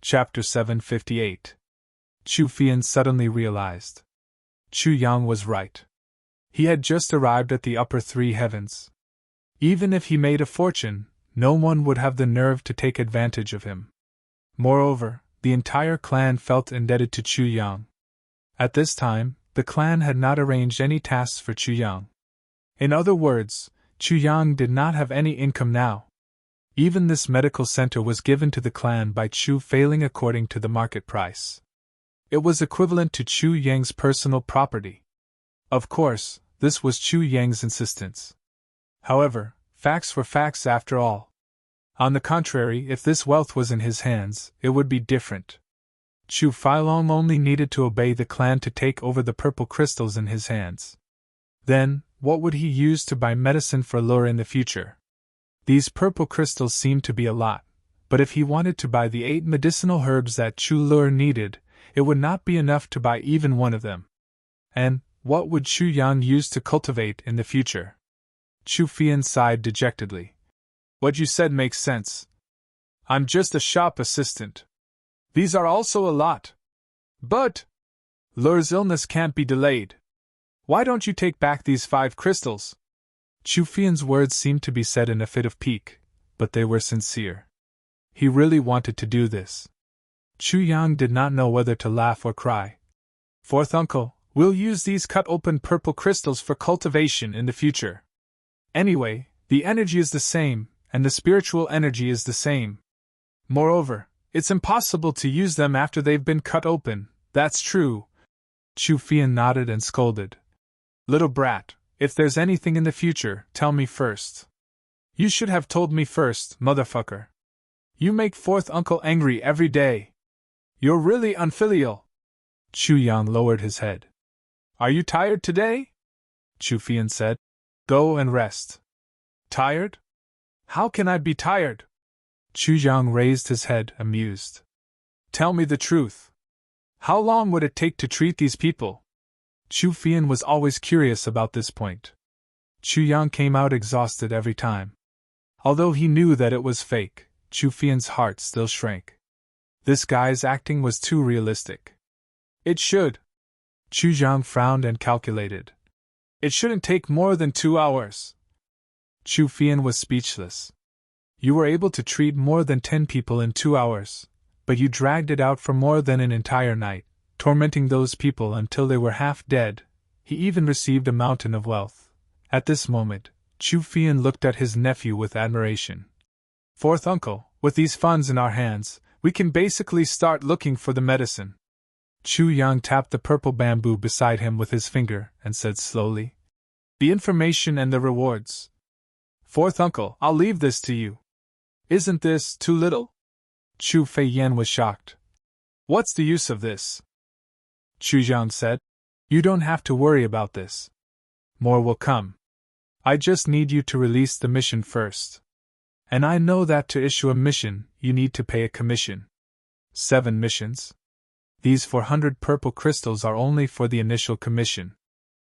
Chapter 758. Chu Fian suddenly realized. Chu Yang was right. He had just arrived at the upper three heavens. Even if he made a fortune, no one would have the nerve to take advantage of him. Moreover, the entire clan felt indebted to Chu Yang. At this time, the clan had not arranged any tasks for Chu Yang. In other words, Chu Yang did not have any income now. Even this medical center was given to the clan by Chu Failing according to the market price. It was equivalent to Chu Yang's personal property. Of course, this was Chu Yang's insistence. However, facts were facts after all. On the contrary, if this wealth was in his hands, it would be different. Chu Failong only needed to obey the clan to take over the purple crystals in his hands. Then, what would he use to buy medicine for Lure in the future? These purple crystals seemed to be a lot, but if he wanted to buy the 8 medicinal herbs that Chu Lure needed, it would not be enough to buy even one of them. And what would Chu Yang use to cultivate in the future? Chu Fian sighed dejectedly. What you said makes sense. I'm just a shop assistant. These are also a lot. But Lure's illness can't be delayed. Why don't you take back these 5 crystals? Chu Fian's words seemed to be said in a fit of pique, but they were sincere. He really wanted to do this. Chu Yang did not know whether to laugh or cry. Fourth uncle, we'll use these cut-open purple crystals for cultivation in the future. Anyway, the energy is the same, and the spiritual energy is the same. Moreover, it's impossible to use them after they've been cut open, that's true. Chu Fian nodded and scolded. Little brat, if there's anything in the future, tell me first. You should have told me first, motherfucker. You make fourth uncle angry every day. You're really unfilial. Chu Yang lowered his head. Are you tired today? Chu Fian said. Go and rest. Tired? How can I be tired? Chu Yang raised his head, amused. Tell me the truth. How long would it take to treat these people? Chu Fian was always curious about this point. Chu Yang came out exhausted every time. Although he knew that it was fake, Chu Fian's heart still shrank. This guy's acting was too realistic. It should. Chu Yang frowned and calculated. It shouldn't take more than 2 hours. Chu Fian was speechless. You were able to treat more than 10 people in 2 hours, but you dragged it out for more than an entire night, tormenting those people until they were half dead. He even received a mountain of wealth. At this moment, Chu Fian looked at his nephew with admiration. Fourth uncle, with these funds in our hands, we can basically start looking for the medicine. Chu Yang tapped the purple bamboo beside him with his finger and said slowly, the information and the rewards. Fourth uncle, I'll leave this to you. Isn't this too little? Chu Feiyan was shocked. What's the use of this? Chu Yang said, you don't have to worry about this. More will come. I just need you to release the mission first. And I know that to issue a mission, you need to pay a commission. 7 missions. These 400 purple crystals are only for the initial commission.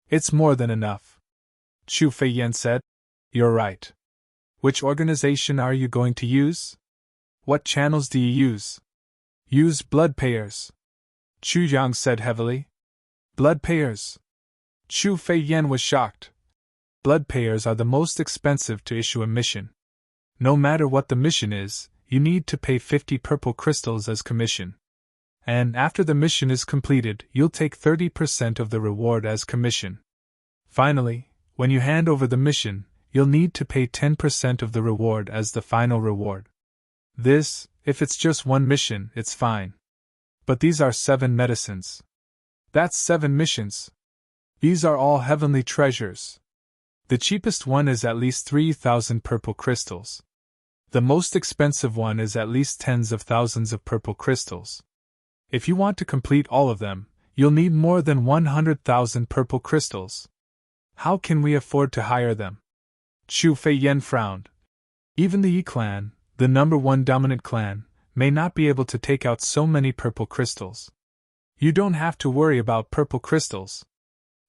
It's more than enough. Chu Feiyan said, you're right. Which organization are you going to use? What channels do you use? Use blood payers. Chu Yang said heavily. Blood payers. Chu Feiyan was shocked. Blood payers are the most expensive to issue a mission. No matter what the mission is, you need to pay 50 purple crystals as commission. And after the mission is completed, you'll take 30% of the reward as commission. Finally, when you hand over the mission, you'll need to pay 10% of the reward as the final reward. This, if it's just one mission, it's fine. But these are 7 medicines. That's 7 missions. These are all heavenly treasures. The cheapest one is at least 3,000 purple crystals. The most expensive one is at least tens of thousands of purple crystals. If you want to complete all of them, you'll need more than 100,000 purple crystals. How can we afford to hire them? Chu Feiyan frowned. Even the Yi clan, the number 1 dominant clan, may not be able to take out so many purple crystals. You don't have to worry about purple crystals.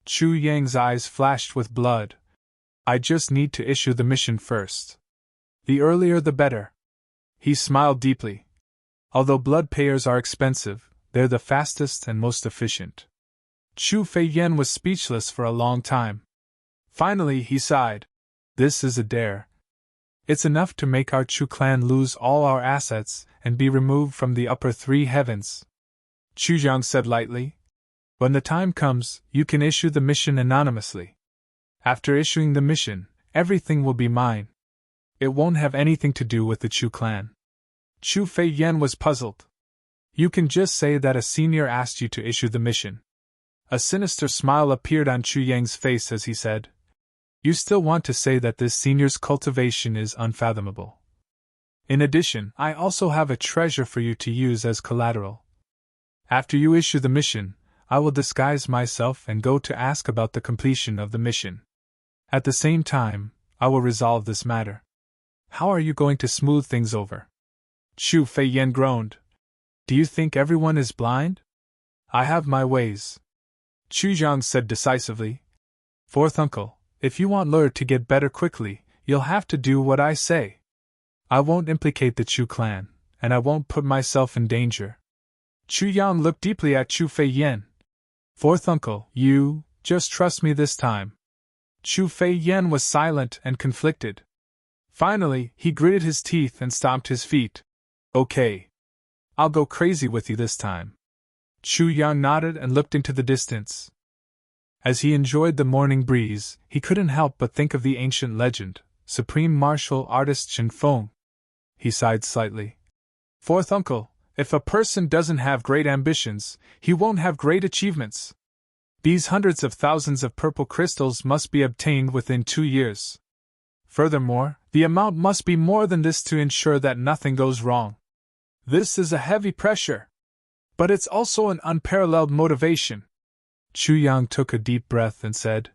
Chu Yang's eyes flashed with blood. I just need to issue the mission first. The earlier the better. He smiled deeply. Although blood payers are expensive, they're the fastest and most efficient. Chu Feiyan was speechless for a long time. Finally, he sighed. This is a dare. It's enough to make our Chu clan lose all our assets and be removed from the upper three heavens. Chu Jiang said lightly. When the time comes, you can issue the mission anonymously. After issuing the mission, everything will be mine. It won't have anything to do with the Chu clan. Chu Feiyan was puzzled. You can just say that a senior asked you to issue the mission. A sinister smile appeared on Chu Yang's face as he said, You still want to say that this senior's cultivation is unfathomable. In addition, I also have a treasure for you to use as collateral. After you issue the mission, I will disguise myself and go to ask about the completion of the mission. At the same time, I will resolve this matter. How are you going to smooth things over? Chu Feiyan groaned. Do you think everyone is blind? I have my ways. Chu Jiang said decisively. Fourth uncle, if you want Lur to get better quickly, you'll have to do what I say. I won't implicate the Chu clan, and I won't put myself in danger. Chu Yang looked deeply at Chu Feiyan. Fourth uncle, you, just trust me this time. Chu Feiyan was silent and conflicted. Finally, he gritted his teeth and stomped his feet. Okay. I'll go crazy with you this time. Chu Yang nodded and looked into the distance. As he enjoyed the morning breeze, he couldn't help but think of the ancient legend, Supreme Martial Artist Chen Feng. He sighed slightly. Fourth uncle, if a person doesn't have great ambitions, he won't have great achievements. These hundreds of thousands of purple crystals must be obtained within 2 years. Furthermore, the amount must be more than this to ensure that nothing goes wrong. This is a heavy pressure. But it's also an unparalleled motivation. Chu Yang took a deep breath and said,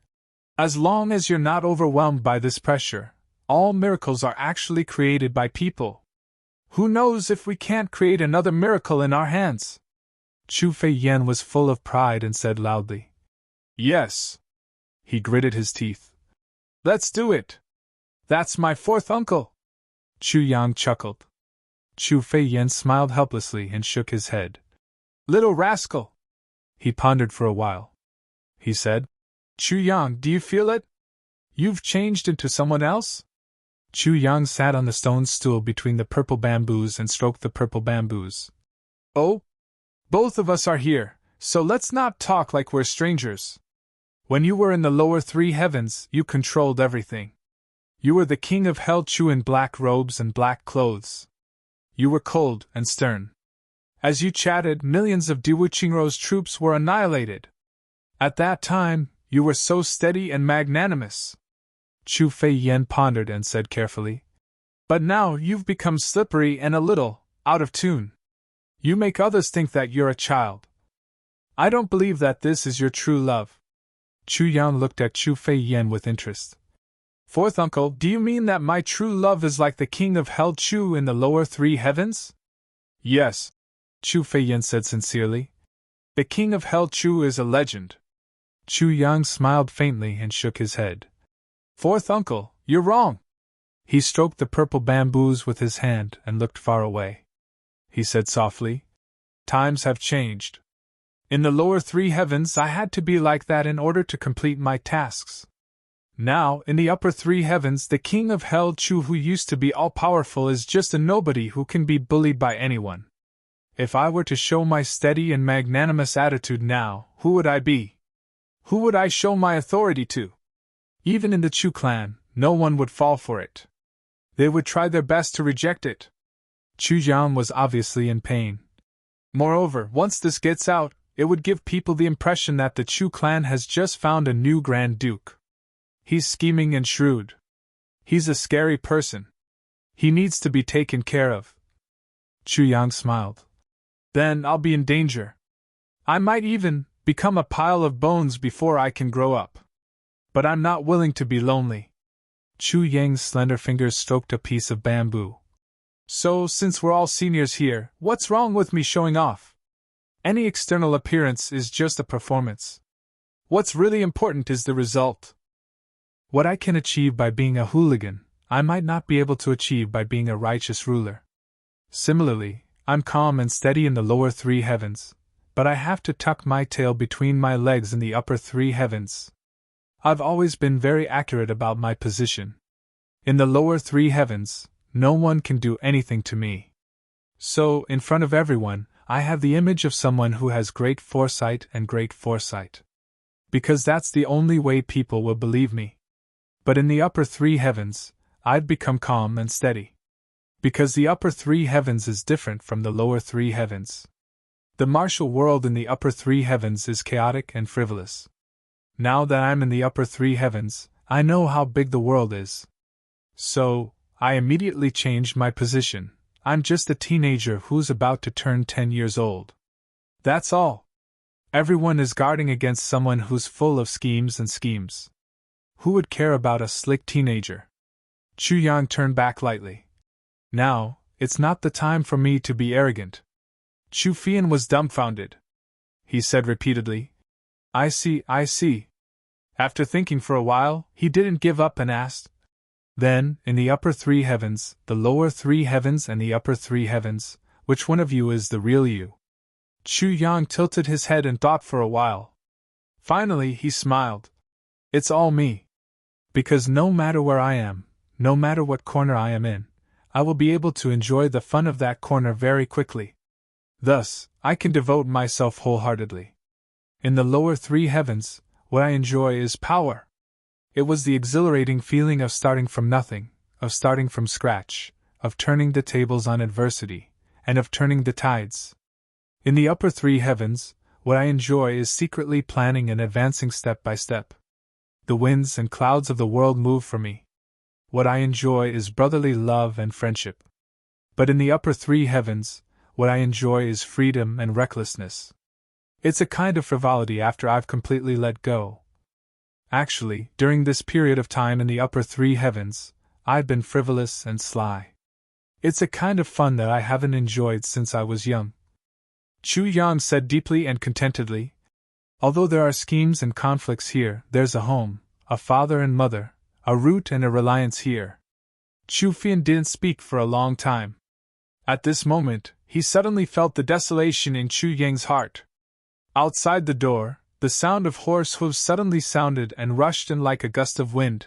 As long as you're not overwhelmed by this pressure, all miracles are actually created by people. Who knows if we can't create another miracle in our hands? Chu Feiyan was full of pride and said loudly, Yes. He gritted his teeth. Let's do it. That's my fourth uncle. Chu Yang chuckled. Chu Feiyan smiled helplessly and shook his head. Little rascal. He pondered for a while. He said, Chu Yang, do you feel it? You've changed into someone else? Chu Yang sat on the stone stool between the purple bamboos and stroked the purple bamboos. Oh? Both of us are here, so let's not talk like we're strangers. When you were in the lower three heavens, you controlled everything. You were the king of Hell Chu in black robes and black clothes. You were cold and stern. As you chatted, millions of Diwu Qingrou's troops were annihilated. At that time, you were so steady and magnanimous. Chu Feiyan pondered and said carefully, But now you've become slippery and a little out of tune. You make others think that you're a child. I don't believe that this is your true love. Chu Yang looked at Chu Feiyan with interest. Fourth uncle, do you mean that my true love is like the king of Hell Chu in the lower three heavens? Yes, Chu Feiyan said sincerely. The king of Hell Chu is a legend. Chu Yang smiled faintly and shook his head. Fourth uncle, you're wrong. He stroked the purple bamboos with his hand and looked far away. He said softly, Times have changed. In the lower three heavens I had to be like that in order to complete my tasks. Now, in the upper three heavens, the king of Hell Chu who used to be all-powerful is just a nobody who can be bullied by anyone. If I were to show my steady and magnanimous attitude now, who would I be? Who would I show my authority to? Even in the Chu clan, no one would fall for it. They would try their best to reject it. Chu Jiang was obviously in pain. Moreover, once this gets out, it would give people the impression that the Chu clan has just found a new Grand Duke. He's scheming and shrewd. He's a scary person. He needs to be taken care of. Chu Yang smiled. Then I'll be in danger. I might even become a pile of bones before I can grow up. But I'm not willing to be lonely. Chu Yang's slender fingers stroked a piece of bamboo. So, since we're all seniors here, what's wrong with me showing off? Any external appearance is just a performance. What's really important is the result. What I can achieve by being a hooligan, I might not be able to achieve by being a righteous ruler. Similarly, I'm calm and steady in the lower three heavens, but I have to tuck my tail between my legs in the upper three heavens. I've always been very accurate about my position. In the lower three heavens, no one can do anything to me. So, in front of everyone, I have the image of someone who has great foresight and great foresight. Because that's the only way people will believe me. But in the upper three heavens, I've become calm and steady. Because the upper three heavens is different from the lower three heavens. The martial world in the upper three heavens is chaotic and frivolous. Now that I'm in the upper three heavens, I know how big the world is. So, I immediately changed my position. I'm just a teenager who's about to turn 10 years old. That's all. Everyone is guarding against someone who's full of schemes and schemes. Who would care about a slick teenager? Chu Yang turned back lightly. Now, it's not the time for me to be arrogant. Chu Fian was dumbfounded. He said repeatedly, I see, I see. After thinking for a while, he didn't give up and asked, Then, in the upper three heavens, the lower three heavens and the upper three heavens, which one of you is the real you? Chu Yang tilted his head and thought for a while. Finally, he smiled. It's all me. Because no matter where I am, no matter what corner I am in, I will be able to enjoy the fun of that corner very quickly. Thus, I can devote myself wholeheartedly. In the lower three heavens, what I enjoy is power. It was the exhilarating feeling of starting from nothing, of starting from scratch, of turning the tables on adversity, and of turning the tides. In the upper three heavens, what I enjoy is secretly planning and advancing step by step. The winds and clouds of the world move for me. What I enjoy is brotherly love and friendship. But in the upper three heavens, what I enjoy is freedom and recklessness. It's a kind of frivolity after I've completely let go. Actually, during this period of time in the upper three heavens, I've been frivolous and sly. It's a kind of fun that I haven't enjoyed since I was young. Chu Yang said deeply and contentedly, Although there are schemes and conflicts here, there's a home, a father and mother, a root and a reliance here. Chu Fian didn't speak for a long time. At this moment, he suddenly felt the desolation in Chu Yang's heart. Outside the door, the sound of horse hooves suddenly sounded and rushed in like a gust of wind.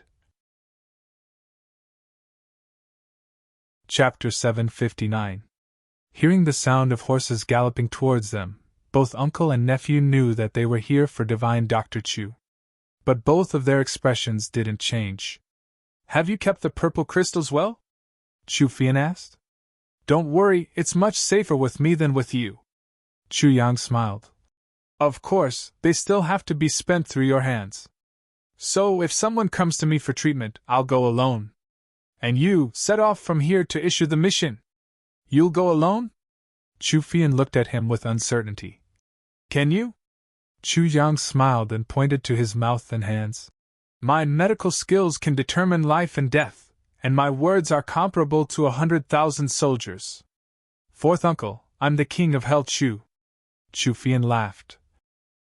Chapter 759. Hearing the sound of horses galloping towards them, both uncle and nephew knew that they were here for divine Dr. Chu. But both of their expressions didn't change. Have you kept the purple crystals well? Chu Fian asked. Don't worry, it's much safer with me than with you. Chu Yang smiled. Of course, they still have to be spent through your hands. So if someone comes to me for treatment, I'll go alone. And you, set off from here to issue the mission. You'll go alone? Chu Fian looked at him with uncertainty. Can you? Chu Yang smiled and pointed to his mouth and hands. My medical skills can determine life and death, and my words are comparable to 100,000 soldiers. Fourth uncle, I'm the king of Hell Chu. Chu Fian laughed.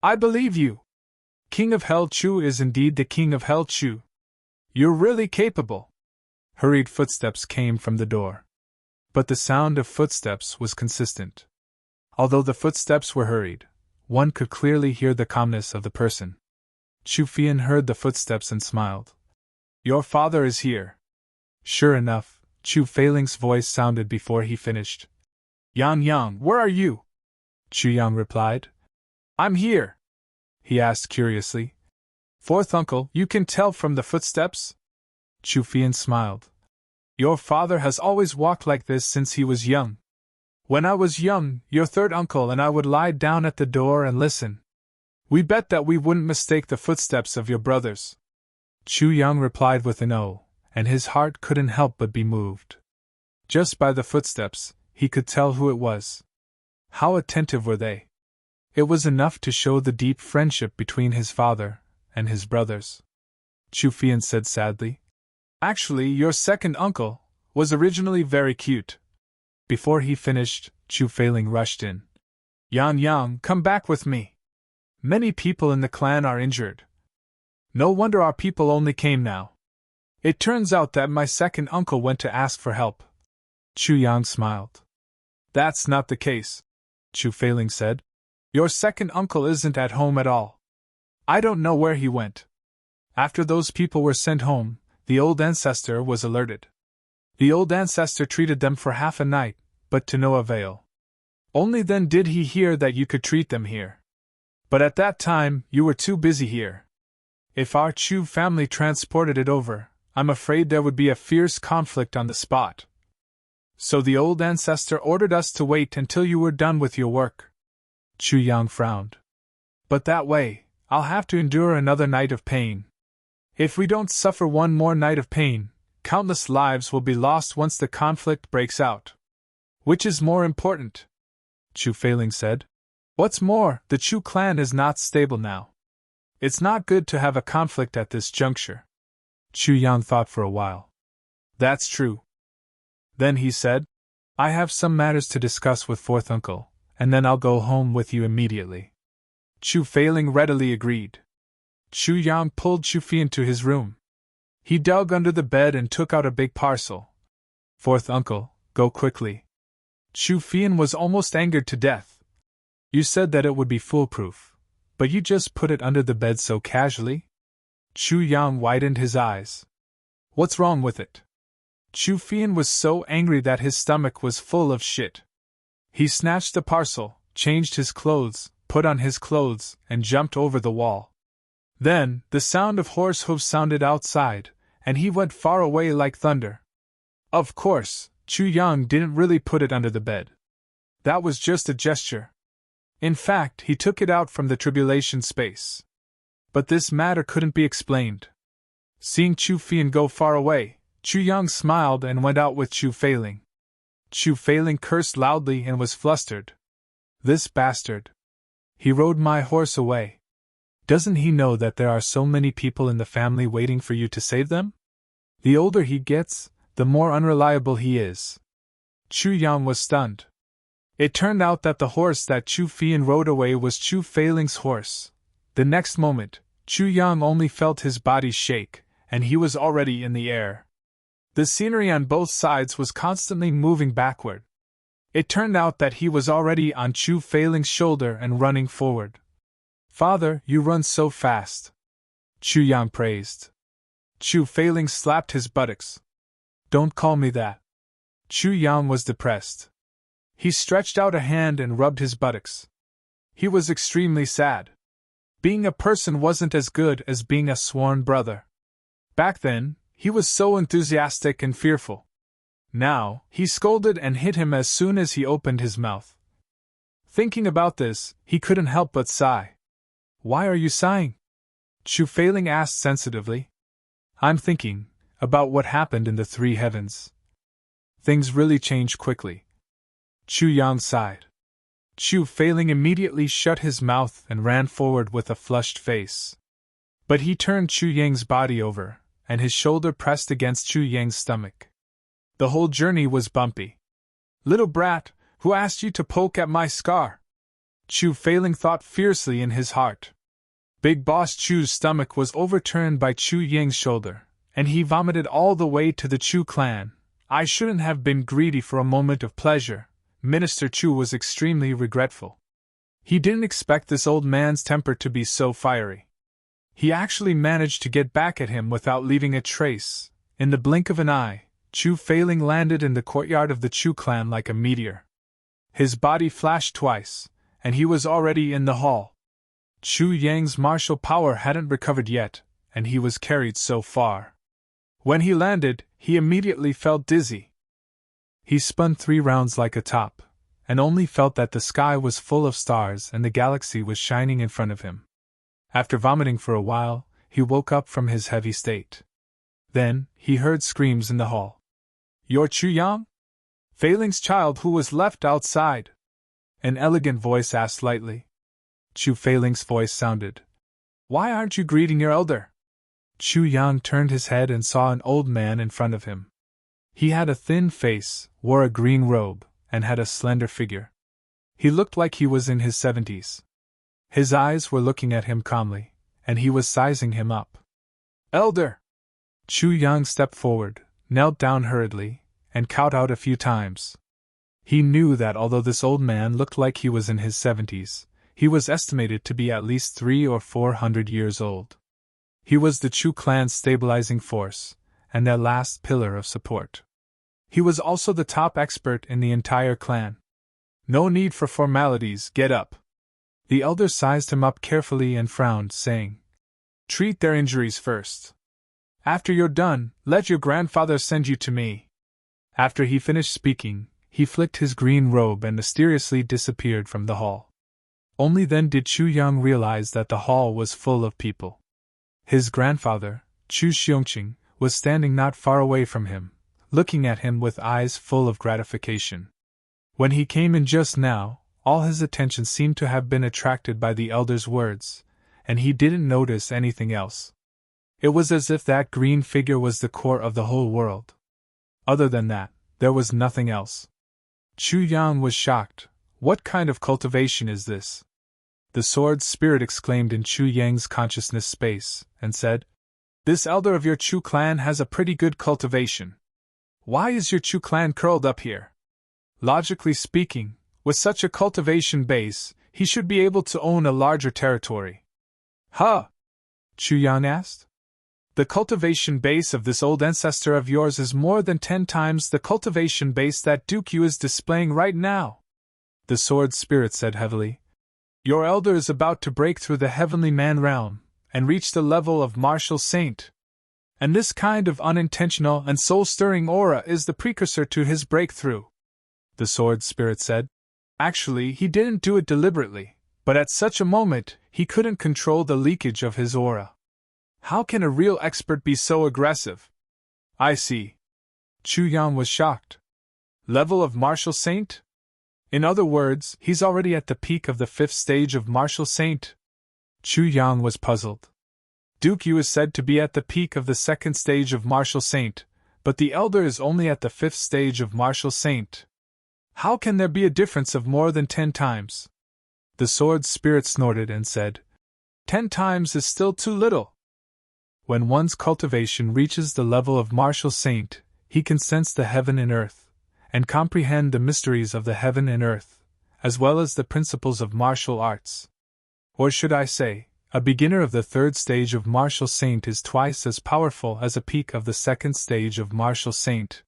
I believe you. King of Hell Chu is indeed the king of Hell Chu. You're really capable. Hurried footsteps came from the door. But the sound of footsteps was consistent. Although the footsteps were hurried, one could clearly hear the calmness of the person. Chu Fian heard the footsteps and smiled. Your father is here. Sure enough, Chu Feiling's voice sounded before he finished. Yang, where are you? Chu Yang replied. I'm here. He asked curiously. Fourth uncle, you can tell from the footsteps? Chu Fian smiled. Your father has always walked like this since he was young. When I was young, your third uncle and I would lie down at the door and listen. We bet that we wouldn't mistake the footsteps of your brothers. Chu Yang replied with an "oh," and his heart couldn't help but be moved. Just by the footsteps, he could tell who it was. How attentive were they! It was enough to show the deep friendship between his father and his brothers. Chu Fian said sadly. Actually, your second uncle was originally very cute. Before he finished, Chu Feiling rushed in. Yang, come back with me. Many people in the clan are injured. No wonder our people only came now. It turns out that my second uncle went to ask for help. Chu Yang smiled. That's not the case, Chu Feiling said. Your second uncle isn't at home at all. I don't know where he went. After those people were sent home, the old ancestor was alerted. The old ancestor treated them for half a night, but to no avail. Only then did he hear that you could treat them here. But at that time, you were too busy here. If our Chu family transported it over, I'm afraid there would be a fierce conflict on the spot. So the old ancestor ordered us to wait until you were done with your work. Chu Yang frowned. But that way, I'll have to endure another night of pain. If we don't suffer one more night of pain, countless lives will be lost once the conflict breaks out. Which is more important? Chu Feiling said. What's more, the Chu clan is not stable now. It's not good to have a conflict at this juncture. Chu Yang thought for a while. That's true. Then he said, I have some matters to discuss with fourth uncle, and then I'll go home with you immediately. Chu Feiling readily agreed. Chu Yang pulled Chu Fi into his room. He dug under the bed and took out a big parcel. Fourth uncle, go quickly. Chu Fian was almost angered to death. You said that it would be foolproof, but you just put it under the bed so casually? Chu Yang widened his eyes. What's wrong with it? Chu Fian was so angry that his stomach was full of shit. He snatched the parcel, changed his clothes, put on his clothes, and jumped over the wall. Then, the sound of horse hooves sounded outside, and he went far away like thunder. Of course, Chu Yang didn't really put it under the bed. That was just a gesture. In fact, he took it out from the tribulation space. But this matter couldn't be explained. Seeing Chu Fian go far away, Chu Yang smiled and went out with Chu Feiling. Chu Feiling cursed loudly and was flustered. This bastard. He rode my horse away. Doesn't he know that there are so many people in the family waiting for you to save them? The older he gets, the more unreliable he is. Chu Yang was stunned. It turned out that the horse that Chu Fian rode away was Chu Feiling's horse. The next moment, Chu Yang only felt his body shake, and he was already in the air. The scenery on both sides was constantly moving backward. It turned out that he was already on Chu Feiling's shoulder and running forward. Father, you run so fast, Chu Yang praised. Chu Feiling slapped his buttocks. Don't call me that. Chu Yang was depressed. He stretched out a hand and rubbed his buttocks. He was extremely sad. Being a person wasn't as good as being a sworn brother. Back then, he was so enthusiastic and fearful. Now, he scolded and hit him as soon as he opened his mouth. Thinking about this, he couldn't help but sigh. Why are you sighing? Chu Feiling asked sensitively. I'm thinking about what happened in the three heavens. Things really change quickly. Chu Yang sighed. Chu Feiling immediately shut his mouth and ran forward with a flushed face. But he turned Chu Yang's body over, and his shoulder pressed against Chu Yang's stomach. The whole journey was bumpy. Little brat, who asked you to poke at my scar? Chu Feiling thought fiercely in his heart. Big Boss Chu's stomach was overturned by Chu Yang's shoulder, and he vomited all the way to the Chu clan. I shouldn't have been greedy for a moment of pleasure. Minister Chu was extremely regretful. He didn't expect this old man's temper to be so fiery. He actually managed to get back at him without leaving a trace. In the blink of an eye, Chu Feiling landed in the courtyard of the Chu clan like a meteor. His body flashed twice, and he was already in the hall. Chu Yang's martial power hadn't recovered yet, and he was carried so far. When he landed, he immediately felt dizzy. He spun 3 rounds like a top, and only felt that the sky was full of stars and the galaxy was shining in front of him. After vomiting for a while, he woke up from his heavy state. Then, he heard screams in the hall. You're Chu Yang? Feiling's child who was left outside? An elegant voice asked lightly. Chu Feiling's voice sounded. Why aren't you greeting your elder? Chu Yang turned his head and saw an old man in front of him. He had a thin face, wore a green robe, and had a slender figure. He looked like he was in his 70s. His eyes were looking at him calmly, and he was sizing him up. Elder! Chu Yang stepped forward, knelt down hurriedly, and kowtowed a few times. He knew that although this old man looked like he was in his 70s, he was estimated to be at least 300 or 400 years old. He was the Chu clan's stabilizing force, and their last pillar of support. He was also the top expert in the entire clan. No need for formalities, get up. The elder sized him up carefully and frowned, saying, Treat their injuries first. After you're done, let your grandfather send you to me. After he finished speaking, he flicked his green robe and mysteriously disappeared from the hall. Only then did Chu Yang realize that the hall was full of people. His grandfather, Chu Xiongqing, was standing not far away from him, looking at him with eyes full of gratification. When he came in just now, all his attention seemed to have been attracted by the elder's words, and he didn't notice anything else. It was as if that green figure was the core of the whole world. Other than that, there was nothing else. Chu Yang was shocked. What kind of cultivation is this? The sword spirit exclaimed in Chu Yang's consciousness space, and said, This elder of your Chu clan has a pretty good cultivation. Why is your Chu clan curled up here? Logically speaking, with such a cultivation base, he should be able to own a larger territory. Huh? Chu Yang asked. The cultivation base of this old ancestor of yours is more than 10 times the cultivation base that Duke Yu is displaying right now. The sword spirit said heavily. Your elder is about to break through the heavenly man realm, and reach the level of martial saint. And this kind of unintentional and soul-stirring aura is the precursor to his breakthrough. The sword spirit said. Actually, he didn't do it deliberately, but at such a moment, he couldn't control the leakage of his aura. How can a real expert be so aggressive? I see. Chu Yang was shocked. Level of martial saint? In other words, he's already at the peak of the 5th stage of martial saint. Chu Yang was puzzled. Duke Yu is said to be at the peak of the 2nd stage of martial saint, but the elder is only at the 5th stage of martial saint. How can there be a difference of more than 10 times? The sword spirit snorted and said, 10 times is still too little. When one's cultivation reaches the level of martial saint, he can sense the heaven and earth, and comprehend the mysteries of the heaven and earth, as well as the principles of martial arts. Or should I say, a beginner of the 3rd stage of martial saint is twice as powerful as a peak of the 2nd stage of martial saint.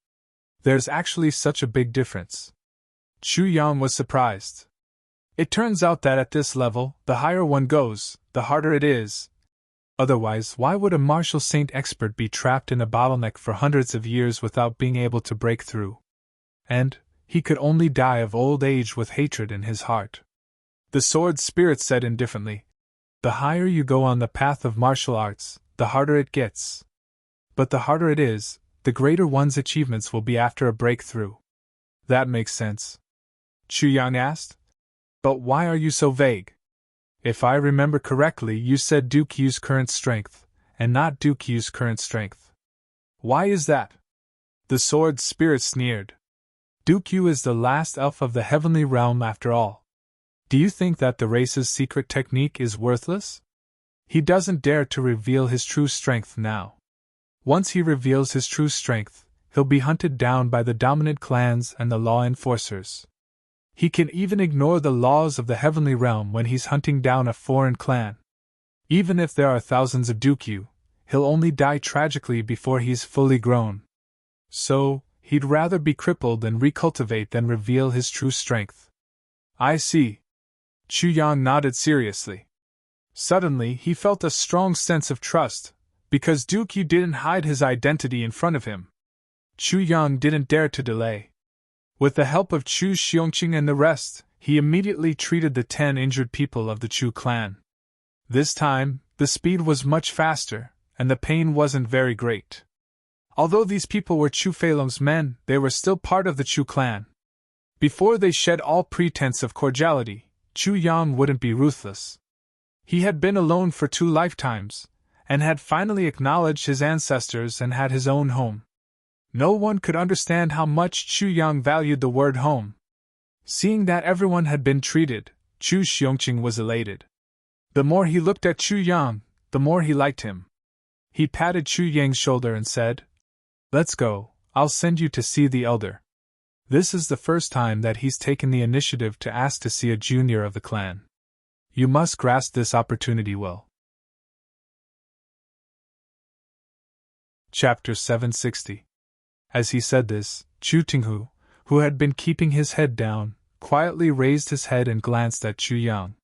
There's actually such a big difference. Chu Yang was surprised. It turns out that at this level, the higher one goes, the harder it is. Otherwise, why would a martial saint expert be trapped in a bottleneck for hundreds of years without being able to break through? And he could only die of old age with hatred in his heart. The sword spirit said indifferently, The higher you go on the path of martial arts, the harder it gets. But the harder it is, the greater one's achievements will be after a breakthrough. That makes sense. Chu Yang asked. But why are you so vague? If I remember correctly, you said Duke Yu's current strength, and not Duke Yu's current strength. Why is that? The sword spirit sneered. Duke Yu is the last elf of the heavenly realm after all. Do you think that the race's secret technique is worthless? He doesn't dare to reveal his true strength now. Once he reveals his true strength, he'll be hunted down by the dominant clans and the law enforcers. He can even ignore the laws of the heavenly realm when he's hunting down a foreign clan. Even if there are thousands of Duke Yu, he'll only die tragically before he's fully grown. So, he'd rather be crippled and recultivate than reveal his true strength. I see. Chu Yang nodded seriously. Suddenly, he felt a strong sense of trust, because Duke Yu didn't hide his identity in front of him. Chu Yang didn't dare to delay. With the help of Chu Xiongqing and the rest, he immediately treated the 10 injured people of the Chu clan. This time, the speed was much faster, and the pain wasn't very great. Although these people were Chu Feilong's men, they were still part of the Chu clan. Before they shed all pretense of cordiality, Chu Yang wouldn't be ruthless. He had been alone for 2 lifetimes, and had finally acknowledged his ancestors and had his own home. No one could understand how much Chu Yang valued the word home. Seeing that everyone had been treated, Chu Xiongqing was elated. The more he looked at Chu Yang, the more he liked him. He patted Chu Yang's shoulder and said, Let's go, I'll send you to see the elder. This is the first time that he's taken the initiative to ask to see a junior of the clan. You must grasp this opportunity well. Chapter 760. As he said this, Chu Tinghu, who had been keeping his head down, quietly raised his head and glanced at Chu Yang.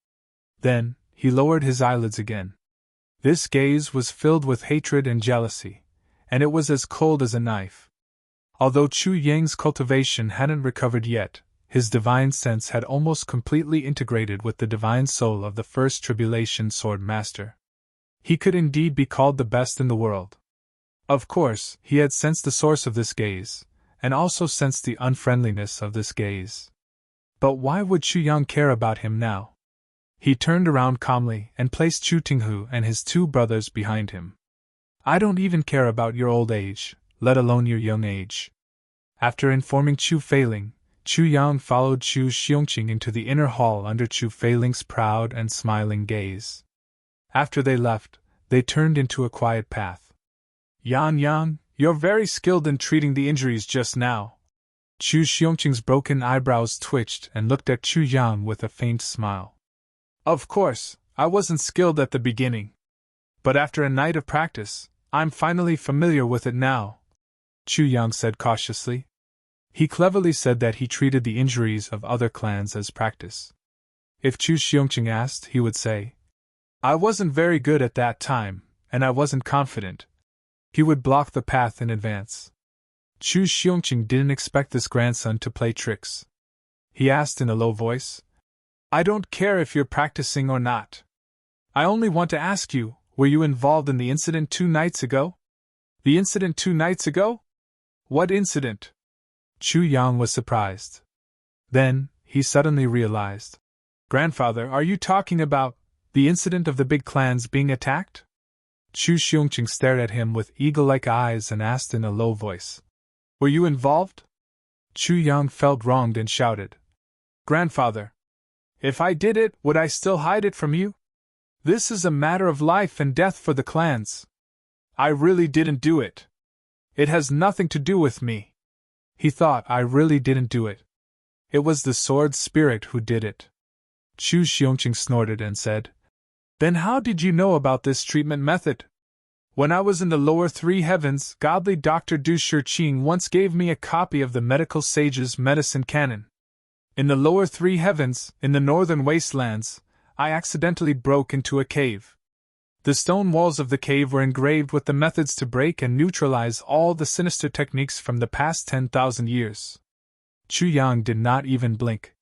Then, he lowered his eyelids again. This gaze was filled with hatred and jealousy, and it was as cold as a knife. Although Chu Yang's cultivation hadn't recovered yet, his divine sense had almost completely integrated with the divine soul of the first tribulation sword master. He could indeed be called the best in the world. Of course, he had sensed the source of this gaze, and also sensed the unfriendliness of this gaze. But why would Chu Yang care about him now? He turned around calmly and placed Chu Tinghu and his two brothers behind him. I don't even care about your old age, let alone your young age. After informing Chu Feiling, Chu Yang followed Chu Xiongqing into the inner hall under Chu Feiling's proud and smiling gaze. After they left, they turned into a quiet path. Yang, you're very skilled in treating the injuries just now. Chu Xiongqing's broken eyebrows twitched and looked at Chu Yang with a faint smile. Of course, I wasn't skilled at the beginning. But after a night of practice, I'm finally familiar with it now, Chu Yang said cautiously. He cleverly said that he treated the injuries of other clans as practice. If Chu Xiongqing asked, he would say, I wasn't very good at that time, and I wasn't confident. He would block the path in advance. Chu Xiongqing didn't expect this grandson to play tricks. He asked in a low voice, I don't care if you're practicing or not. I only want to ask you, were you involved in the incident 2 nights ago? The incident 2 nights ago? What incident? Chu Yang was surprised. Then, he suddenly realized. Grandfather, are you talking about the incident of the big clans being attacked? Chu Xiongqing stared at him with eagle-like eyes and asked in a low voice. Were you involved? Chu Yang felt wronged and shouted. Grandfather! If I did it, would I still hide it from you? This is a matter of life and death for the clans. I really didn't do it. It has nothing to do with me. He thought I really didn't do it. It was the sword spirit who did it. Chu Xiongqing snorted and said, Then how did you know about this treatment method? When I was in the lower 3 heavens, godly Dr. Du Shiqing once gave me a copy of the medical sage's medicine canon. In the lower 3 heavens, in the northern wastelands, I accidentally broke into a cave. The stone walls of the cave were engraved with the methods to break and neutralize all the sinister techniques from the past 10,000 years. Chu Yang did not even blink.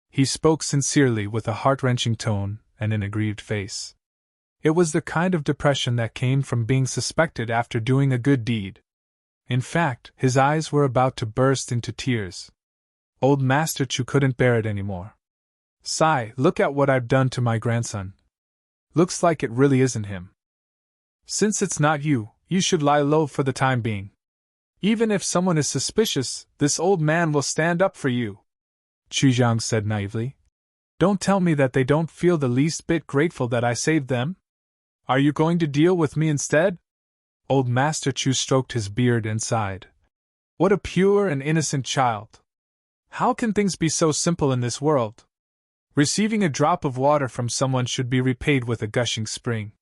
He spoke sincerely with a heart-wrenching tone and an aggrieved face. It was the kind of depression that came from being suspected after doing a good deed. In fact, his eyes were about to burst into tears. Old Master Chu couldn't bear it anymore. Sigh, look at what I've done to my grandson. Looks like it really isn't him. Since it's not you, you should lie low for the time being. Even if someone is suspicious, this old man will stand up for you, Chu Yang said naively. Don't tell me that they don't feel the least bit grateful that I saved them? Are you going to deal with me instead? Old Master Chu stroked his beard and sighed. What a pure and innocent child. How can things be so simple in this world? Receiving a drop of water from someone should be repaid with a gushing spring.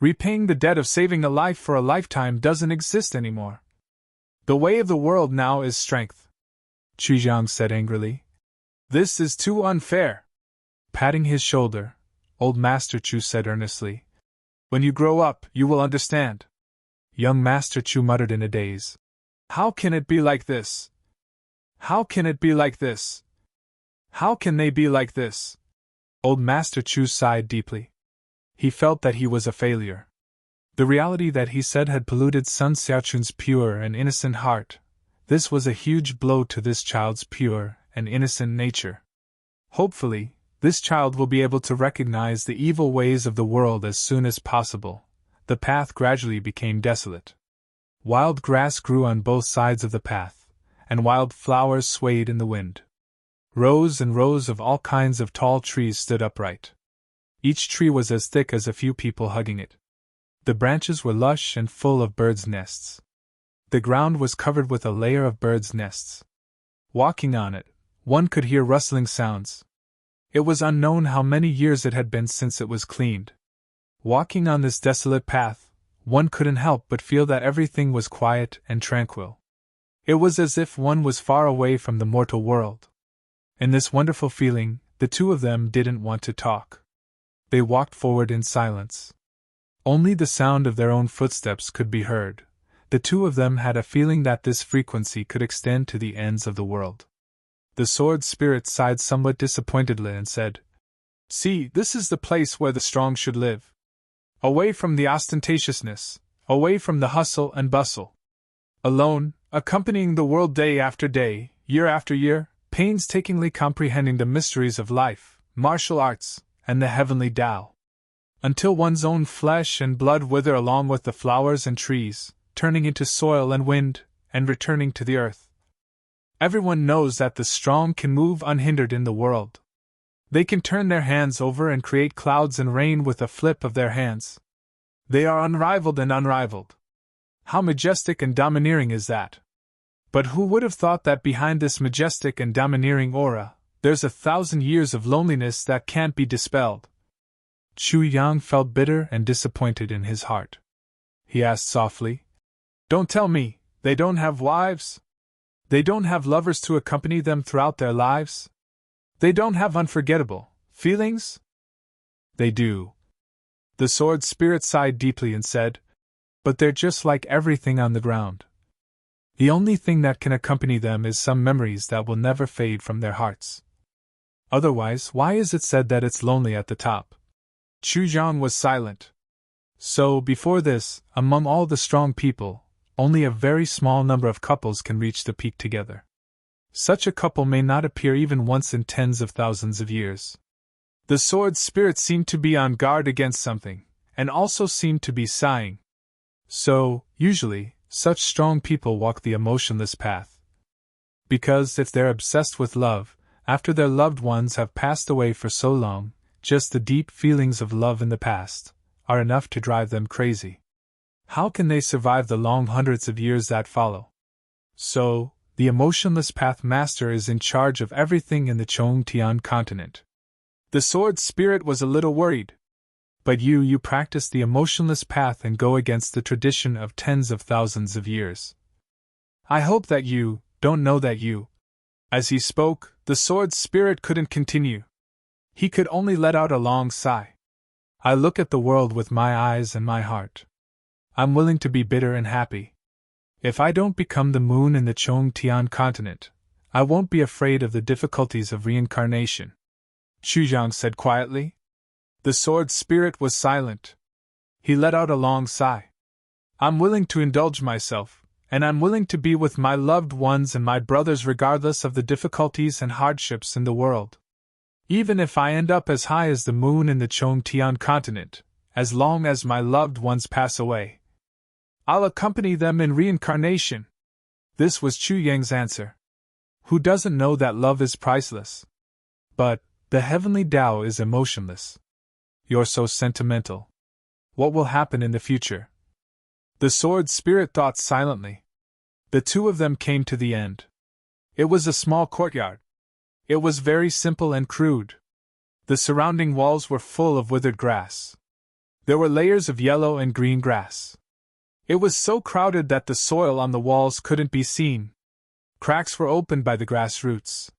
Repaying the debt of saving a life for a lifetime doesn't exist anymore. The way of the world now is strength, Chu Yang said angrily. This is too unfair. Patting his shoulder, Old Master Chu said earnestly. When you grow up, you will understand. Young Master Chu muttered in a daze. How can it be like this? How can it be like this? How can they be like this? Old Master Chu sighed deeply. He felt that he was a failure. The reality that he said had polluted Sun Xiaochun's pure and innocent heart. This was a huge blow to this child's pure and innocent nature. Hopefully, this child will be able to recognize the evil ways of the world as soon as possible. The path gradually became desolate. Wild grass grew on both sides of the path, and wild flowers swayed in the wind. Rows and rows of all kinds of tall trees stood upright. Each tree was as thick as a few people hugging it. The branches were lush and full of birds' nests. The ground was covered with a layer of birds' nests. Walking on it, one could hear rustling sounds. It was unknown how many years it had been since it was cleaned. Walking on this desolate path, one couldn't help but feel that everything was quiet and tranquil. It was as if one was far away from the mortal world. In this wonderful feeling, the two of them didn't want to talk. They walked forward in silence. Only the sound of their own footsteps could be heard. The two of them had a feeling that this frequency could extend to the ends of the world. The sword spirit sighed somewhat disappointedly and said, "See, this is the place where the strong should live. Away from the ostentatiousness, away from the hustle and bustle. Alone, accompanying the world day after day, year after year, painstakingly comprehending the mysteries of life, martial arts, and the heavenly Tao. Until one's own flesh and blood wither along with the flowers and trees, turning into soil and wind, and returning to the earth. Everyone knows that the strong can move unhindered in the world. They can turn their hands over and create clouds and rain with a flip of their hands. They are unrivaled and unrivaled. How majestic and domineering is that? But who would have thought that behind this majestic and domineering aura, there's 1,000 years of loneliness that can't be dispelled?" Chu Yang felt bitter and disappointed in his heart. He asked softly, "Don't tell me, they don't have wives? They don't have lovers to accompany them throughout their lives? They don't have unforgettable feelings?" "They do." The sword spirit sighed deeply and said, "But they're just like everything on the ground. The only thing that can accompany them is some memories that will never fade from their hearts. Otherwise, why is it said that it's lonely at the top?" Chu Yang was silent. So, before this, among all the strong people, only a very small number of couples can reach the peak together. Such a couple may not appear even once in tens of thousands of years. The sword spirit seemed to be on guard against something, and also seemed to be sighing. So, usually, such strong people walk the emotionless path. Because if they're obsessed with love, after their loved ones have passed away for so long, just the deep feelings of love in the past are enough to drive them crazy. How can they survive the long hundreds of years that follow? So, the emotionless path master is in charge of everything in the Chongtian continent. The sword spirit was a little worried. But you practice the emotionless path and go against the tradition of tens of thousands of years. I hope that you don't know that you. As he spoke, the sword spirit couldn't continue. He could only let out a long sigh. I look at the world with my eyes and my heart. I'm willing to be bitter and happy. If I don't become the moon in the Chongtian continent, I won't be afraid of the difficulties of reincarnation," Chu Yang said quietly. The sword spirit was silent. He let out a long sigh. "I'm willing to indulge myself, and I'm willing to be with my loved ones and my brothers regardless of the difficulties and hardships in the world. Even if I end up as high as the moon in the Chongtian continent, as long as my loved ones pass away, I'll accompany them in reincarnation." This was Chu Yang's answer. Who doesn't know that love is priceless? But the heavenly Tao is emotionless. You're so sentimental. What will happen in the future? The sword spirit thought silently. The two of them came to the end. It was a small courtyard. It was very simple and crude. The surrounding walls were full of withered grass. There were layers of yellow and green grass. It was so crowded that the soil on the walls couldn't be seen. Cracks were opened by the grass roots.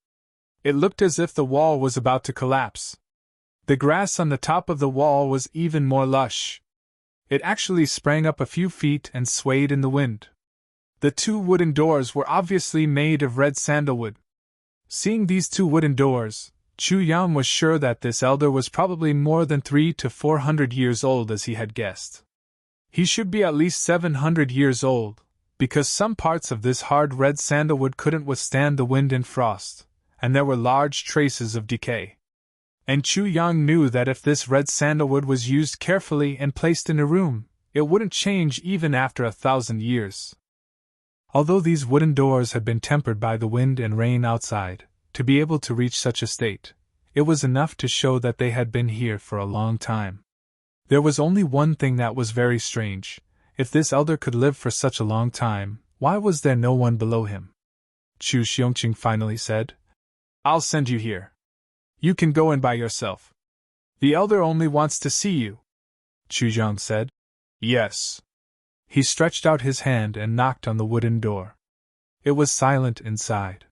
It looked as if the wall was about to collapse. The grass on the top of the wall was even more lush. It actually sprang up a few feet and swayed in the wind. The two wooden doors were obviously made of red sandalwood. Seeing these two wooden doors, Chu Yang was sure that this elder was probably more than 300 to 400 years old as he had guessed. He should be at least 700 years old, because some parts of this hard red sandalwood couldn't withstand the wind and frost, and there were large traces of decay. And Chu Yang knew that if this red sandalwood was used carefully and placed in a room, it wouldn't change even after 1,000 years. Although these wooden doors had been tempered by the wind and rain outside, to be able to reach such a state, it was enough to show that they had been here for a long time. There was only one thing that was very strange. If this elder could live for such a long time, why was there no one below him? Chu Xiongqing finally said. I'll send you here. You can go in by yourself. The elder only wants to see you, Chu Yang said. Yes. He stretched out his hand and knocked on the wooden door. It was silent inside.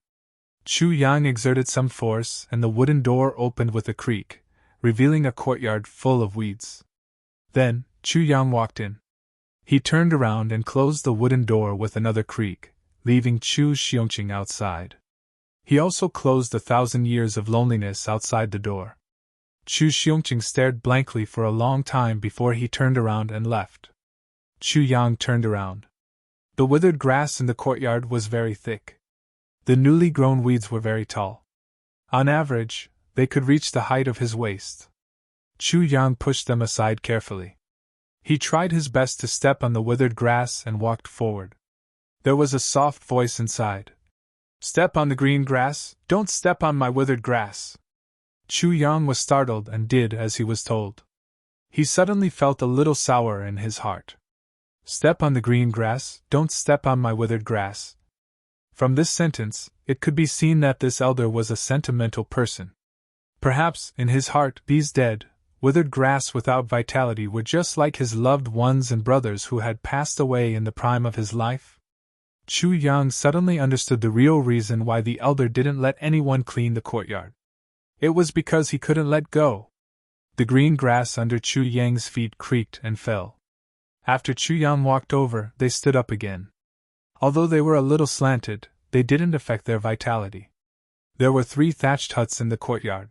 Chu Yang exerted some force and the wooden door opened with a creak, revealing a courtyard full of weeds. Then, Chu Yang walked in. He turned around and closed the wooden door with another creak, leaving Chu Xiongqing outside. He also closed 1,000 years of loneliness outside the door. Chu Xiongqing stared blankly for a long time before he turned around and left. Chu Yang turned around. The withered grass in the courtyard was very thick. The newly grown weeds were very tall. On average, they could reach the height of his waist. Chu Yang pushed them aside carefully. He tried his best to step on the withered grass and walked forward. There was a soft voice inside. Step on the green grass, don't step on my withered grass. Chu Yang was startled and did as he was told. He suddenly felt a little sour in his heart. Step on the green grass, don't step on my withered grass. From this sentence, it could be seen that this elder was a sentimental person. Perhaps, in his heart, these dead, withered grass without vitality were just like his loved ones and brothers who had passed away in the prime of his life. Chu Yang suddenly understood the real reason why the elder didn't let anyone clean the courtyard. It was because he couldn't let go. The green grass under Chu Yang's feet creaked and fell. After Chu Yang walked over, they stood up again. Although they were a little slanted, they didn't affect their vitality. There were 3 thatched huts in the courtyard.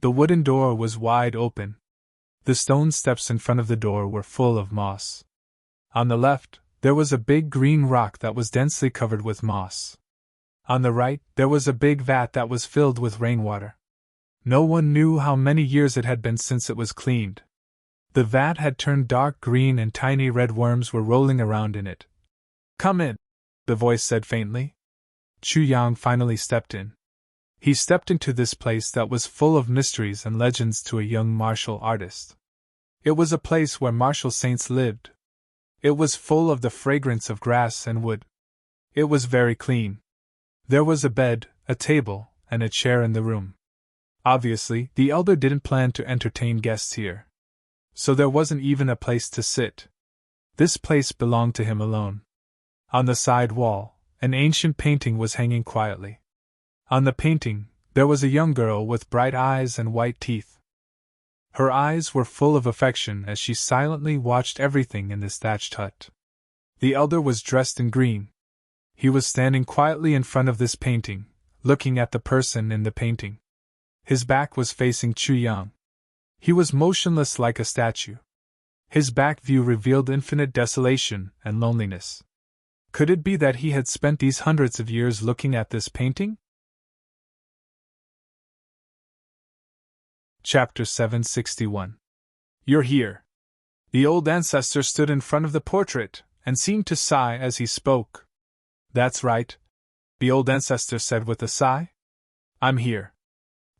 The wooden door was wide open. The stone steps in front of the door were full of moss. On the left, there was a big green rock that was densely covered with moss. On the right, there was a big vat that was filled with rainwater. No one knew how many years it had been since it was cleaned. The vat had turned dark green and tiny red worms were rolling around in it. Come in, the voice said faintly. Chu Yang finally stepped in. He stepped into this place that was full of mysteries and legends to a young martial artist. It was a place where martial saints lived. It was full of the fragrance of grass and wood. It was very clean. There was a bed, a table, and a chair in the room. Obviously, the elder didn't plan to entertain guests here. So there wasn't even a place to sit. This place belonged to him alone. On the side wall, an ancient painting was hanging quietly. On the painting, there was a young girl with bright eyes and white teeth. Her eyes were full of affection as she silently watched everything in this thatched hut. The elder was dressed in green. He was standing quietly in front of this painting, looking at the person in the painting. His back was facing Chu Yang. He was motionless like a statue. His back view revealed infinite desolation and loneliness. Could it be that he had spent these hundreds of years looking at this painting? Chapter 761. You're here. The old ancestor stood in front of the portrait and seemed to sigh as he spoke. That's right, the old ancestor said with a sigh. I'm here.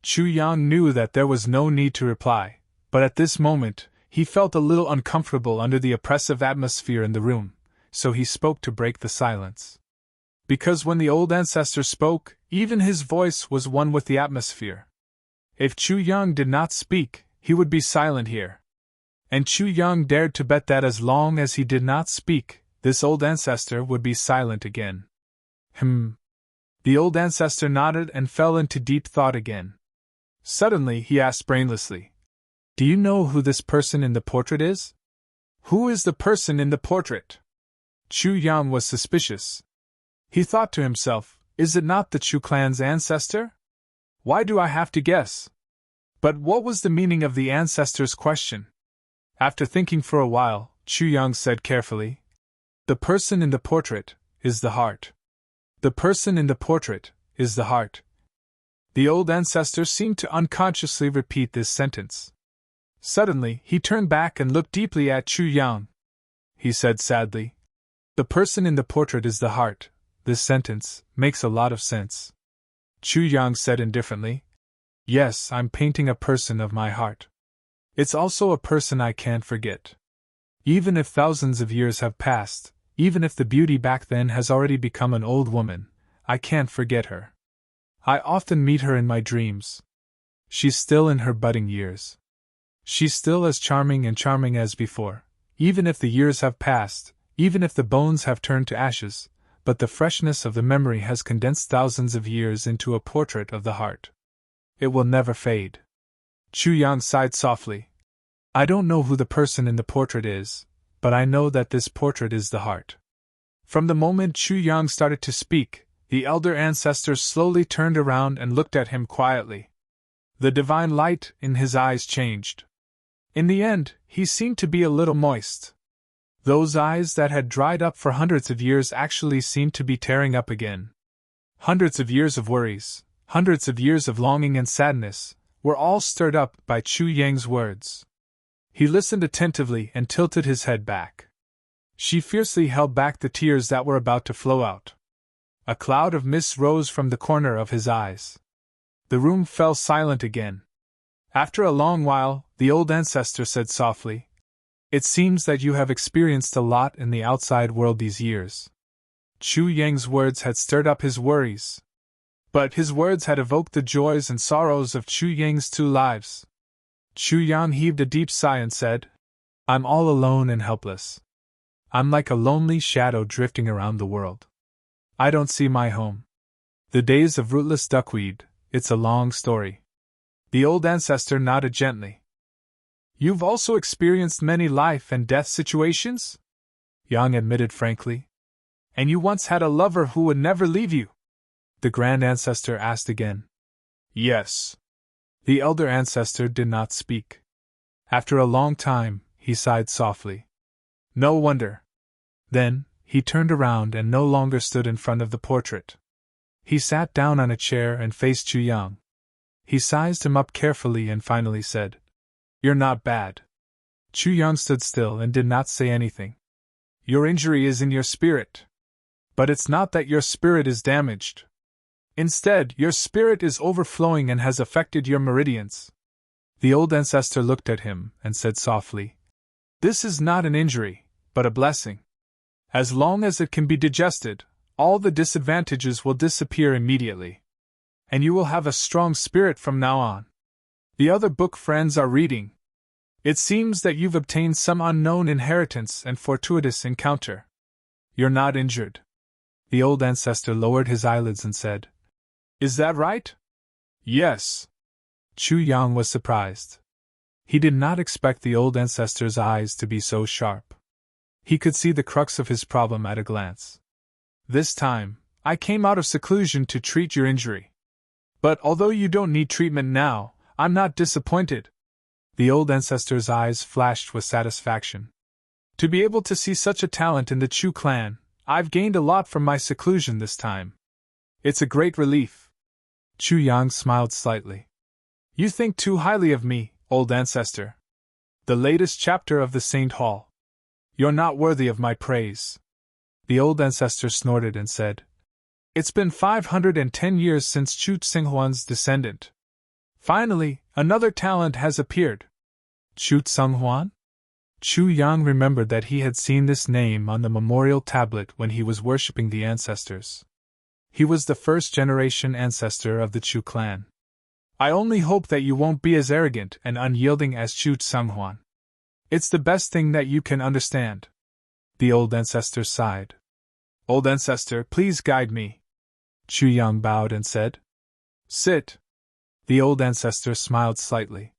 Chu Yang knew that there was no need to reply, but at this moment, he felt a little uncomfortable under the oppressive atmosphere in the room, so he spoke to break the silence. Because when the old ancestor spoke, even his voice was one with the atmosphere. If Chu Yang did not speak, he would be silent here. And Chu Yang dared to bet that as long as he did not speak, this old ancestor would be silent again. The old ancestor nodded and fell into deep thought again. Suddenly he asked brainlessly, Do you know who this person in the portrait is? Who is the person in the portrait? Chu Yang was suspicious. He thought to himself, Is it not the Chu clan's ancestor? Why do I have to guess? But what was the meaning of the ancestor's question? After thinking for a while, Chu Yang said carefully, The person in the portrait is the heart. The person in the portrait is the heart. The old ancestor seemed to unconsciously repeat this sentence. Suddenly, he turned back and looked deeply at Chu Yang. He said sadly, The person in the portrait is the heart. This sentence makes a lot of sense. Chu Yang said indifferently, Yes, I'm painting a person of my heart. It's also a person I can't forget. Even if thousands of years have passed, even if the beauty back then has already become an old woman, I can't forget her. I often meet her in my dreams. She's still in her budding years. She's still as charming as before, even if the years have passed, even if the bones have turned to ashes, but the freshness of the memory has condensed thousands of years into a portrait of the heart. It will never fade. Chu Yang sighed softly. I don't know who the person in the portrait is, but I know that this portrait is the heart. From the moment Chu Yang started to speak, the elder ancestors slowly turned around and looked at him quietly. The divine light in his eyes changed. In the end, he seemed to be a little moist. Those eyes that had dried up for hundreds of years actually seemed to be tearing up again. Hundreds of years of worries, hundreds of years of longing and sadness, were all stirred up by Chu Yang's words. He listened attentively and tilted his head back. She fiercely held back the tears that were about to flow out. A cloud of mist rose from the corner of his eyes. The room fell silent again. After a long while, the old ancestor said softly, It seems that you have experienced a lot in the outside world these years. Chu Yang's words had stirred up his worries. But his words had evoked the joys and sorrows of Chu Yang's two lives. Chu Yang heaved a deep sigh and said, I'm all alone and helpless. I'm like a lonely shadow drifting around the world. I don't see my home. The days of rootless duckweed, it's a long story. The old ancestor nodded gently. You've also experienced many life and death situations? Yang admitted frankly. And you once had a lover who would never leave you? The grand ancestor asked again. Yes. The elder ancestor did not speak. After a long time, he sighed softly. No wonder. Then, he turned around and no longer stood in front of the portrait. He sat down on a chair and faced Chu Yang. He sized him up carefully and finally said, You're not bad. Chu Yang stood still and did not say anything. Your injury is in your spirit. But it's not that your spirit is damaged. Instead, your spirit is overflowing and has affected your meridians. The old ancestor looked at him and said softly, This is not an injury, but a blessing. As long as it can be digested, all the disadvantages will disappear immediately. And you will have a strong spirit from now on. The other book friends are reading. It seems that you've obtained some unknown inheritance and fortuitous encounter. You're not injured. The old ancestor lowered his eyelids and said, Is that right? Yes. Chu Yang was surprised. He did not expect the old ancestor's eyes to be so sharp. He could see the crux of his problem at a glance. This time, I came out of seclusion to treat your injury. But although you don't need treatment now, I'm not disappointed. The old ancestor's eyes flashed with satisfaction. To be able to see such a talent in the Chu clan, I've gained a lot from my seclusion this time. It's a great relief. Chu Yang smiled slightly. You think too highly of me, old ancestor. The latest chapter of the Saint Hall. You're not worthy of my praise. The old ancestor snorted and said, It's been 510 years since Chu Tsinghuan's descendant. Finally, another talent has appeared. Chu Tsinghuan? Chu Yang remembered that he had seen this name on the memorial tablet when he was worshipping the ancestors. He was the first-generation ancestor of the Chu clan. I only hope that you won't be as arrogant and unyielding as Chu Tsinghuan. It's the best thing that you can understand. The old ancestor sighed. Old ancestor, please guide me. Chu Yang bowed and said, Sit. The old ancestor smiled slightly.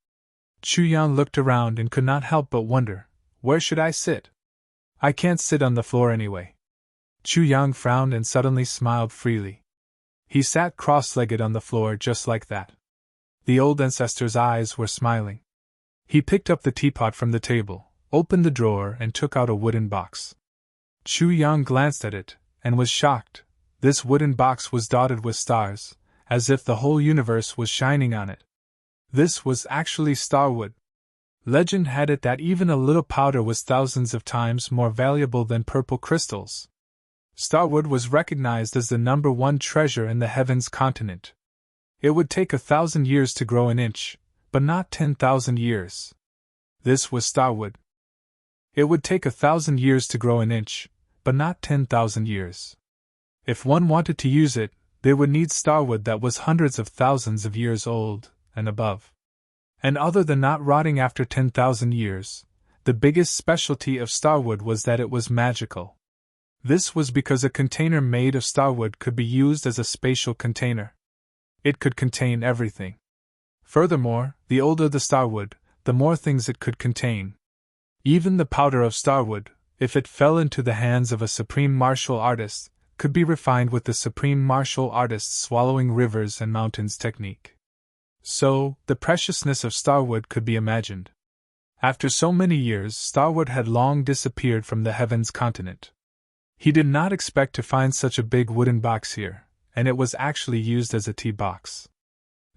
Chu Yang looked around and could not help but wonder, where should I sit? I can't sit on the floor anyway. Chu Yang frowned and suddenly smiled freely. He sat cross-legged on the floor just like that. The old ancestor's eyes were smiling. He picked up the teapot from the table, opened the drawer and took out a wooden box. Chu Yang glanced at it, and was shocked. This wooden box was dotted with stars, as if the whole universe was shining on it. This was actually starwood. Legend had it that even a little powder was thousands of times more valuable than purple crystals. Starwood was recognized as the #1 treasure in the heavens continent. It would take 1,000 years to grow an inch, but not 10,000 years. This was starwood. It would take 1,000 years to grow an inch, but not 10,000 years. If one wanted to use it, they would need starwood that was hundreds of thousands of years old, and above. And other than not rotting after 10,000 years, the biggest specialty of starwood was that it was magical. This was because a container made of starwood could be used as a spatial container. It could contain everything. Furthermore, the older the starwood, the more things it could contain. Even the powder of starwood, if it fell into the hands of a supreme martial artist, could be refined with the supreme martial artist's swallowing rivers and mountains technique. So, the preciousness of starwood could be imagined. After so many years, starwood had long disappeared from the heavens continent. He did not expect to find such a big wooden box here, and it was actually used as a tea box.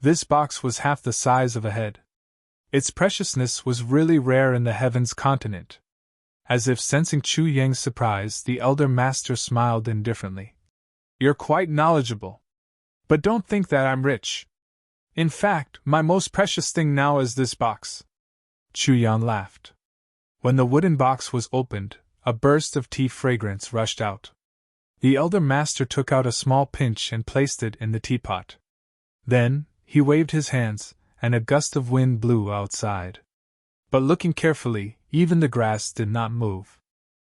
This box was half the size of a head. Its preciousness was really rare in the heavens continent. As if sensing Chu Yang's surprise, the elder master smiled indifferently. "You're quite knowledgeable. But don't think that I'm rich. In fact, my most precious thing now is this box." Chu Yang laughed. When the wooden box was opened, a burst of tea fragrance rushed out. The elder master took out a small pinch and placed it in the teapot. Then, he waved his hands, and a gust of wind blew outside. But looking carefully, even the grass did not move.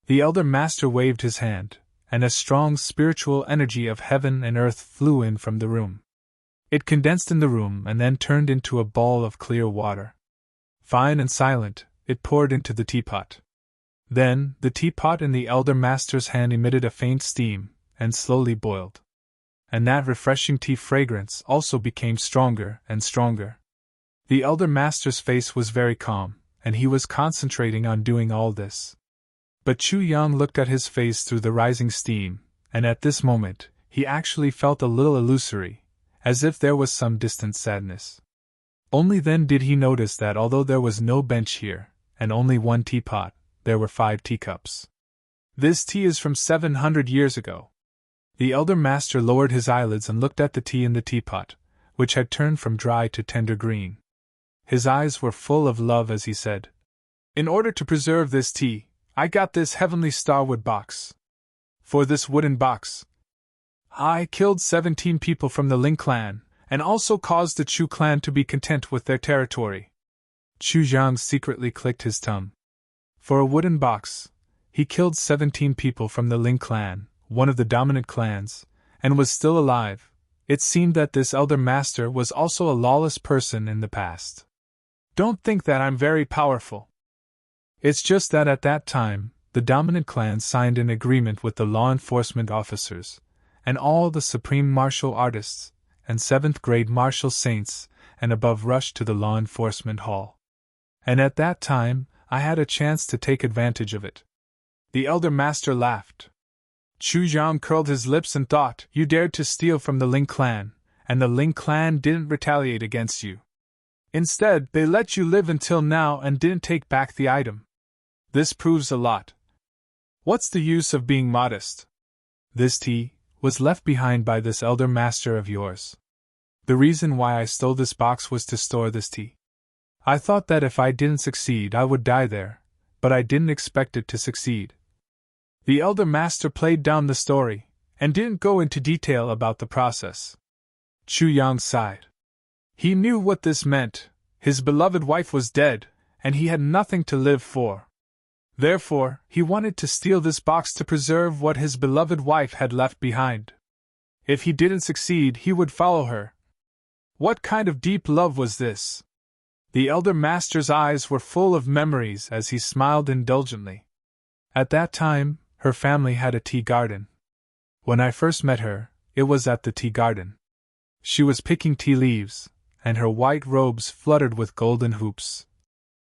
The elder master waved his hand, and a strong spiritual energy of heaven and earth flew in from the room. It condensed in the room and then turned into a ball of clear water. Fine and silent, it poured into the teapot. Then, the teapot in the elder master's hand emitted a faint steam, and slowly boiled. And that refreshing tea fragrance also became stronger and stronger. The elder master's face was very calm, and he was concentrating on doing all this. But Chu Yang looked at his face through the rising steam, and at this moment, he actually felt a little illusory, as if there was some distant sadness. Only then did he notice that although there was no bench here, and only one teapot, there were 5 teacups. "This tea is from 700 years ago." The elder master lowered his eyelids and looked at the tea in the teapot, which had turned from dry to tender green. His eyes were full of love as he said, "In order to preserve this tea, I got this heavenly starwood box. For this wooden box, I killed 17 people from the Ling clan, and also caused the Chu clan to be content with their territory." Chu Zhang secretly clicked his tongue. For a wooden box, he killed 17 people from the Ling clan, one of the dominant clans, and was still alive. It seemed that this elder master was also a lawless person in the past. "Don't think that I'm very powerful. It's just that at that time, the dominant clan signed an agreement with the law enforcement officers, and all the supreme martial artists, and 7th grade martial saints, and above rushed to the law enforcement hall. And at that time, I had a chance to take advantage of it." The elder master laughed. Chu Zhang curled his lips and thought, "You dared to steal from the Ling clan, and the Ling clan didn't retaliate against you. Instead, they let you live until now and didn't take back the item. This proves a lot. What's the use of being modest? This tea was left behind by this elder master of yours. The reason why I stole this box was to store this tea. I thought that if I didn't succeed I would die there, but I didn't expect it to succeed." The elder master played down the story, and didn't go into detail about the process. Chu Yang sighed. He knew what this meant. His beloved wife was dead, and he had nothing to live for. Therefore, he wanted to steal this box to preserve what his beloved wife had left behind. If he didn't succeed, he would follow her. What kind of deep love was this? The elder master's eyes were full of memories as he smiled indulgently. At that time, her family had a tea garden. When I first met her, it was at the tea garden. She was picking tea leaves, and her white robes fluttered with golden hoops.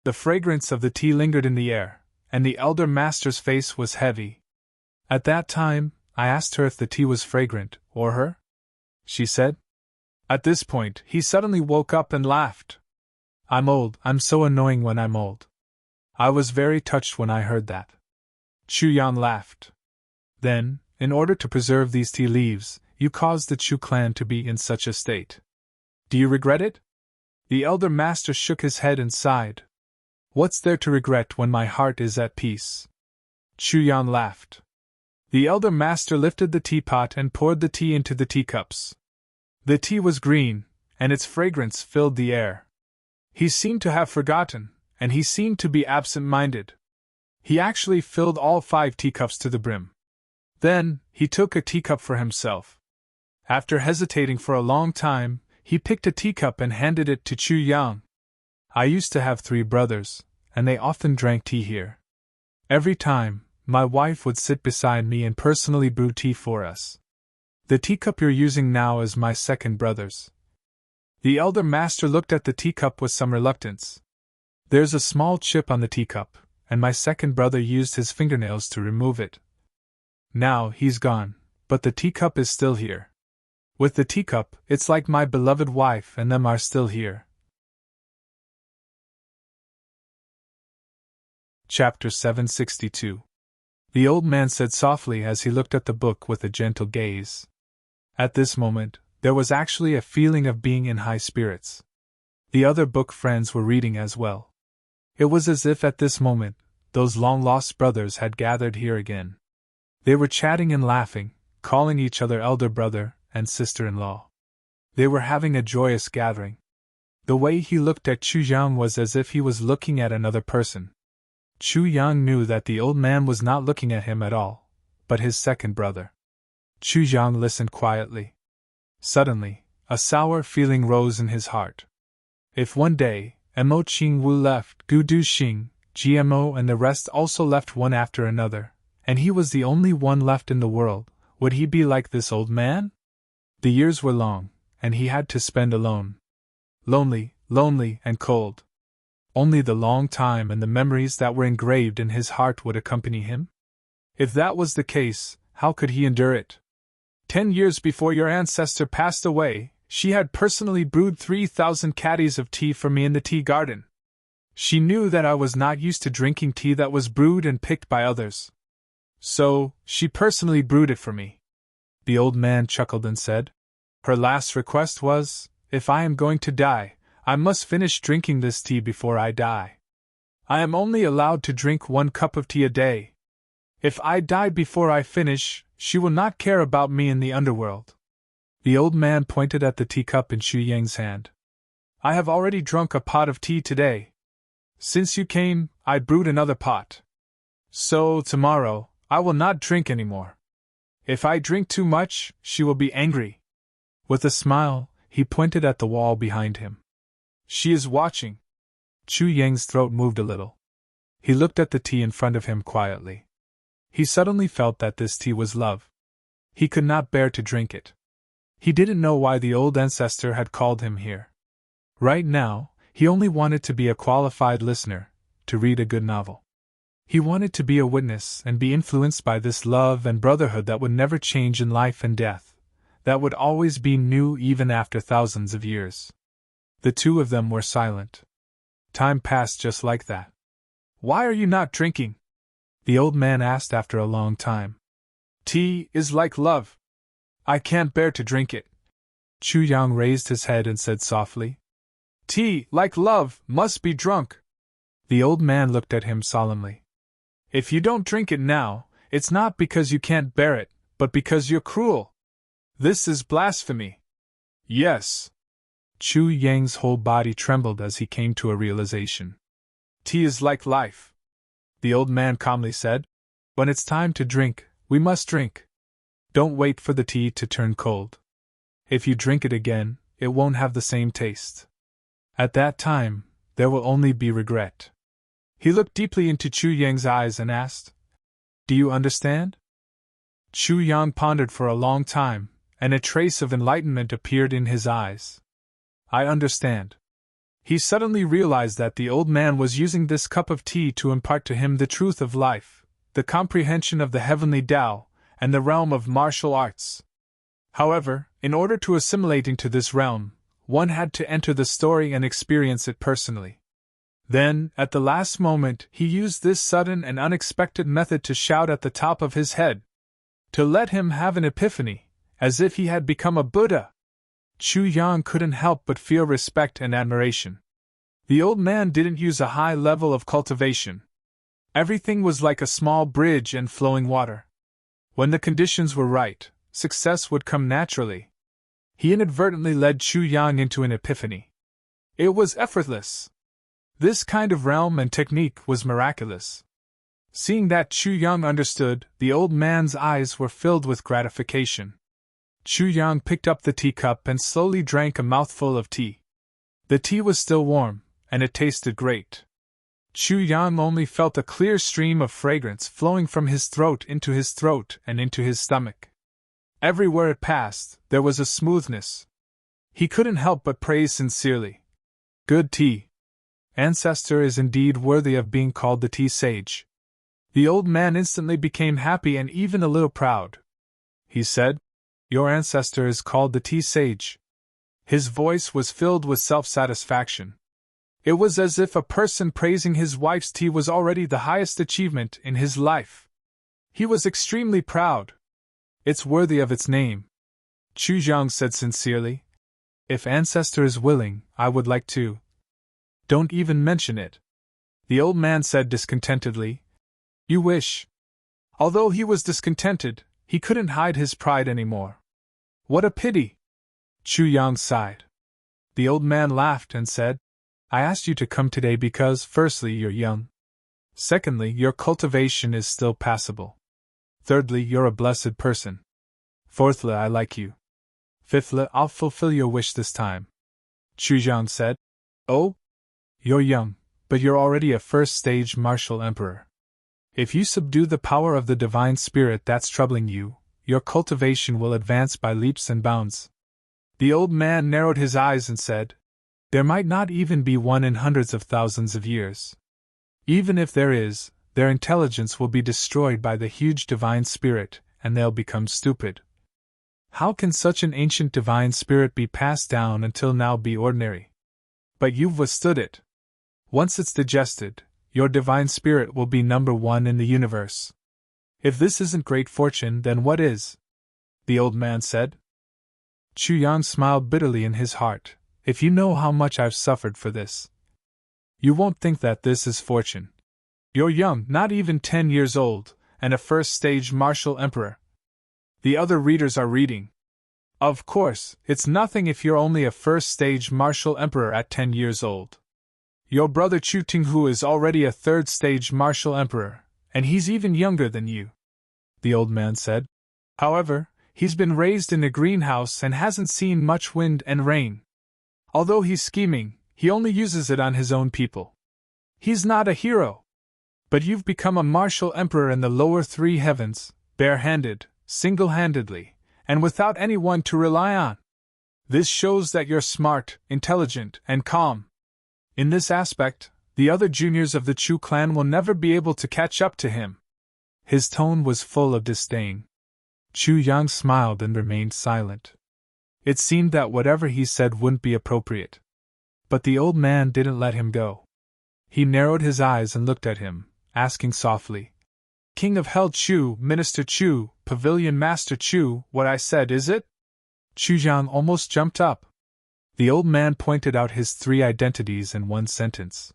The fragrance of the tea lingered in the air, and the elder master's face was heavy. At that time, I asked her if the tea was fragrant, or her? She said. At this point, he suddenly woke up and laughed. "I'm old, I'm so annoying when I'm old." I was very touched when I heard that. Chu Yan laughed. "Then, in order to preserve these tea leaves, you caused the Chu clan to be in such a state. Do you regret it?" The elder master shook his head and sighed. "What's there to regret when my heart is at peace?" Chu Yan laughed. The elder master lifted the teapot and poured the tea into the teacups. The tea was green, and its fragrance filled the air. He seemed to have forgotten, and he seemed to be absent-minded. He actually filled all 5 teacups to the brim. Then, he took a teacup for himself. After hesitating for a long time, he picked a teacup and handed it to Chu Yang. I used to have 3 brothers, and they often drank tea here. Every time, my wife would sit beside me and personally brew tea for us. The teacup you're using now is my second brother's. The elder master looked at the teacup with some reluctance. There's a small chip on the teacup, and my second brother used his fingernails to remove it. Now he's gone, but the teacup is still here. With the teacup, it's like my beloved wife and them are still here. Chapter 762. The old man said softly as he looked at the book with a gentle gaze. At this moment, there was actually a feeling of being in high spirits. The other book friends were reading as well. It was as if at this moment, those long-lost brothers had gathered here again. They were chatting and laughing, calling each other elder brother and sister-in-law. They were having a joyous gathering. The way he looked at Chu Yang was as if he was looking at another person. Chu Yang knew that the old man was not looking at him at all, but his second brother. Chu Yang listened quietly. Suddenly, a sour feeling rose in his heart. If one day, Mo Qing Wu left, Gu Du Xing, GMO and the rest also left one after another, and he was the only one left in the world, would he be like this old man? The years were long, and he had to spend alone. Lonely and cold. Only the long time and the memories that were engraved in his heart would accompany him? If that was the case, how could he endure it? 10 years before your ancestor passed away, she had personally brewed 3,000 caddies of tea for me in the tea garden. She knew that I was not used to drinking tea that was brewed and picked by others. So, she personally brewed it for me. The old man chuckled and said, her last request was, if I am going to die, I must finish drinking this tea before I die. I am only allowed to drink 1 cup of tea a day. If I die before I finish, she will not care about me in the underworld. The old man pointed at the teacup in Chu Yang's hand. I have already drunk a pot of tea today. Since you came, I brewed another pot. So, tomorrow, I will not drink any more. If I drink too much, she will be angry. With a smile, he pointed at the wall behind him. She is watching. Chu Yang's throat moved a little. He looked at the tea in front of him quietly. He suddenly felt that this tea was love. He could not bear to drink it. He didn't know why the old ancestor had called him here. Right now, he only wanted to be a qualified listener, to read a good novel. He wanted to be a witness and be influenced by this love and brotherhood that would never change in life and death, that would always be new even after thousands of years. The two of them were silent. Time passed just like that. Why are you not drinking? The old man asked after a long time. Tea is like love. I can't bear to drink it. Chu Yang raised his head and said softly. Tea, like love, must be drunk. The old man looked at him solemnly. If you don't drink it now, it's not because you can't bear it, but because you're cruel. This is blasphemy. Yes. Chu Yang's whole body trembled as he came to a realization. Tea is like life. The old man calmly said. When it's time to drink, we must drink. Don't wait for the tea to turn cold. If you drink it again, it won't have the same taste. At that time, there will only be regret. He looked deeply into Chu Yang's eyes and asked, Do you understand? Chu Yang pondered for a long time, and a trace of enlightenment appeared in his eyes. I understand. He suddenly realized that the old man was using this cup of tea to impart to him the truth of life, the comprehension of the heavenly Tao, and the realm of martial arts. However, in order to assimilate into this realm, one had to enter the story and experience it personally. Then, at the last moment, he used this sudden and unexpected method to shout at the top of his head. To let him have an epiphany, as if he had become a Buddha. Chu Yang couldn't help but feel respect and admiration. The old man didn't use a high level of cultivation. Everything was like a small bridge and flowing water. When the conditions were right, success would come naturally. He inadvertently led Chu Yang into an epiphany. It was effortless. This kind of realm and technique was miraculous. Seeing that Chu Yang understood, the old man's eyes were filled with gratification. Chu Yang picked up the teacup and slowly drank a mouthful of tea. The tea was still warm, and it tasted great. Chu Yang only felt a clear stream of fragrance flowing from his throat and into his stomach. Everywhere it passed, there was a smoothness. He couldn't help but praise sincerely. Good tea. Ancestor is indeed worthy of being called the tea sage. The old man instantly became happy and even a little proud. He said, Your ancestor is called the tea sage. His voice was filled with self-satisfaction. It was as if a person praising his wife's tea was already the highest achievement in his life. He was extremely proud. It's worthy of its name. Chu Yang said sincerely. If ancestor is willing, I would like to. Don't even mention it. The old man said discontentedly. You wish. Although he was discontented, he couldn't hide his pride anymore. What a pity! Chu Yang sighed. The old man laughed and said, I asked you to come today because, firstly, you're young. Secondly, your cultivation is still passable. Thirdly, you're a blessed person. Fourthly, I like you. Fifthly, I'll fulfill your wish this time. Chu Yang said, Oh? You're young, but you're already a first-stage martial emperor. If you subdue the power of the divine spirit that's troubling you, your cultivation will advance by leaps and bounds. The old man narrowed his eyes and said, There might not even be one in hundreds of thousands of years. Even if there is, their intelligence will be destroyed by the huge divine spirit, and they'll become stupid. How can such an ancient divine spirit be passed down until now be ordinary? But you've withstood it. Once it's digested, your divine spirit will be number one in the universe. If this isn't great fortune, then what is? The old man said. Chu Yang smiled bitterly in his heart. If you know how much I've suffered for this, you won't think that this is fortune. You're young, not even 10 years old, and a first-stage martial emperor. The other readers are reading. Of course, it's nothing if you're only a first-stage martial emperor at 10 years old. Your brother Chu Tinghu is already a third-stage martial emperor, and he's even younger than you, the old man said. However, he's been raised in a greenhouse and hasn't seen much wind and rain. Although he's scheming, he only uses it on his own people. He's not a hero. But you've become a martial emperor in the lower three heavens, bare-handed, single-handedly, and without anyone to rely on. This shows that you're smart, intelligent, and calm. In this aspect, the other juniors of the Chu clan will never be able to catch up to him. His tone was full of disdain. Chu Yang smiled and remained silent. It seemed that whatever he said wouldn't be appropriate. But the old man didn't let him go. He narrowed his eyes and looked at him, asking softly, King of Hell Chu, Minister Chu, Pavilion Master Chu, what I said, is it? Chu Yang almost jumped up. The old man pointed out his 3 identities in one sentence.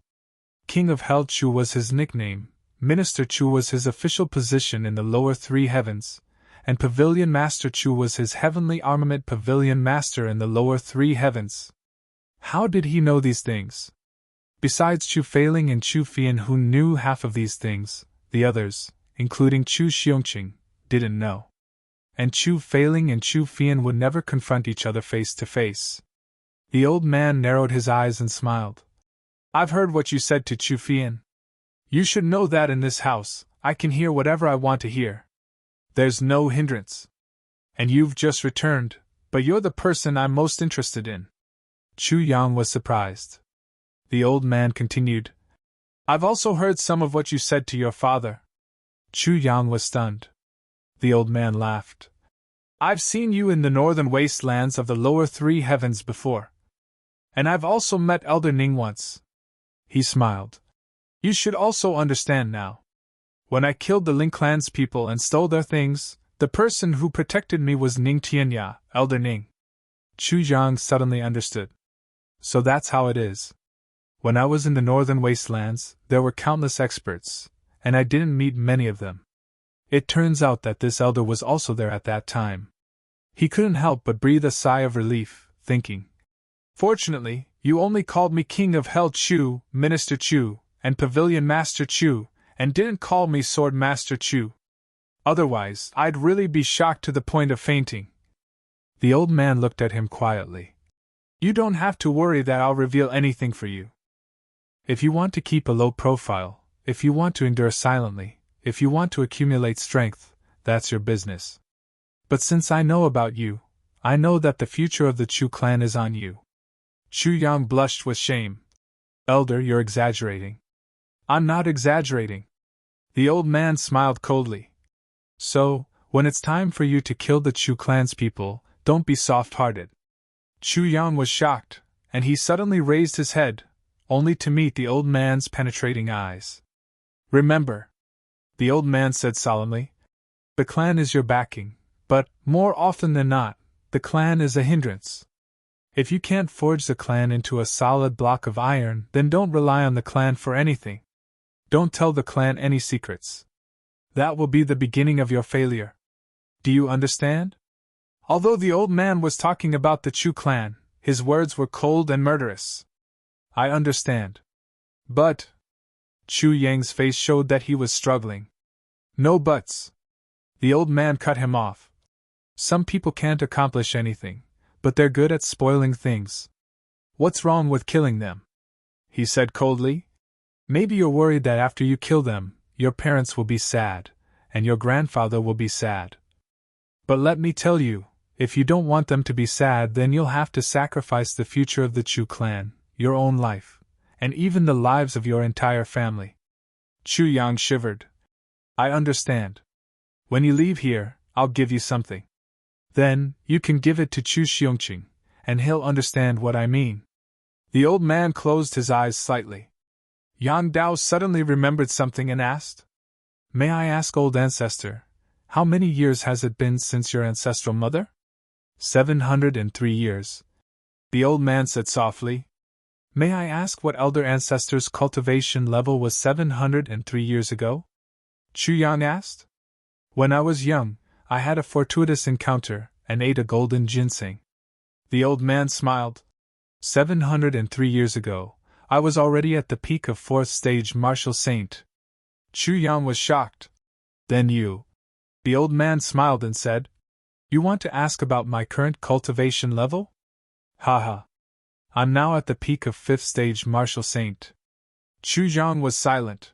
King of Hell Chu was his nickname, Minister Chu was his official position in the lower 3 heavens, and Pavilion Master Chu was his heavenly armament Pavilion Master in the lower 3 heavens. How did he know these things? Besides Chu Feiling and Chu Fian, who knew half of these things, the others, including Chu Xiongqing, didn't know. And Chu Feiling and Chu Fian would never confront each other face to face. The old man narrowed his eyes and smiled. I've heard what you said to Chu Fian. You should know that in this house, I can hear whatever I want to hear. There's no hindrance. And you've just returned, but you're the person I'm most interested in. Chu Yang was surprised. The old man continued, I've also heard some of what you said to your father. Chu Yang was stunned. The old man laughed. I've seen you in the northern wastelands of the lower 3 heavens before. And I've also met Elder Ning once. He smiled. You should also understand now. When I killed the Ling clan's people and stole their things, the person who protected me was Ning Tianya, Elder Ning. Chu Yang suddenly understood. So that's how it is. When I was in the northern wastelands, there were countless experts, and I didn't meet many of them. It turns out that this elder was also there at that time. He couldn't help but breathe a sigh of relief, thinking, "Fortunately, you only called me King of Hell Chu, Minister Chu, and Pavilion Master Chu, and didn't call me Sword Master Chu. Otherwise, I'd really be shocked to the point of fainting." The old man looked at him quietly. "You don't have to worry that I'll reveal anything for you. If you want to keep a low profile, if you want to endure silently, if you want to accumulate strength, that's your business. But since I know about you, I know that the future of the Chu clan is on you." Chu Yang blushed with shame. "Elder, you're exaggerating." "I'm not exaggerating." The old man smiled coldly. "So, when it's time for you to kill the Chu clan's people, don't be soft-hearted." Chu Yang was shocked, and he suddenly raised his head, only to meet the old man's penetrating eyes. "Remember," the old man said solemnly, "the clan is your backing, but, more often than not, the clan is a hindrance. If you can't forge the clan into a solid block of iron, then don't rely on the clan for anything. Don't tell the clan any secrets. That will be the beginning of your failure. Do you understand?" Although the old man was talking about the Chu clan, his words were cold and murderous. "I understand. But—" Chu Yang's face showed that he was struggling. "No buts." The old man cut him off. "Some people can't accomplish anything, but they're good at spoiling things. What's wrong with killing them?" he said coldly. "Maybe you're worried that after you kill them, your parents will be sad, and your grandfather will be sad. But let me tell you, if you don't want them to be sad, then you'll have to sacrifice the future of the Chu clan, your own life, and even the lives of your entire family." Chu Yang shivered. "I understand. When you leave here, I'll give you something. Then, you can give it to Chu Xiongqing, and he'll understand what I mean." The old man closed his eyes slightly. Yang Dao suddenly remembered something and asked, "May I ask, old ancestor, how many years has it been since your ancestral mother?" 703 years. The old man said softly. "May I ask what elder ancestor's cultivation level was 703 years ago?" Chu Yang asked. "When I was young, I had a fortuitous encounter, and ate a golden ginseng." The old man smiled. 703 years ago, I was already at the peak of 4th stage martial saint." Chu Yang was shocked. "Then you—" The old man smiled and said, "You want to ask about my current cultivation level? Haha. I'm now at the peak of 5th stage martial saint." Chu Yang was silent.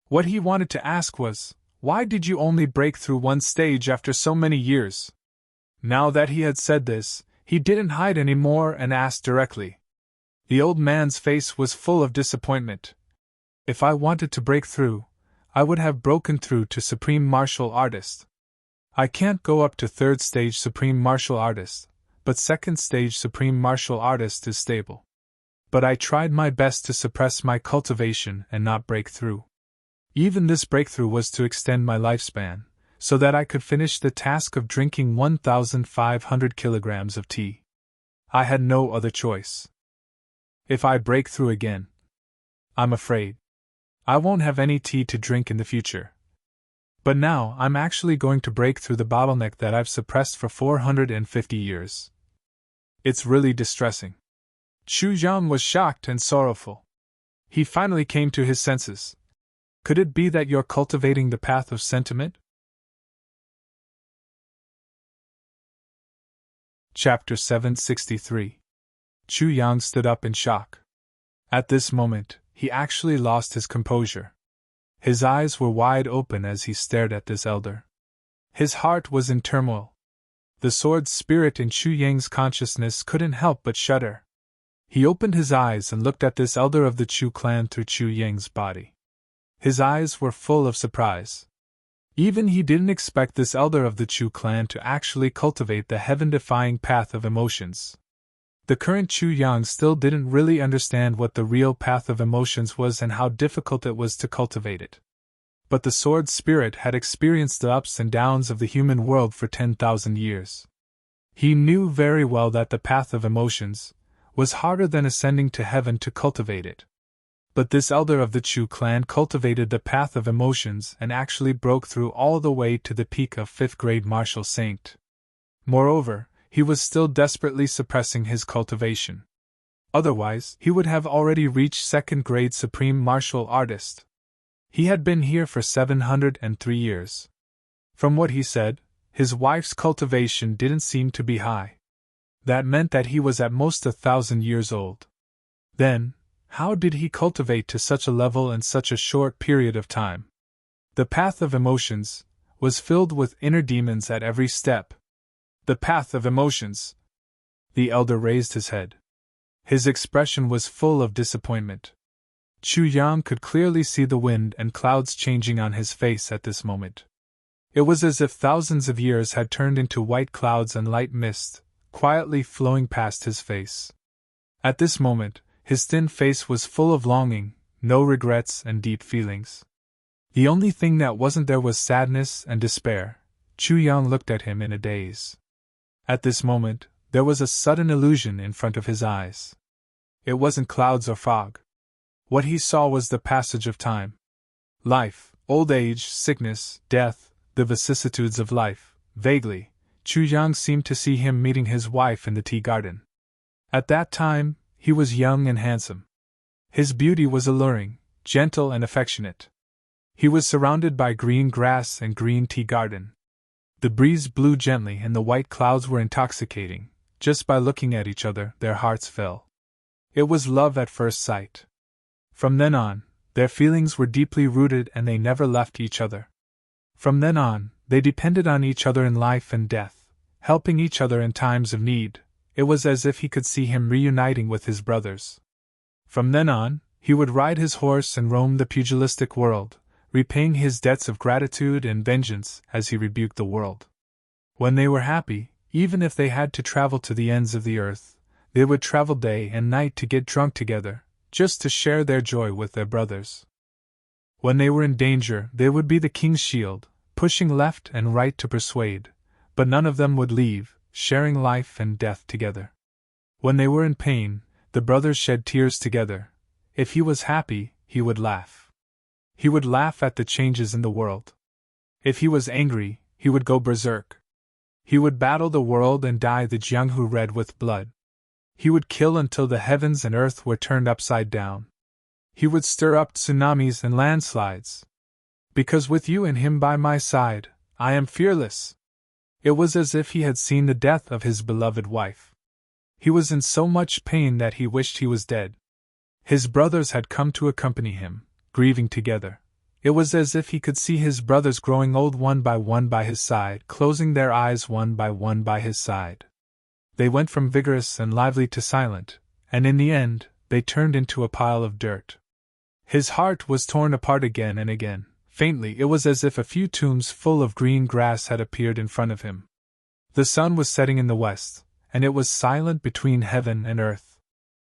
What he wanted to ask was, why did you only break through one stage after so many years? Now that he had said this, he didn't hide any more and asked directly. The old man's face was full of disappointment. "If I wanted to break through, I would have broken through to Supreme Martial Artist. I can't go up to 3rd stage Supreme Martial Artist, but 2nd stage Supreme Martial Artist is stable. But I tried my best to suppress my cultivation and not break through. Even this breakthrough was to extend my lifespan, so that I could finish the task of drinking 1,500 kilograms of tea. I had no other choice. If I break through again, I'm afraid I won't have any tea to drink in the future. But now I'm actually going to break through the bottleneck that I've suppressed for 450 years. It's really distressing." Chu Yang was shocked and sorrowful. He finally came to his senses. "Could it be that you're cultivating the path of sentiment?" Chapter 763. Chu Yang stood up in shock. At this moment, he actually lost his composure. His eyes were wide open as he stared at this elder. His heart was in turmoil. The sword spirit in Chu Yang's consciousness couldn't help but shudder. He opened his eyes and looked at this elder of the Chu clan through Chu Yang's body. His eyes were full of surprise. Even he didn't expect this elder of the Chu clan to actually cultivate the heaven-defying path of emotions. The current Chu Yang still didn't really understand what the real path of emotions was and how difficult it was to cultivate it. But the sword spirit had experienced the ups and downs of the human world for 10,000 years. He knew very well that the path of emotions was harder than ascending to heaven to cultivate it. But this elder of the Chu clan cultivated the path of emotions and actually broke through all the way to the peak of 5th grade martial saint. Moreover, he was still desperately suppressing his cultivation. Otherwise, he would have already reached 2nd grade supreme martial artist. He had been here for 703 years. From what he said, his wife's cultivation didn't seem to be high. That meant that he was at most 1,000 years old. Then, how did he cultivate to such a level in such a short period of time? The path of emotions was filled with inner demons at every step. The path of emotions. The elder raised his head. His expression was full of disappointment. Chu Yang could clearly see the wind and clouds changing on his face at this moment. It was as if thousands of years had turned into white clouds and light mist, quietly flowing past his face. At this moment, his thin face was full of longing, no regrets and deep feelings. The only thing that wasn't there was sadness and despair. Chu Yang looked at him in a daze. At this moment, there was a sudden illusion in front of his eyes. It wasn't clouds or fog. What he saw was the passage of time. Life, old age, sickness, death, the vicissitudes of life. Vaguely, Chu Yang seemed to see him meeting his wife in the tea garden. At that time, he was young and handsome. His beauty was alluring, gentle and affectionate. He was surrounded by green grass and green tea garden. The breeze blew gently and the white clouds were intoxicating. Just by looking at each other, their hearts fell. It was love at first sight. From then on, their feelings were deeply rooted and they never left each other. From then on, they depended on each other in life and death, helping each other in times of need. It was as if he could see him reuniting with his brothers. From then on, he would ride his horse and roam the pugilistic world, repaying his debts of gratitude and vengeance as he rebuked the world. When they were happy, even if they had to travel to the ends of the earth, they would travel day and night to get drunk together, just to share their joy with their brothers. When they were in danger, they would be the king's shield, pushing left and right to persuade, but none of them would leave, sharing life and death together. When they were in pain, the brothers shed tears together. If he was happy, he would laugh. He would laugh at the changes in the world. If he was angry, he would go berserk. He would battle the world and dye the Jianghu red with blood. He would kill until the heavens and earth were turned upside down. He would stir up tsunamis and landslides. Because with you and him by my side, I am fearless. It was as if he had seen the death of his beloved wife. He was in so much pain that he wished he was dead. His brothers had come to accompany him, grieving together. It was as if he could see his brothers growing old one by his side, closing their eyes one by his side. They went from vigorous and lively to silent, and in the end, they turned into a pile of dirt. His heart was torn apart again and again. Faintly, it was as if a few tombs full of green grass had appeared in front of him. The sun was setting in the west, and it was silent between heaven and earth.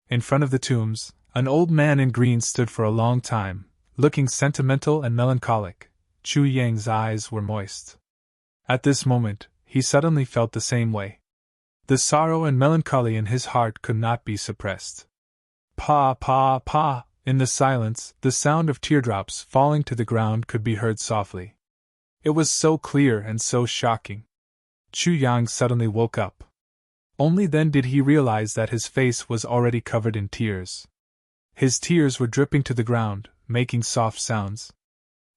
In front of the tombs, an old man in green stood for a long time, looking sentimental and melancholic. Chu Yang's eyes were moist. At this moment, he suddenly felt the same way. The sorrow and melancholy in his heart could not be suppressed. Pa, pa, pa! In the silence, the sound of teardrops falling to the ground could be heard softly. It was so clear and so shocking. Chu Yang suddenly woke up. Only then did he realize that his face was already covered in tears. His tears were dripping to the ground, making soft sounds.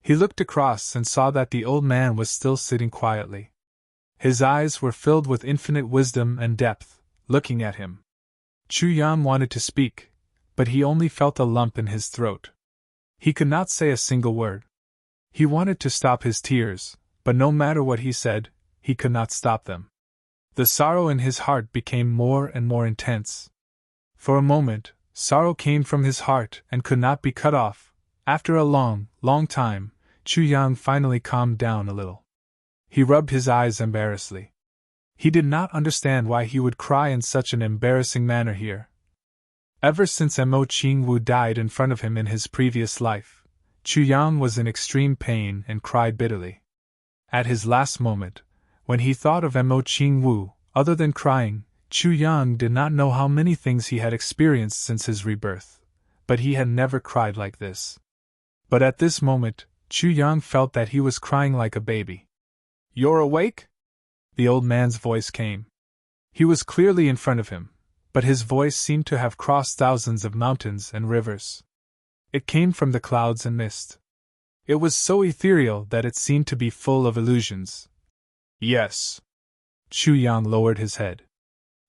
He looked across and saw that the old man was still sitting quietly. His eyes were filled with infinite wisdom and depth, looking at him. Chu Yang wanted to speak, but he only felt a lump in his throat. He could not say a single word. He wanted to stop his tears, but no matter what he said, he could not stop them. The sorrow in his heart became more and more intense. For a moment, sorrow came from his heart and could not be cut off. After a long, long time, Chu Yang finally calmed down a little. He rubbed his eyes embarrassedly. He did not understand why he would cry in such an embarrassing manner here. Ever since Mo Qingwu died in front of him in his previous life, Chu Yang was in extreme pain and cried bitterly. At his last moment, when he thought of Mo Qingwu, other than crying, Chu Yang did not know how many things he had experienced since his rebirth. but he had never cried like this. But at this moment, Chu Yang felt that he was crying like a baby. "You're awake?" The old man's voice came. He was clearly in front of him, but his voice seemed to have crossed thousands of mountains and rivers. It came from the clouds and mist. It was so ethereal that it seemed to be full of illusions. "Yes." Chu Yang lowered his head.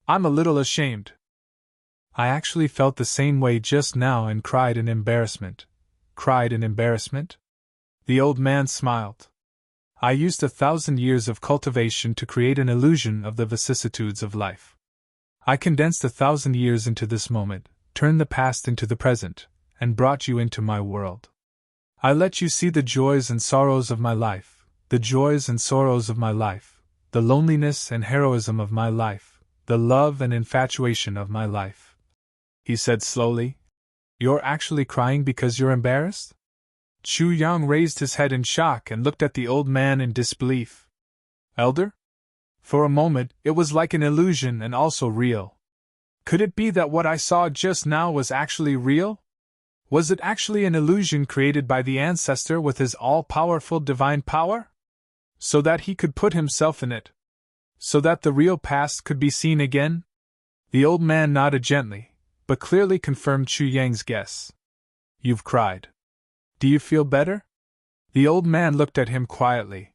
"I'm a little ashamed. I actually felt the same way just now and cried in embarrassment." "Cried in embarrassment?" The old man smiled. "I used 1,000 years of cultivation to create an illusion of the vicissitudes of life. I condensed 1,000 years into this moment, turned the past into the present, and brought you into my world. I let you see the joys and sorrows of my life, the joys and sorrows of my life, the loneliness and heroism of my life, the love and infatuation of my life," he said slowly. "You're actually crying because you're embarrassed?" Chu Yang raised his head in shock and looked at the old man in disbelief. "Elder?" For a moment, it was like an illusion and also real. Could it be that what I saw just now was actually real? Was it actually an illusion created by the ancestor with his all-powerful divine power? So that he could put himself in it? So that the real past could be seen again? The old man nodded gently, but clearly confirmed Chu Yang's guess. "You've cried. Do you feel better?" The old man looked at him quietly.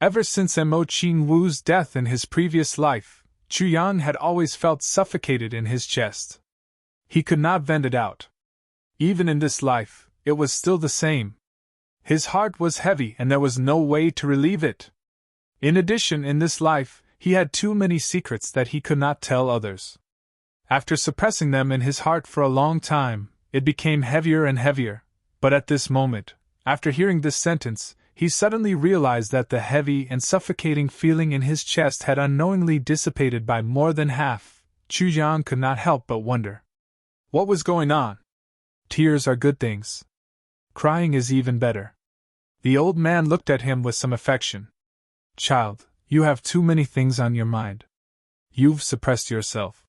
Ever since Mo Qing Wu's death in his previous life, Chu Yang had always felt suffocated in his chest. He could not vent it out. Even in this life, it was still the same. His heart was heavy and there was no way to relieve it. In addition, in this life, he had too many secrets that he could not tell others. After suppressing them in his heart for a long time, it became heavier and heavier. But at this moment, after hearing this sentence, he suddenly realized that the heavy and suffocating feeling in his chest had unknowingly dissipated by more than half. Chu Yang could not help but wonder. What was going on? Tears are good things. Crying is even better. The old man looked at him with some affection. "Child, you have too many things on your mind. You've suppressed yourself.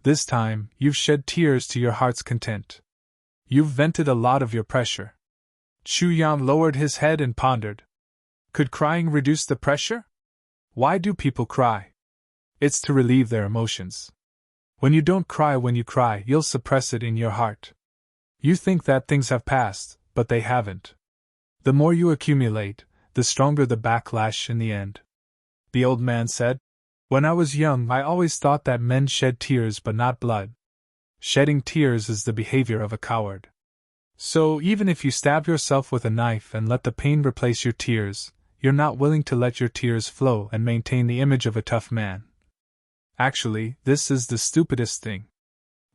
This time, you've shed tears to your heart's content. You've vented a lot of your pressure." Chu Yang lowered his head and pondered. Could crying reduce the pressure? Why do people cry? It's to relieve their emotions. When you don't cry when you cry, you'll suppress it in your heart. You think that things have passed, but they haven't. The more you accumulate, the stronger the backlash in the end. The old man said, "When I was young, I always thought that men shed tears but not blood. Shedding tears is the behavior of a coward. So even if you stab yourself with a knife and let the pain replace your tears, you're not willing to let your tears flow and maintain the image of a tough man. Actually, this is the stupidest thing.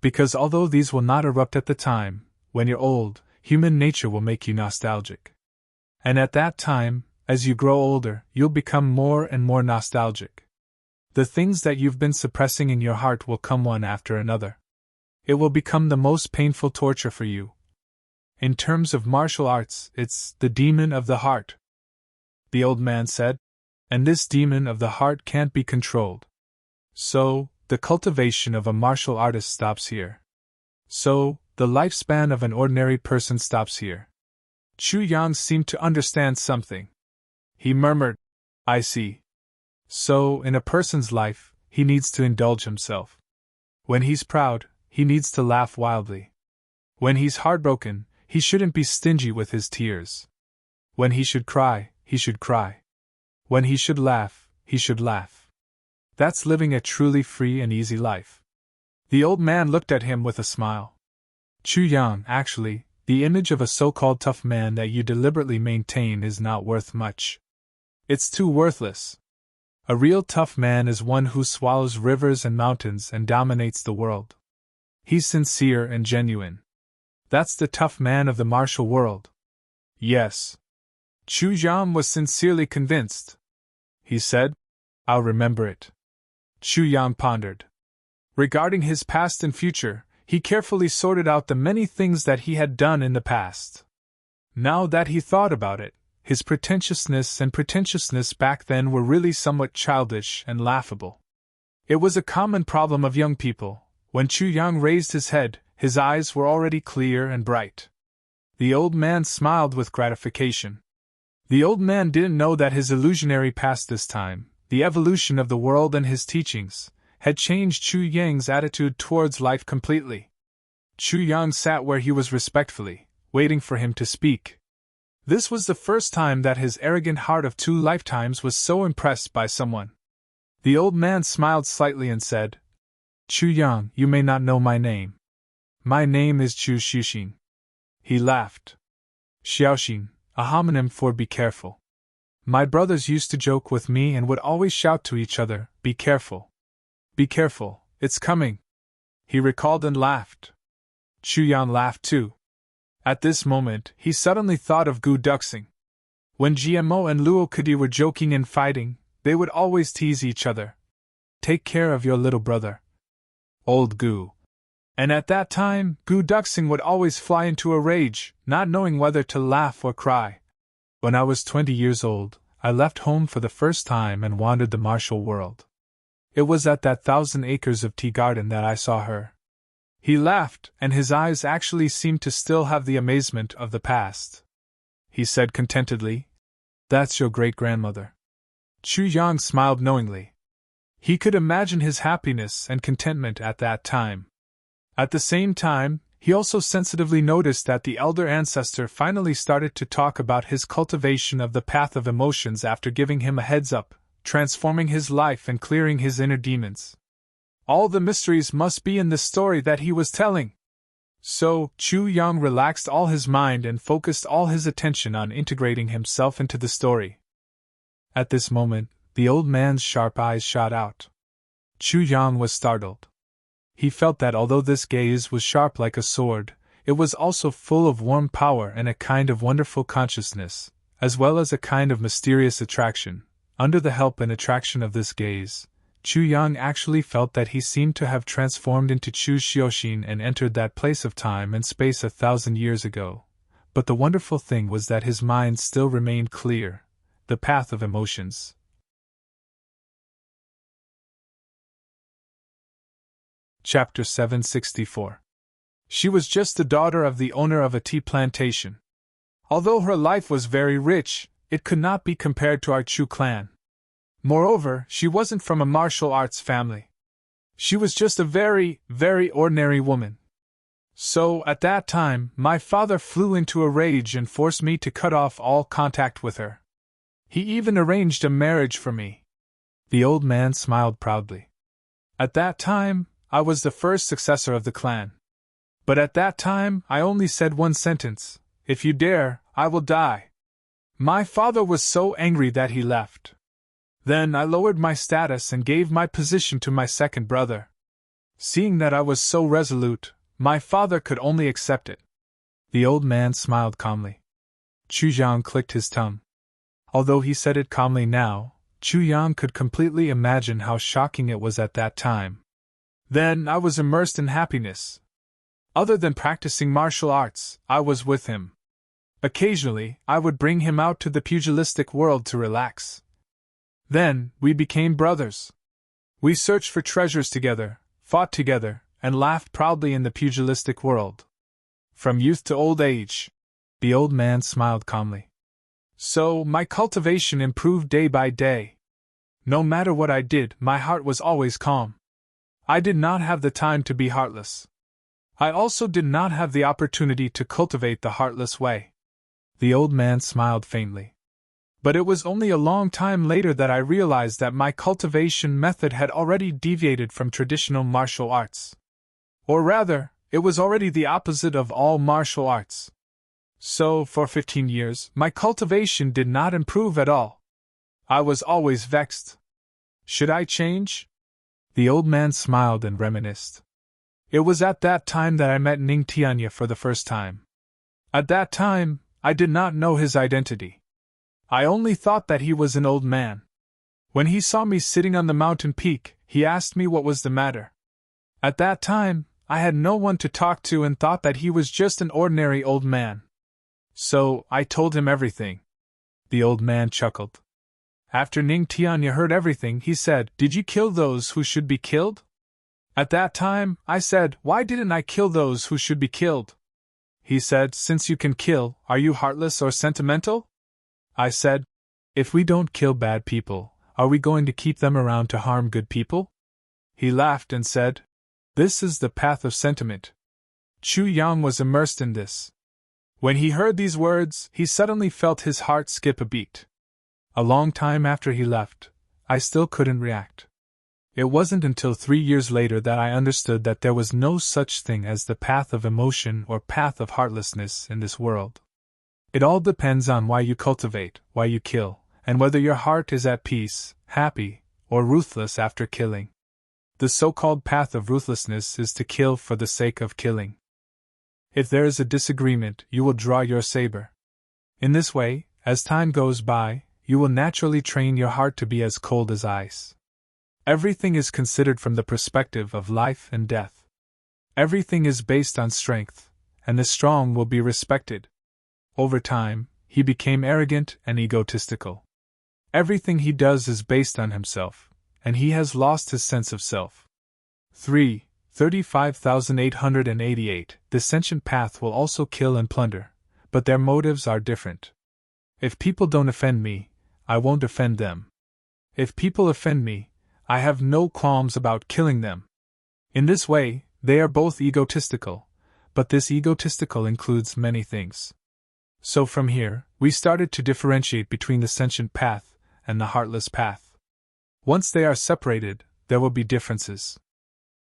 Because although these will not erupt at the time, when you're old, human nature will make you nostalgic. And at that time, as you grow older, you'll become more and more nostalgic. The things that you've been suppressing in your heart will come one after another. It will become the most painful torture for you. In terms of martial arts, it's the demon of the heart," the old man said, "and this demon of the heart can't be controlled. So, the cultivation of a martial artist stops here. So, the lifespan of an ordinary person stops here." Chu Yang seemed to understand something. He murmured, "I see. So, in a person's life, he needs to indulge himself. When he's proud, he needs to laugh wildly. When he's heartbroken, he shouldn't be stingy with his tears. When he should cry, he should cry. When he should laugh, he should laugh. That's living a truly free and easy life." The old man looked at him with a smile. "Chu Yang, actually, the image of a so-called tough man that you deliberately maintain is not worth much. It's too worthless. A real tough man is one who swallows rivers and mountains and dominates the world. He's sincere and genuine. That's the tough man of the martial world." "Yes." Chu Yang was sincerely convinced. He said, "I'll remember it." Chu Yang pondered. Regarding his past and future, he carefully sorted out the many things that he had done in the past. Now that he thought about it, his pretentiousness back then were really somewhat childish and laughable. It was a common problem of young people. When Chu Yang raised his head, his eyes were already clear and bright. The old man smiled with gratification. The old man didn't know that his illusionary past this time, the evolution of the world and his teachings, had changed Chu Yang's attitude towards life completely. Chu Yang sat where he was respectfully, waiting for him to speak. This was the first time that his arrogant heart of 2 lifetimes was so impressed by someone. The old man smiled slightly and said, "Chu Yang, you may not know my name. My name is Chu Xiaoxin." He laughed. Xiaoxin, a homonym for be careful. My brothers used to joke with me and would always shout to each other, "Be careful. Be careful, it's coming." He recalled and laughed. Chu Yang laughed too. At this moment, he suddenly thought of Gu Duxing. When GMO and Luo Kadi were joking and fighting, they would always tease each other. "Take care of your little brother, old Gu." And at that time, Gu Duxing would always fly into a rage, not knowing whether to laugh or cry. When I was 20 years old, I left home for the first time and wandered the martial world. It was at that 1,000 acres of tea garden that I saw her. He laughed, and his eyes actually seemed to still have the amazement of the past. He said contentedly, "That's your great-grandmother." Chu Yang smiled knowingly. He could imagine his happiness and contentment at that time. At the same time, he also sensitively noticed that the elder ancestor finally started to talk about his cultivation of the path of emotions after giving him a heads-up, transforming his life and clearing his inner demons. All the mysteries must be in the story that he was telling. So, Chu Yang relaxed all his mind and focused all his attention on integrating himself into the story. At this moment, the old man's sharp eyes shot out. Chu Yang was startled. He felt that although this gaze was sharp like a sword, it was also full of warm power and a kind of wonderful consciousness, as well as a kind of mysterious attraction. Under the help and attraction of this gaze, Chu Yang actually felt that he seemed to have transformed into Chu Xiaoxin and entered that place of time and space 1,000 years ago. But the wonderful thing was that his mind still remained clear, the path of emotions. Chapter 764. She was just the daughter of the owner of a tea plantation. Although her life was very rich, it could not be compared to our Chu clan. Moreover, she wasn't from a martial arts family. She was just a very, very ordinary woman. So, at that time, my father flew into a rage and forced me to cut off all contact with her. He even arranged a marriage for me. The old man smiled proudly. At that time, I was the first successor of the clan. But at that time, I only said one sentence: "If you dare, I will die." My father was so angry that he left. Then I lowered my status and gave my position to my second brother. Seeing that I was so resolute, my father could only accept it. The old man smiled calmly. Chu Yang clicked his tongue. Although he said it calmly now, Chu Yang could completely imagine how shocking it was at that time. Then I was immersed in happiness. Other than practicing martial arts, I was with him. Occasionally, I would bring him out to the pugilistic world to relax. Then, we became brothers. We searched for treasures together, fought together, and laughed proudly in the pugilistic world. From youth to old age. The old man smiled calmly. So, my cultivation improved day by day. No matter what I did, my heart was always calm. I did not have the time to be heartless. I also did not have the opportunity to cultivate the heartless way. The old man smiled faintly. But it was only a long time later that I realized that my cultivation method had already deviated from traditional martial arts. Or rather, it was already the opposite of all martial arts. So, for 15 years, my cultivation did not improve at all. I was always vexed. Should I change? The old man smiled and reminisced. It was at that time that I met Ning Tianya for the first time. At that time, I did not know his identity. I only thought that he was an old man. When he saw me sitting on the mountain peak, he asked me what was the matter. At that time, I had no one to talk to and thought that he was just an ordinary old man. So, I told him everything. The old man chuckled. After Ning Tianya heard everything, he said, "Did you kill those who should be killed?" At that time, I said, "Why didn't I kill those who should be killed?" He said, "Since you can kill, are you heartless or sentimental?" I said, "If we don't kill bad people, are we going to keep them around to harm good people?" He laughed and said, "This is the path of sentiment." Chu Yang was immersed in this. When he heard these words, he suddenly felt his heart skip a beat. A long time after he left, I still couldn't react. It wasn't until 3 years later that I understood that there was no such thing as the path of emotion or path of heartlessness in this world. It all depends on why you cultivate, why you kill, and whether your heart is at peace, happy, or ruthless after killing. The so-called path of ruthlessness is to kill for the sake of killing. If there is a disagreement, you will draw your saber. In this way, as time goes by, you will naturally train your heart to be as cold as ice. Everything is considered from the perspective of life and death. Everything is based on strength, and the strong will be respected. Over time, he became arrogant and egotistical. Everything he does is based on himself, and he has lost his sense of self. 35,888. The sentient path will also kill and plunder, but their motives are different. If people don't offend me, I won't offend them. If people offend me, I have no qualms about killing them. In this way, they are both egotistical, but this egotistical includes many things. So from here, we started to differentiate between the sentient path and the heartless path. Once they are separated, there will be differences.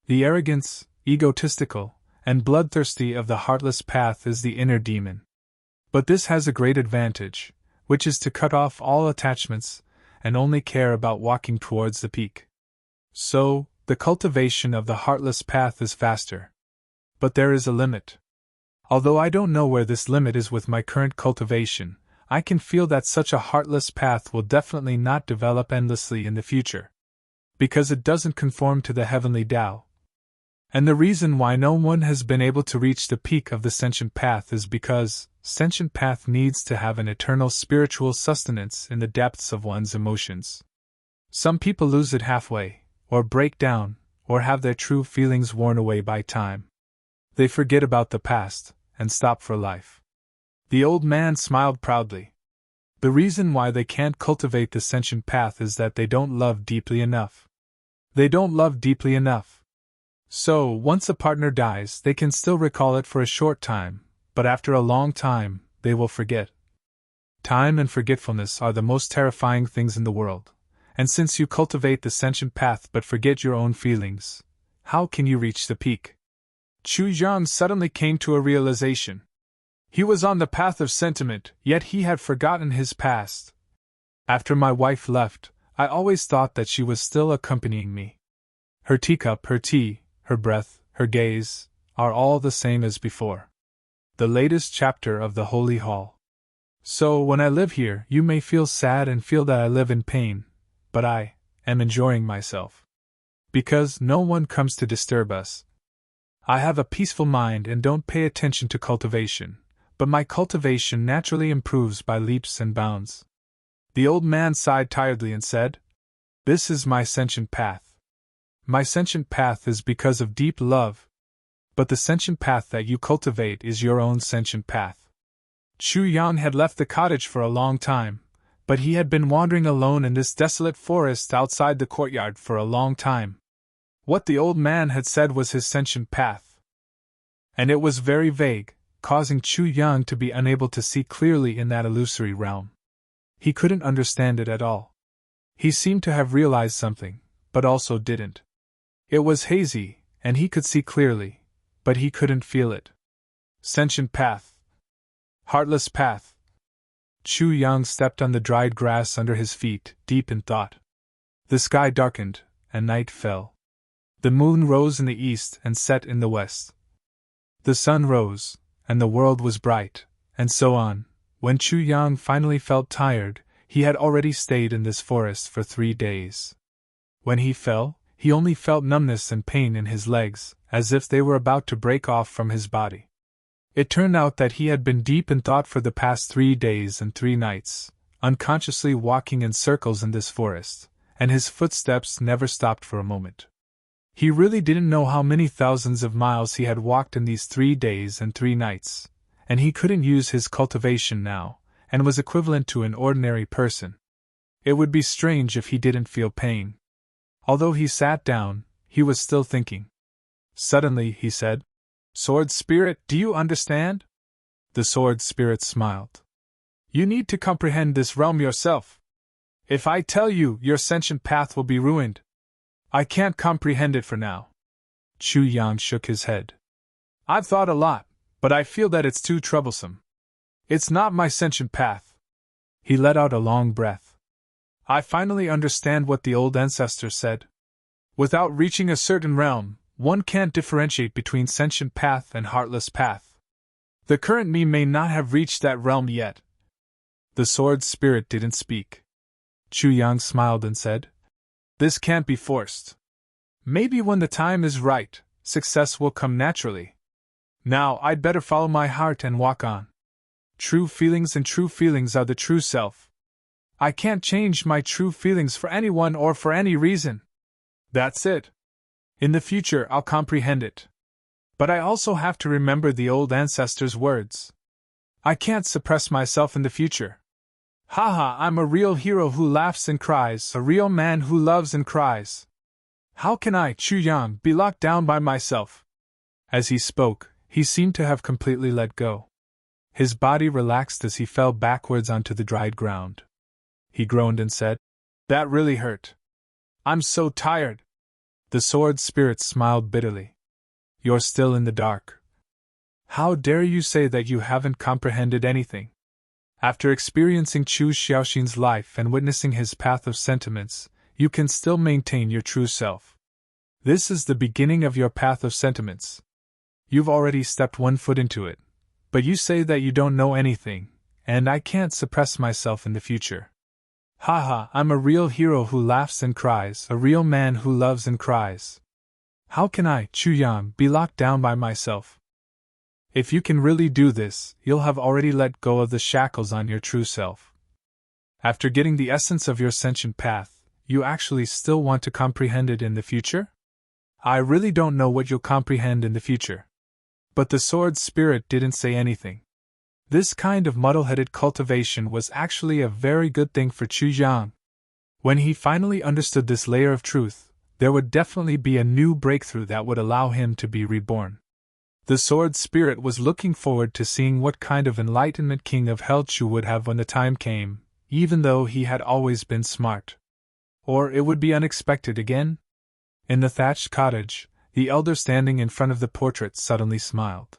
The arrogance, egotistical, and bloodthirsty of the heartless path is the inner demon. But this has a great advantage, which is to cut off all attachments and only care about walking towards the peak. So, the cultivation of the heartless path is faster. But there is a limit. Although I don't know where this limit is with my current cultivation, I can feel that such a heartless path will definitely not develop endlessly in the future. Because it doesn't conform to the heavenly Tao. And the reason why no one has been able to reach the peak of the sentient path is because sentient path needs to have an eternal spiritual sustenance in the depths of one's emotions. Some people lose it halfway, or break down, or have their true feelings worn away by time. They forget about the past, and stop for life. The old man smiled proudly. The reason why they can't cultivate the sentient path is that they don't love deeply enough. They don't love deeply enough. So, once a partner dies, they can still recall it for a short time, but after a long time, they will forget. Time and forgetfulness are the most terrifying things in the world. And since you cultivate the sentient path but forget your own feelings, how can you reach the peak? Chu Yang suddenly came to a realization. He was on the path of sentiment, yet he had forgotten his past. After my wife left, I always thought that she was still accompanying me. Her teacup, her tea, her breath, her gaze, are all the same as before. The latest chapter of the Holy Hall. So when I live here, you may feel sad and feel that I live in pain. But I am enjoying myself. Because no one comes to disturb us. I have a peaceful mind and don't pay attention to cultivation, but my cultivation naturally improves by leaps and bounds. The old man sighed tiredly and said, "This is my sentient path. My sentient path is because of deep love. But the sentient path that you cultivate is your own sentient path." Chu Yang had left the cottage for a long time. But he had been wandering alone in this desolate forest outside the courtyard for a long time. What the old man had said was his sentient path. And it was very vague, causing Chu Yang to be unable to see clearly in that illusory realm. He couldn't understand it at all. He seemed to have realized something, but also didn't. It was hazy, and he could see clearly, but he couldn't feel it. Sentient path. Heartless path. Chu Yang stepped on the dried grass under his feet, deep in thought. The sky darkened, and night fell. The moon rose in the east and set in the west. The sun rose, and the world was bright, and so on. When Chu Yang finally felt tired, he had already stayed in this forest for 3 days. When he fell, he only felt numbness and pain in his legs, as if they were about to break off from his body. It turned out that he had been deep in thought for the past 3 days and 3 nights, unconsciously walking in circles in this forest, and his footsteps never stopped for a moment. He really didn't know how many thousands of miles he had walked in these 3 days and 3 nights, and he couldn't use his cultivation now, and was equivalent to an ordinary person. It would be strange if he didn't feel pain. Although he sat down, he was still thinking. Suddenly, he said, "Sword Spirit, do you understand?" The Sword Spirit smiled. "You need to comprehend this realm yourself. If I tell you, your sentient path will be ruined. I can't comprehend it for now." Chu Yang shook his head. "I've thought a lot, but I feel that it's too troublesome. It's not my sentient path." He let out a long breath. "I finally understand what the old ancestors said. Without reaching a certain realm, one can't differentiate between sentient path and heartless path. The current me may not have reached that realm yet." The Sword Spirit didn't speak. Chu Yang smiled and said, "This can't be forced. Maybe when the time is right, success will come naturally. Now I'd better follow my heart and walk on. True feelings are the true self. I can't change my true feelings for anyone or for any reason. That's it. In the future I'll comprehend it. But I also have to remember the old ancestors' words. I can't suppress myself in the future. Haha, I'm a real hero who laughs and cries, a real man who loves and cries. How can I, Chu Yang, be locked down by myself?" As he spoke, he seemed to have completely let go. His body relaxed as he fell backwards onto the dried ground. He groaned and said, "That really hurt. I'm so tired." The Sword Spirit smiled bitterly. "You're still in the dark. How dare you say that you haven't comprehended anything? After experiencing Chu Xiaoxin's life and witnessing his path of sentiments, you can still maintain your true self. This is the beginning of your path of sentiments. You've already stepped one foot into it, but you say that you don't know anything, and I can't suppress myself in the future. Haha, I'm a real hero who laughs and cries, a real man who loves and cries. How can I, Chu Yang, be locked down by myself? If you can really do this, you'll have already let go of the shackles on your true self. After getting the essence of your sentient path, you actually still want to comprehend it in the future? I really don't know what you'll comprehend in the future." But the Sword Spirit didn't say anything. This kind of muddle-headed cultivation was actually a very good thing for Chu Yang. When he finally understood this layer of truth, there would definitely be a new breakthrough that would allow him to be reborn. The Sword Spirit was looking forward to seeing what kind of enlightenment King of Hell Chu would have when the time came, even though he had always been smart. Or it would be unexpected again? In the thatched cottage, the elder standing in front of the portrait suddenly smiled.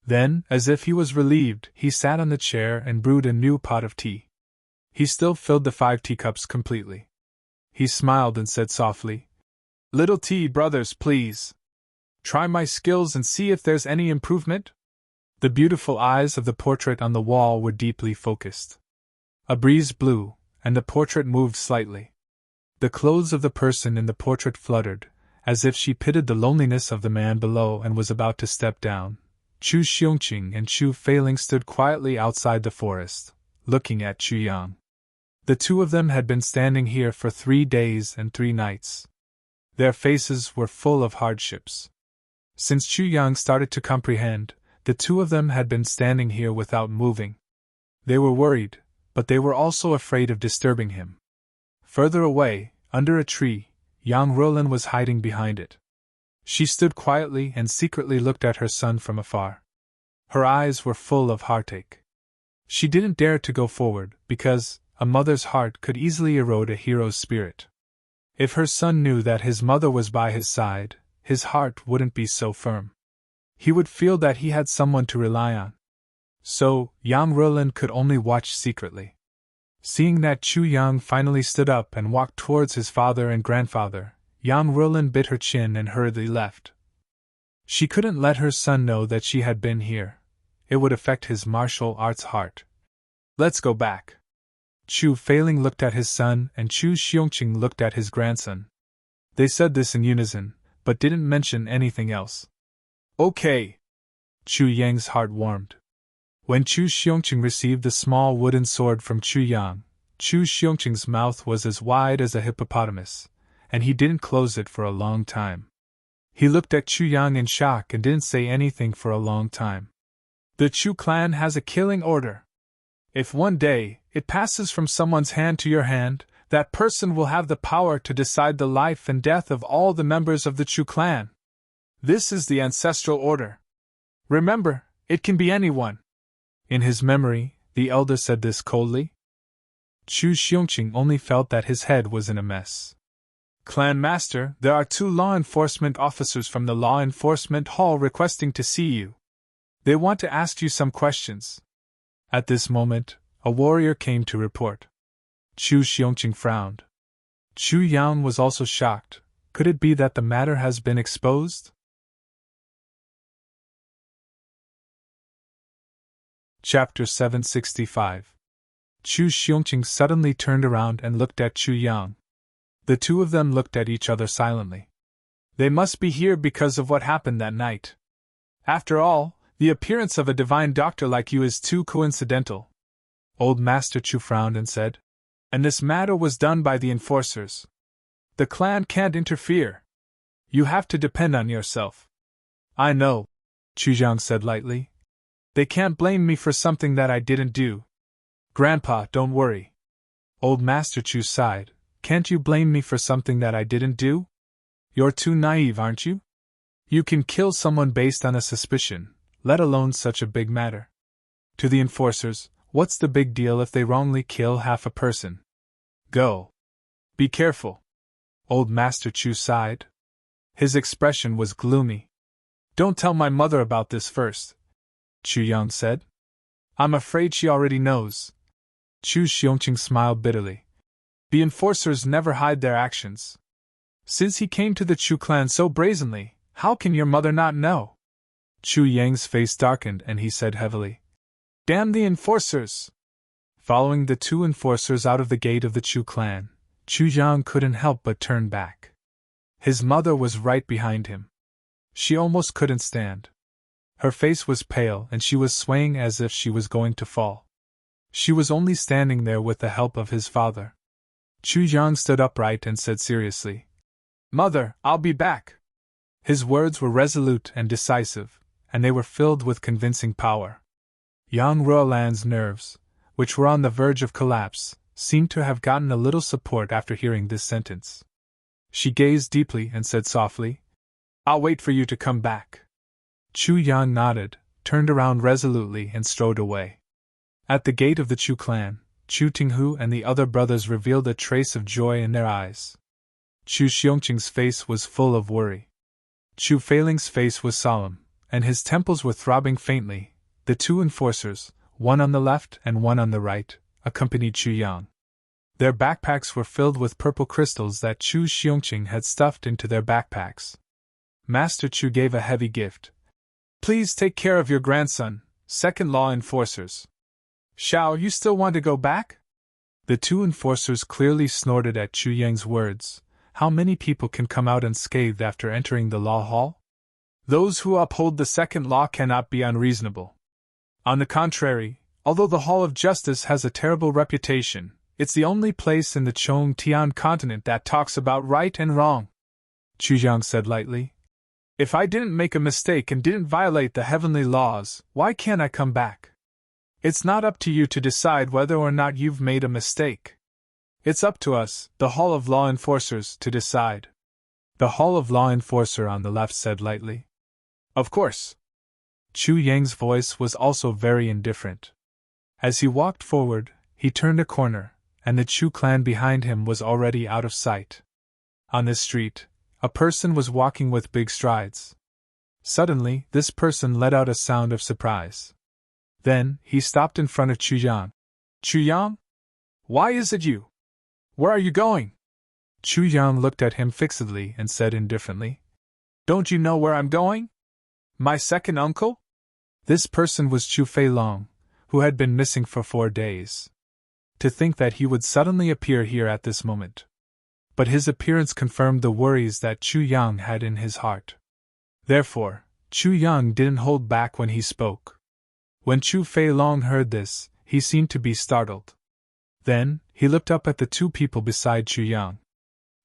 Then, as if he was relieved, he sat on the chair and brewed a new pot of tea. He still filled the 5 teacups completely. He smiled and said softly, "Little tea brothers, please. Try my skills and see if there's any improvement?" The beautiful eyes of the portrait on the wall were deeply focused. A breeze blew, and the portrait moved slightly. The clothes of the person in the portrait fluttered, as if she pitied the loneliness of the man below and was about to step down. Chu Xiongqing and Chu Feiling stood quietly outside the forest, looking at Chu Yang. The two of them had been standing here for 3 days and 3 nights. Their faces were full of hardships. Since Chu Yang started to comprehend, the two of them had been standing here without moving. They were worried, but they were also afraid of disturbing him. Further away, under a tree, Yang Ruolin was hiding behind it. She stood quietly and secretly looked at her son from afar. Her eyes were full of heartache. She didn't dare to go forward, because a mother's heart could easily erode a hero's spirit. If her son knew that his mother was by his side, his heart wouldn't be so firm. He would feel that he had someone to rely on. So, Yang Ruolin could only watch secretly. Seeing that Chu Yang finally stood up and walked towards his father and grandfather, Yang Ruolin bit her chin and hurriedly left. She couldn't let her son know that she had been here. It would affect his martial arts heart. "Let's go back." Chu Feiling looked at his son and Chu Xiongqing looked at his grandson. They said this in unison, but didn't mention anything else. "Okay." Chu Yang's heart warmed. When Chu Xiongqing received the small wooden sword from Chu Yang, Chu Xiongqing's mouth was as wide as a hippopotamus, and he didn't close it for a long time. He looked at Chu Yang in shock and didn't say anything for a long time. The Chu clan has a killing order. If one day it passes from someone's hand to your hand, that person will have the power to decide the life and death of all the members of the Chu clan. This is the ancestral order. Remember, it can be anyone. In his memory, the elder said this coldly. Chu Xiongqing only felt that his head was in a mess. Clan Master, there are 2 law enforcement officers from the law enforcement hall requesting to see you. They want to ask you some questions. At this moment, a warrior came to report. Chu Xiongqing frowned. Chu Yang was also shocked. Could it be that the matter has been exposed? Chapter 765. Chu Xiongqing suddenly turned around and looked at Chu Yang. The two of them looked at each other silently. They must be here because of what happened that night. After all, the appearance of a divine doctor like you is too coincidental. Old Master Chu frowned and said, and this matter was done by the enforcers. The clan can't interfere. You have to depend on yourself. I know, Chu Yang said lightly. They can't blame me for something that I didn't do. Grandpa, don't worry. Old Master Chu sighed. Can't you blame me for something that I didn't do? You're too naive, aren't you? You can kill someone based on a suspicion, let alone such a big matter. To the enforcers, what's the big deal if they wrongly kill half a person? Go. Be careful. Old Master Chu sighed. His expression was gloomy. Don't tell my mother about this first, Chu Yang said. I'm afraid she already knows. Chu Xiongqing smiled bitterly. The enforcers never hide their actions. Since he came to the Chu clan so brazenly, how can your mother not know? Chu Yang's face darkened and he said heavily, Damn the enforcers! Following the 2 enforcers out of the gate of the Chu clan, Chu Yang couldn't help but turn back. His mother was right behind him. She almost couldn't stand. Her face was pale and she was swaying as if she was going to fall. She was only standing there with the help of his father. Chu Yang stood upright and said seriously, Mother, I'll be back. His words were resolute and decisive, and they were filled with convincing power. Yang Ruolan's nerves, which were on the verge of collapse, seemed to have gotten a little support after hearing this sentence. She gazed deeply and said softly, I'll wait for you to come back. Chu Yang nodded, turned around resolutely and strode away. At the gate of the Chu clan, Chu Tinghu and the other brothers revealed a trace of joy in their eyes. Chu Xiongqing's face was full of worry. Chu Feiling's face was solemn, and his temples were throbbing faintly. The 2 enforcers, one on the left and one on the right, accompanied Chu Yang. Their backpacks were filled with purple crystals that Chu Xiongqing had stuffed into their backpacks. Master Chu gave a heavy gift. Please take care of your grandson, 2nd law enforcers. Xiao, you still want to go back? The 2 enforcers clearly snorted at Chu Yang's words. How many people can come out unscathed after entering the law hall? Those who uphold the 2nd law cannot be unreasonable. On the contrary, although the Hall of Justice has a terrible reputation, it's the only place in the Chongtian continent that talks about right and wrong. Chu Yang said lightly. If I didn't make a mistake and didn't violate the heavenly laws, why can't I come back? It's not up to you to decide whether or not you've made a mistake. It's up to us, the Hall of Law Enforcers, to decide. The Hall of Law Enforcer on the left said lightly. Of course. Chu Yang's voice was also very indifferent. As he walked forward, he turned a corner, and the Chu clan behind him was already out of sight. On this street, a person was walking with big strides. Suddenly, this person let out a sound of surprise. Then, he stopped in front of Chu Yang. Chu Yang? Why is it you? Where are you going? Chu Yang looked at him fixedly and said indifferently, Don't you know where I'm going? My 2nd uncle? This person was Chu Feilong, who had been missing for 4 days. To think that he would suddenly appear here at this moment. But his appearance confirmed the worries that Chu Yang had in his heart. Therefore, Chu Yang didn't hold back when he spoke. When Chu Feilong heard this, he seemed to be startled. Then, he looked up at the 2 people beside Chu Yang.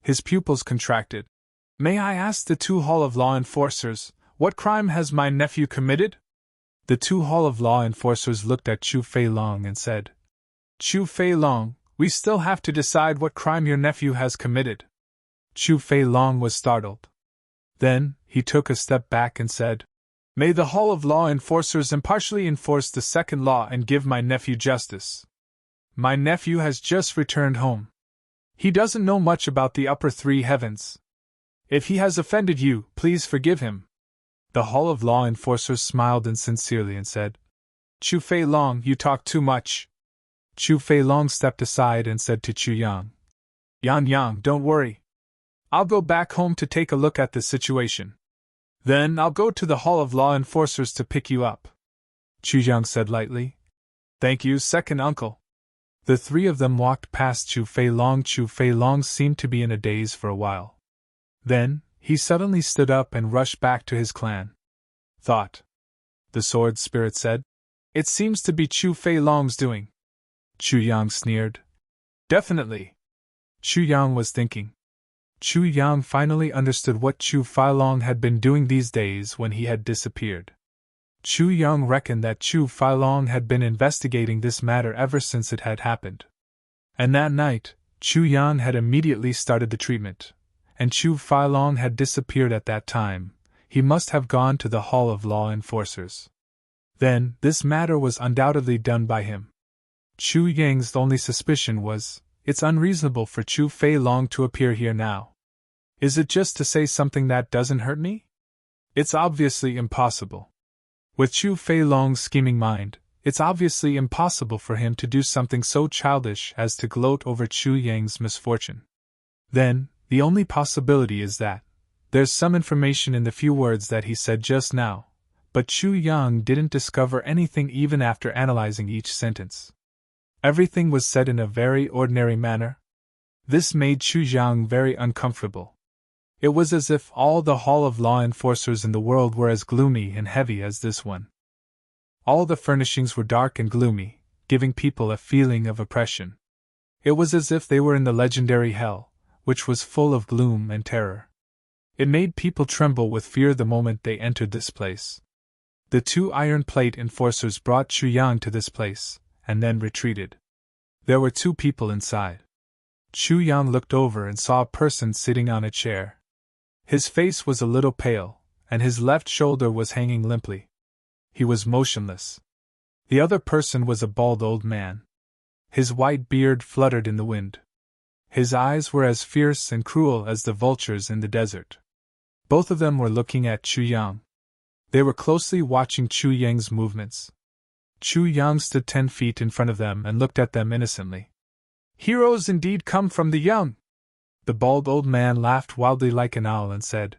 His pupils contracted. May I ask the two Hall of Law enforcers, what crime has my nephew committed? The two Hall of Law enforcers looked at Chu Fei Long and said, Chu Fei Long, we still have to decide what crime your nephew has committed. Chu Fei Long was startled. Then, he took a step back and said, May the Hall of Law enforcers impartially enforce the second law and give my nephew justice. My nephew has just returned home. He doesn't know much about the upper three heavens. If he has offended you, please forgive him. The Hall of Law enforcers smiled sincerely and said, Chu Fei Long, you talk too much. Chu Fei Long stepped aside and said to Chu Yang, Yang, don't worry. I'll go back home to take a look at the situation. Then I'll go to the Hall of Law enforcers to pick you up. Chu Yang said lightly, Thank you, second uncle. The three of them walked past Chu Fei Long. Chu Fei Long seemed to be in a daze for a while. Then, he suddenly stood up and rushed back to his clan. Thought. The sword spirit said, It seems to be Chu Fei Long's doing. Chu Yang sneered. Definitely. Chu Yang was thinking. Chu Yang finally understood what Chu Fei Long had been doing these days when he had disappeared. Chu Yang reckoned that Chu Fei Long had been investigating this matter ever since it had happened. And that night, Chu Yang had immediately started the treatment, and Chu Fei Long had disappeared at that time. He must have gone to the Hall of Law enforcers. Then, this matter was undoubtedly done by him. Chu Yang's only suspicion was, it's unreasonable for Chu Fei Long to appear here now. Is it just to say something that doesn't hurt me? It's obviously impossible. With Chu Fei Long's scheming mind, it's obviously impossible for him to do something so childish as to gloat over Chu Yang's misfortune. Then, the only possibility is that there's some information in the few words that he said just now, but Chu Yang didn't discover anything even after analyzing each sentence. Everything was said in a very ordinary manner. This made Chu Yang very uncomfortable. It was as if all the Hall of Law enforcers in the world were as gloomy and heavy as this one. All the furnishings were dark and gloomy, giving people a feeling of oppression. It was as if they were in the legendary hell, which was full of gloom and terror. It made people tremble with fear the moment they entered this place. The two iron plate enforcers brought Chu Yang to this place, and then retreated. There were two people inside. Chu Yang looked over and saw a person sitting on a chair. His face was a little pale, and his left shoulder was hanging limply. He was motionless. The other person was a bald old man. His white beard fluttered in the wind. His eyes were as fierce and cruel as the vultures in the desert. Both of them were looking at Chu Yang. They were closely watching Chu Yang's movements. Chu Yang stood 10 feet in front of them and looked at them innocently. Heroes indeed come from the young. The bald old man laughed wildly like an owl and said,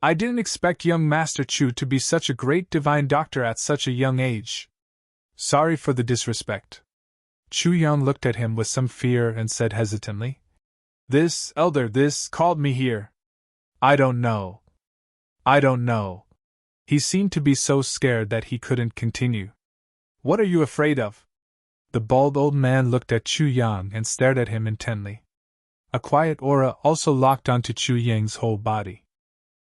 I didn't expect young Master Chu to be such a great divine doctor at such a young age. Sorry for the disrespect. Chu Yang looked at him with some fear and said hesitantly, This called me here. I don't know. He seemed to be so scared that he couldn't continue. What are you afraid of? The bald old man looked at Chu Yang and stared at him intently. A quiet aura also locked onto Chu Yang's whole body,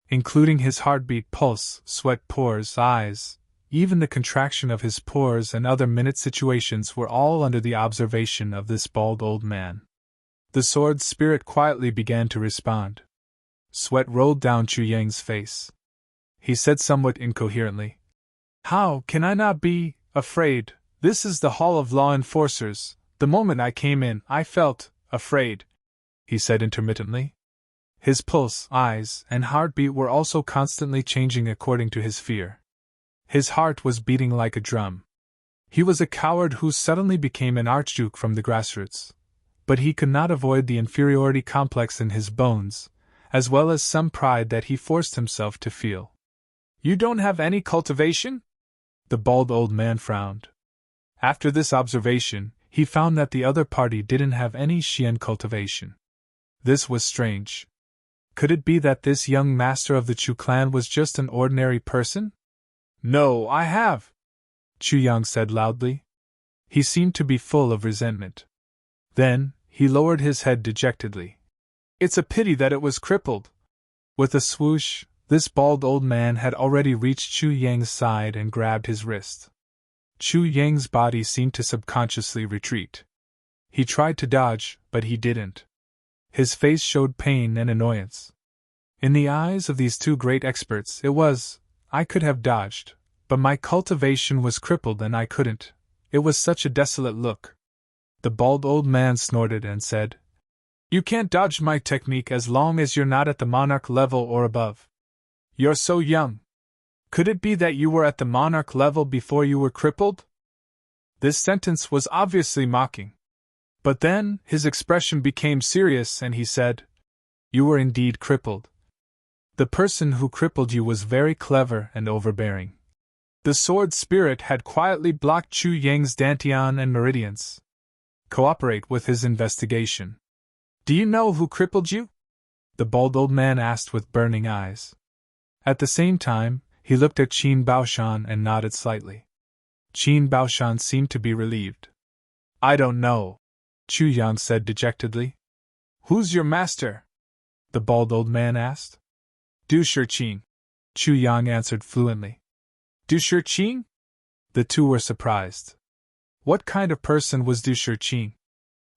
including his heartbeat, pulse, sweat, pores, eyes. Even the contraction of his pores and other minute situations were all under the observation of this bald old man. The sword spirit quietly began to respond. Sweat rolled down Chu Yang's face. He said somewhat incoherently, How can I not be afraid? This is the Hall of Law enforcers. The moment I came in, I felt afraid, he said intermittently. His pulse, eyes, and heartbeat were also constantly changing according to his fear. His heart was beating like a drum. He was a coward who suddenly became an archduke from the grassroots. But he could not avoid the inferiority complex in his bones, as well as some pride that he forced himself to feel. You don't have any cultivation? The bald old man frowned. After this observation, he found that the other party didn't have any Xian cultivation. This was strange. Could it be that this young master of the Chu clan was just an ordinary person? No, I have, Chu Yang said loudly. He seemed to be full of resentment. Then, he lowered his head dejectedly. It's a pity that it was crippled. With a swoosh, this bald old man had already reached Chu Yang's side and grabbed his wrist. Chu Yang's body seemed to subconsciously retreat. He tried to dodge, but he didn't. His face showed pain and annoyance. In the eyes of these two great experts, it was, I could have dodged, but my cultivation was crippled and I couldn't. It was such a desolate look. The bald old man snorted and said, You can't dodge my technique as long as you're not at the monarch level or above. You're so young. Could it be that you were at the monarch level before you were crippled? This sentence was obviously mocking. But then, his expression became serious and he said, You were indeed crippled. The person who crippled you was very clever and overbearing. The sword spirit had quietly blocked Chu Yang's dantian and meridians. Cooperate with his investigation. Do you know who crippled you? The bald old man asked with burning eyes. At the same time, he looked at Qin Baoshan and nodded slightly. Qin Baoshan seemed to be relieved. I don't know, Chu Yang said dejectedly. Who's your master? The bald old man asked. Du Shurqing, Chu Yang answered fluently. Du Shurqing? The two were surprised. What kind of person was Du Shurqing?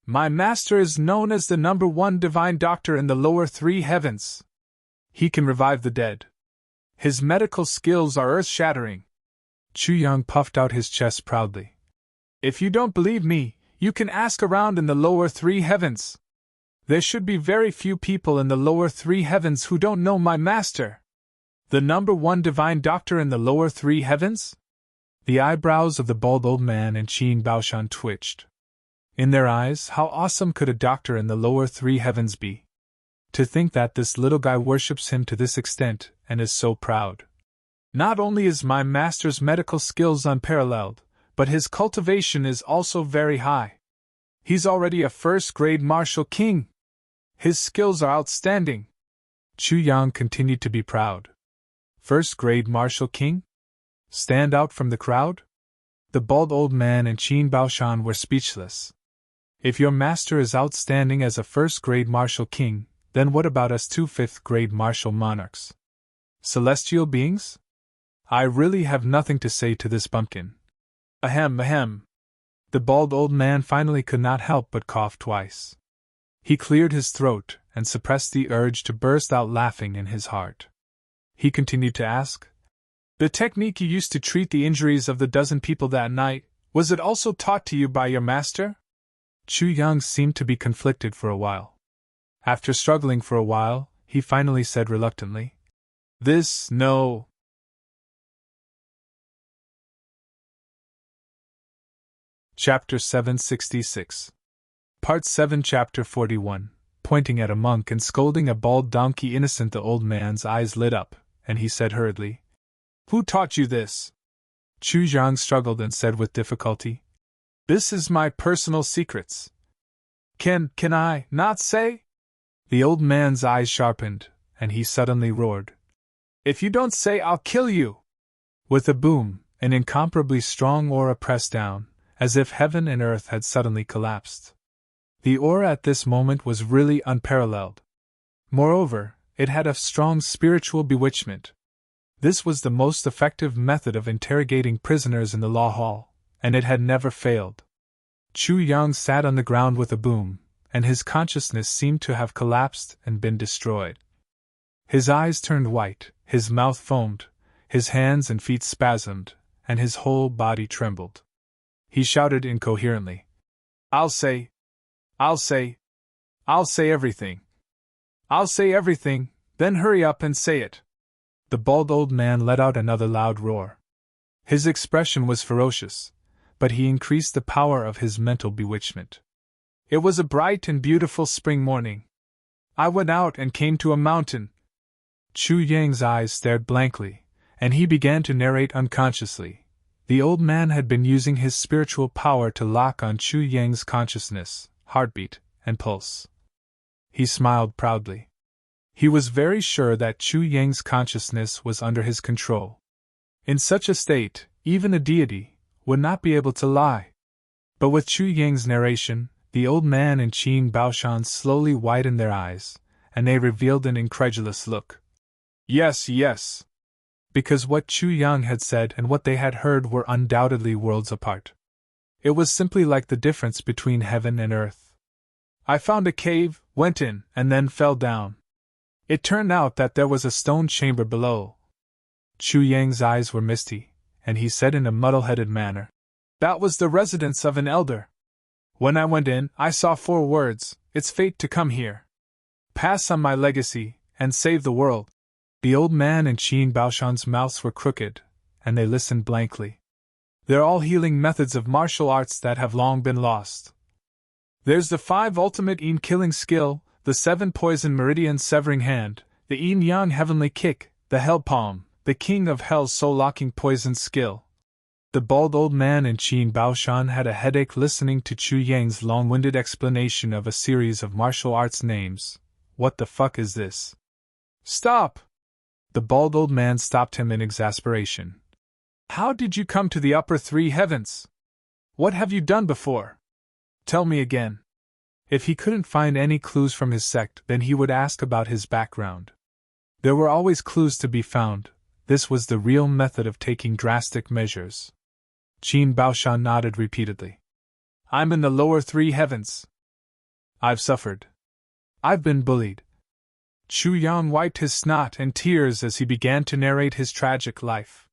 My master is known as the #1 divine doctor in the lower three heavens. He can revive the dead. His medical skills are earth-shattering. Chu Yang puffed out his chest proudly. If you don't believe me, you can ask around in the lower three heavens. There should be very few people in the lower three heavens who don't know my master. The #1 divine doctor in the lower three heavens? The eyebrows of the bald old man and Qin Baoshan twitched. In their eyes, how awesome could a doctor in the lower three heavens be? To think that this little guy worships him to this extent and is so proud. Not only is my master's medical skills unparalleled, but his cultivation is also very high. He's already a first-grade martial king. His skills are outstanding. Chu Yang continued to be proud. First-grade martial king? Stand out from the crowd? The bald old man and Qin Baoshan were speechless. If your master is outstanding as a first-grade martial king, then what about us two fifth-grade martial monarchs? Celestial beings? I really have nothing to say to this bumpkin. Ahem, ahem. The bald old man finally could not help but cough twice. He cleared his throat and suppressed the urge to burst out laughing in his heart. He continued to ask, The technique you used to treat the injuries of the dozen people that night, was it also taught to you by your master? Chu Yang seemed to be conflicted for a while. After struggling for a while, he finally said reluctantly, No. Chapter 766. Part 7, Chapter 41. Pointing at a monk and scolding a bald donkey innocent. The old man's eyes lit up, and he said hurriedly, Who taught you this? Chu Yang struggled and said with difficulty, This is my personal secrets. Can I not say? The old man's eyes sharpened, and he suddenly roared, If you don't say, I'll kill you! With a boom, an incomparably strong aura pressed down, as if heaven and earth had suddenly collapsed. The aura at this moment was really unparalleled. Moreover, it had a strong spiritual bewitchment. This was the most effective method of interrogating prisoners in the law hall, and it had never failed. Chu Yang sat on the ground with a boom, and his consciousness seemed to have collapsed and been destroyed. His eyes turned white, his mouth foamed, his hands and feet spasmed, and his whole body trembled. He shouted incoherently, I'll say everything. I'll say everything, then hurry up and say it. The bald old man let out another loud roar. His expression was ferocious, but he increased the power of his mental bewitchment. It was a bright and beautiful spring morning. I went out and came to a mountain. Chu Yang's eyes stared blankly, and he began to narrate unconsciously. The old man had been using his spiritual power to lock on Chu Yang's consciousness, heartbeat, and pulse. He smiled proudly. He was very sure that Chu Yang's consciousness was under his control. In such a state, even a deity would not be able to lie. But with Chu Yang's narration, the old man and Qin Baoshan slowly widened their eyes, and they revealed an incredulous look. Yes, yes. Because what Chu Yang had said and what they had heard were undoubtedly worlds apart. It was simply like the difference between heaven and earth. I found a cave, went in, and then fell down. It turned out that there was a stone chamber below. Chu Yang's eyes were misty, and he said in a muddle-headed manner, "That was the residence of an elder. When I went in, I saw 4 words, 'It's fate to come here. Pass on my legacy, and save the world.'" The old man and Qin Baoshan's mouths were crooked, and they listened blankly. "They're all healing methods of martial arts that have long been lost. There's the 5 ultimate yin killing skill, the 7 poison meridian severing hand, the yin yang heavenly kick, the hell palm, the king of hell's soul locking poison skill." The bald old man and Qin Baoshan had a headache listening to Chu Yang's long-winded explanation of a series of martial arts names. "What the fuck is this?" "Stop!" The bald old man stopped him in exasperation. "How did you come to the upper 3 heavens? What have you done before? Tell me again." If he couldn't find any clues from his sect, then he would ask about his background. There were always clues to be found. This was the real method of taking drastic measures. Qin Baoshan nodded repeatedly. "I'm in the lower 3 heavens. I've suffered. I've been bullied." Chu Yang wiped his snot and tears as he began to narrate his tragic life.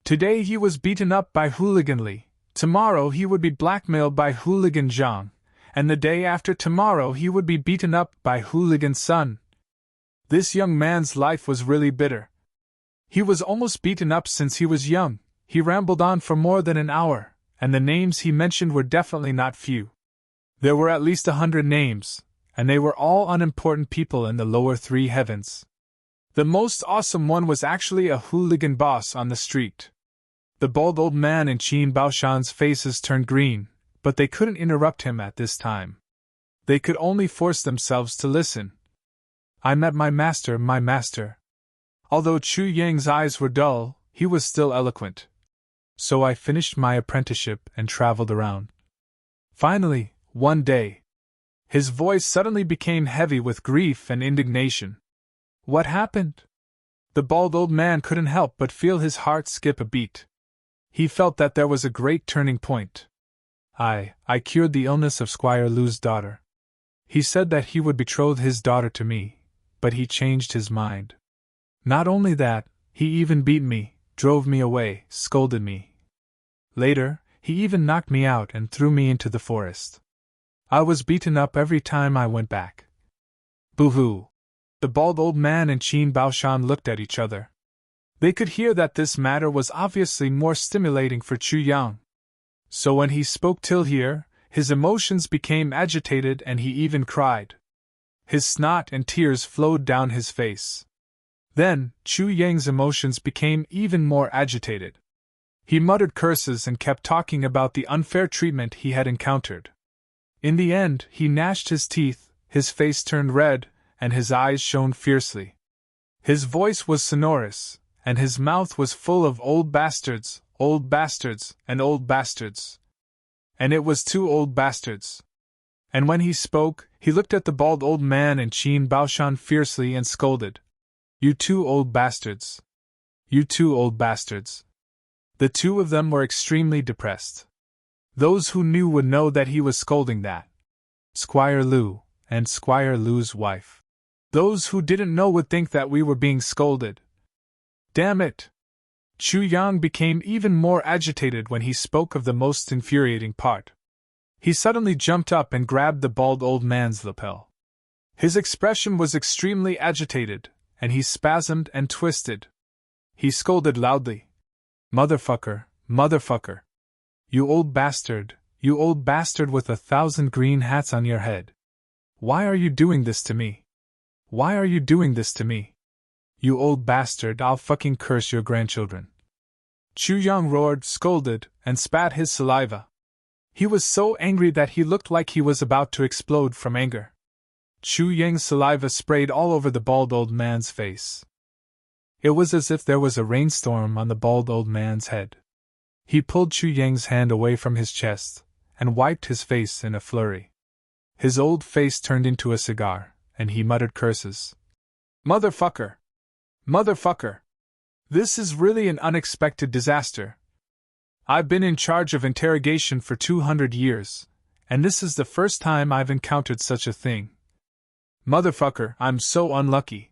Today he was beaten up by Hooligan Li, tomorrow he would be blackmailed by Hooligan Zhang, and the day after tomorrow he would be beaten up by Hooligan Sun. This young man's life was really bitter. He was almost beaten up since he was young. He rambled on for more than an hour, and the names he mentioned were definitely not few. There were at least 100 names, and they were all unimportant people in the lower 3 heavens. The most awesome one was actually a hooligan boss on the street. The bald old man and Qin Baoshan's faces turned green, but they couldn't interrupt him at this time. They could only force themselves to listen. "I met my master, my master." Although Chu Yang's eyes were dull, he was still eloquent. "So I finished my apprenticeship and traveled around. Finally, one day..." His voice suddenly became heavy with grief and indignation. "What happened?" The bald old man couldn't help but feel his heart skip a beat. He felt that there was a great turning point. I cured the illness of Squire Lu's daughter. He said that he would betroth his daughter to me, but he changed his mind. Not only that, he even beat me, drove me away, scolded me. Later, he even knocked me out and threw me into the forest. I was beaten up every time I went back." "Boo-hoo." The bald old man and Qin Baoshan looked at each other. They could hear that this matter was obviously more stimulating for Chu Yang. So when he spoke till here, his emotions became agitated and he even cried. His snot and tears flowed down his face. Then, Chu Yang's emotions became even more agitated. He muttered curses and kept talking about the unfair treatment he had encountered. In the end, he gnashed his teeth, his face turned red, and his eyes shone fiercely. His voice was sonorous, and his mouth was full of old bastards, and old bastards. And it was 2 old bastards. And when he spoke, he looked at the bald old man and Qin Baoshan fiercely and scolded. "You 2 old bastards. You 2 old bastards." The 2 of them were extremely depressed. Those who knew would know that he was scolding that Squire Lu, and Squire Lu's wife. Those who didn't know would think that we were being scolded. Damn it! Chu Yang became even more agitated when he spoke of the most infuriating part. He suddenly jumped up and grabbed the bald old man's lapel. His expression was extremely agitated, and he spasmed and twisted. He scolded loudly. Motherfucker, motherfucker. You old bastard with 1,000 green hats on your head. Why are you doing this to me? Why are you doing this to me? You old bastard, I'll fucking curse your grandchildren. Chu Yang roared, scolded, and spat his saliva. He was so angry that he looked like he was about to explode from anger. Chu Yang's saliva sprayed all over the bald old man's face. It was as if there was a rainstorm on the bald old man's head. He pulled Chu Yang's hand away from his chest, and wiped his face in a flurry. His old face turned into a cigar, and he muttered curses. Motherfucker! Motherfucker! This is really an unexpected disaster. I've been in charge of interrogation for 200 years, and this is the first time I've encountered such a thing. Motherfucker, I'm so unlucky.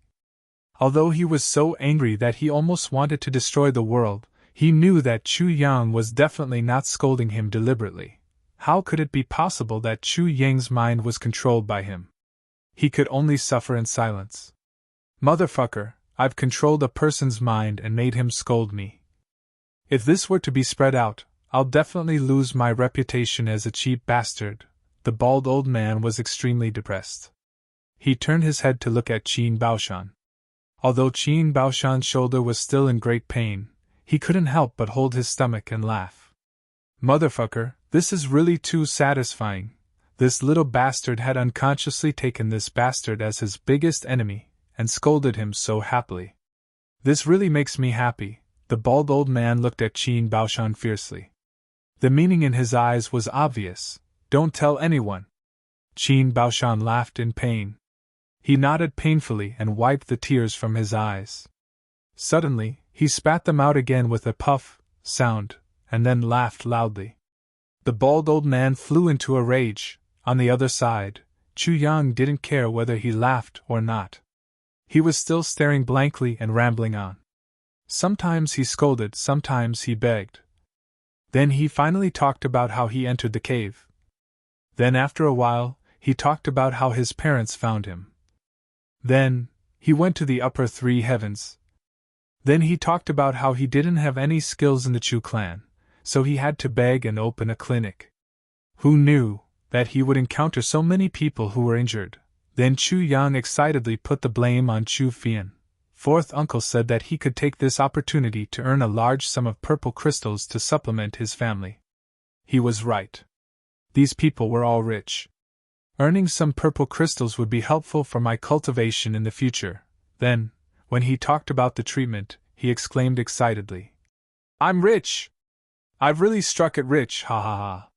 Although he was so angry that he almost wanted to destroy the world, he knew that Chu Yang was definitely not scolding him deliberately. How could it be possible that Chu Yang's mind was controlled by him? He could only suffer in silence. Motherfucker, I've controlled a person's mind and made him scold me. If this were to be spread out, I'll definitely lose my reputation as a cheap bastard. The bald old man was extremely depressed. He turned his head to look at Qin Baoshan. Although Qin Baoshan's shoulder was still in great pain, he couldn't help but hold his stomach and laugh. Motherfucker, this is really too satisfying. This little bastard had unconsciously taken this bastard as his biggest enemy, and scolded him so happily. This really makes me happy. The bald old man looked at Qin Baoshan fiercely. The meaning in his eyes was obvious. Don't tell anyone. Qin Baoshan laughed in pain. He nodded painfully and wiped the tears from his eyes. Suddenly, he spat them out again with a puff sound, and then laughed loudly. The bald old man flew into a rage. On the other side, Chu Yang didn't care whether he laughed or not. He was still staring blankly and rambling on. Sometimes he scolded, sometimes he begged. Then he finally talked about how he entered the cave. Then after a while, he talked about how his parents found him. Then, he went to the upper three heavens. Then he talked about how he didn't have any skills in the Chu clan, so he had to beg and open a clinic. Who knew that he would encounter so many people who were injured? Then Chu Yang excitedly put the blame on Chu Fian. Fourth uncle said that he could take this opportunity to earn a large sum of purple crystals to supplement his family. He was right. These people were all rich. Earning some purple crystals would be helpful for my cultivation in the future. Then, when he talked about the treatment, he exclaimed excitedly, "I'm rich! I've really struck it rich, ha ha ha!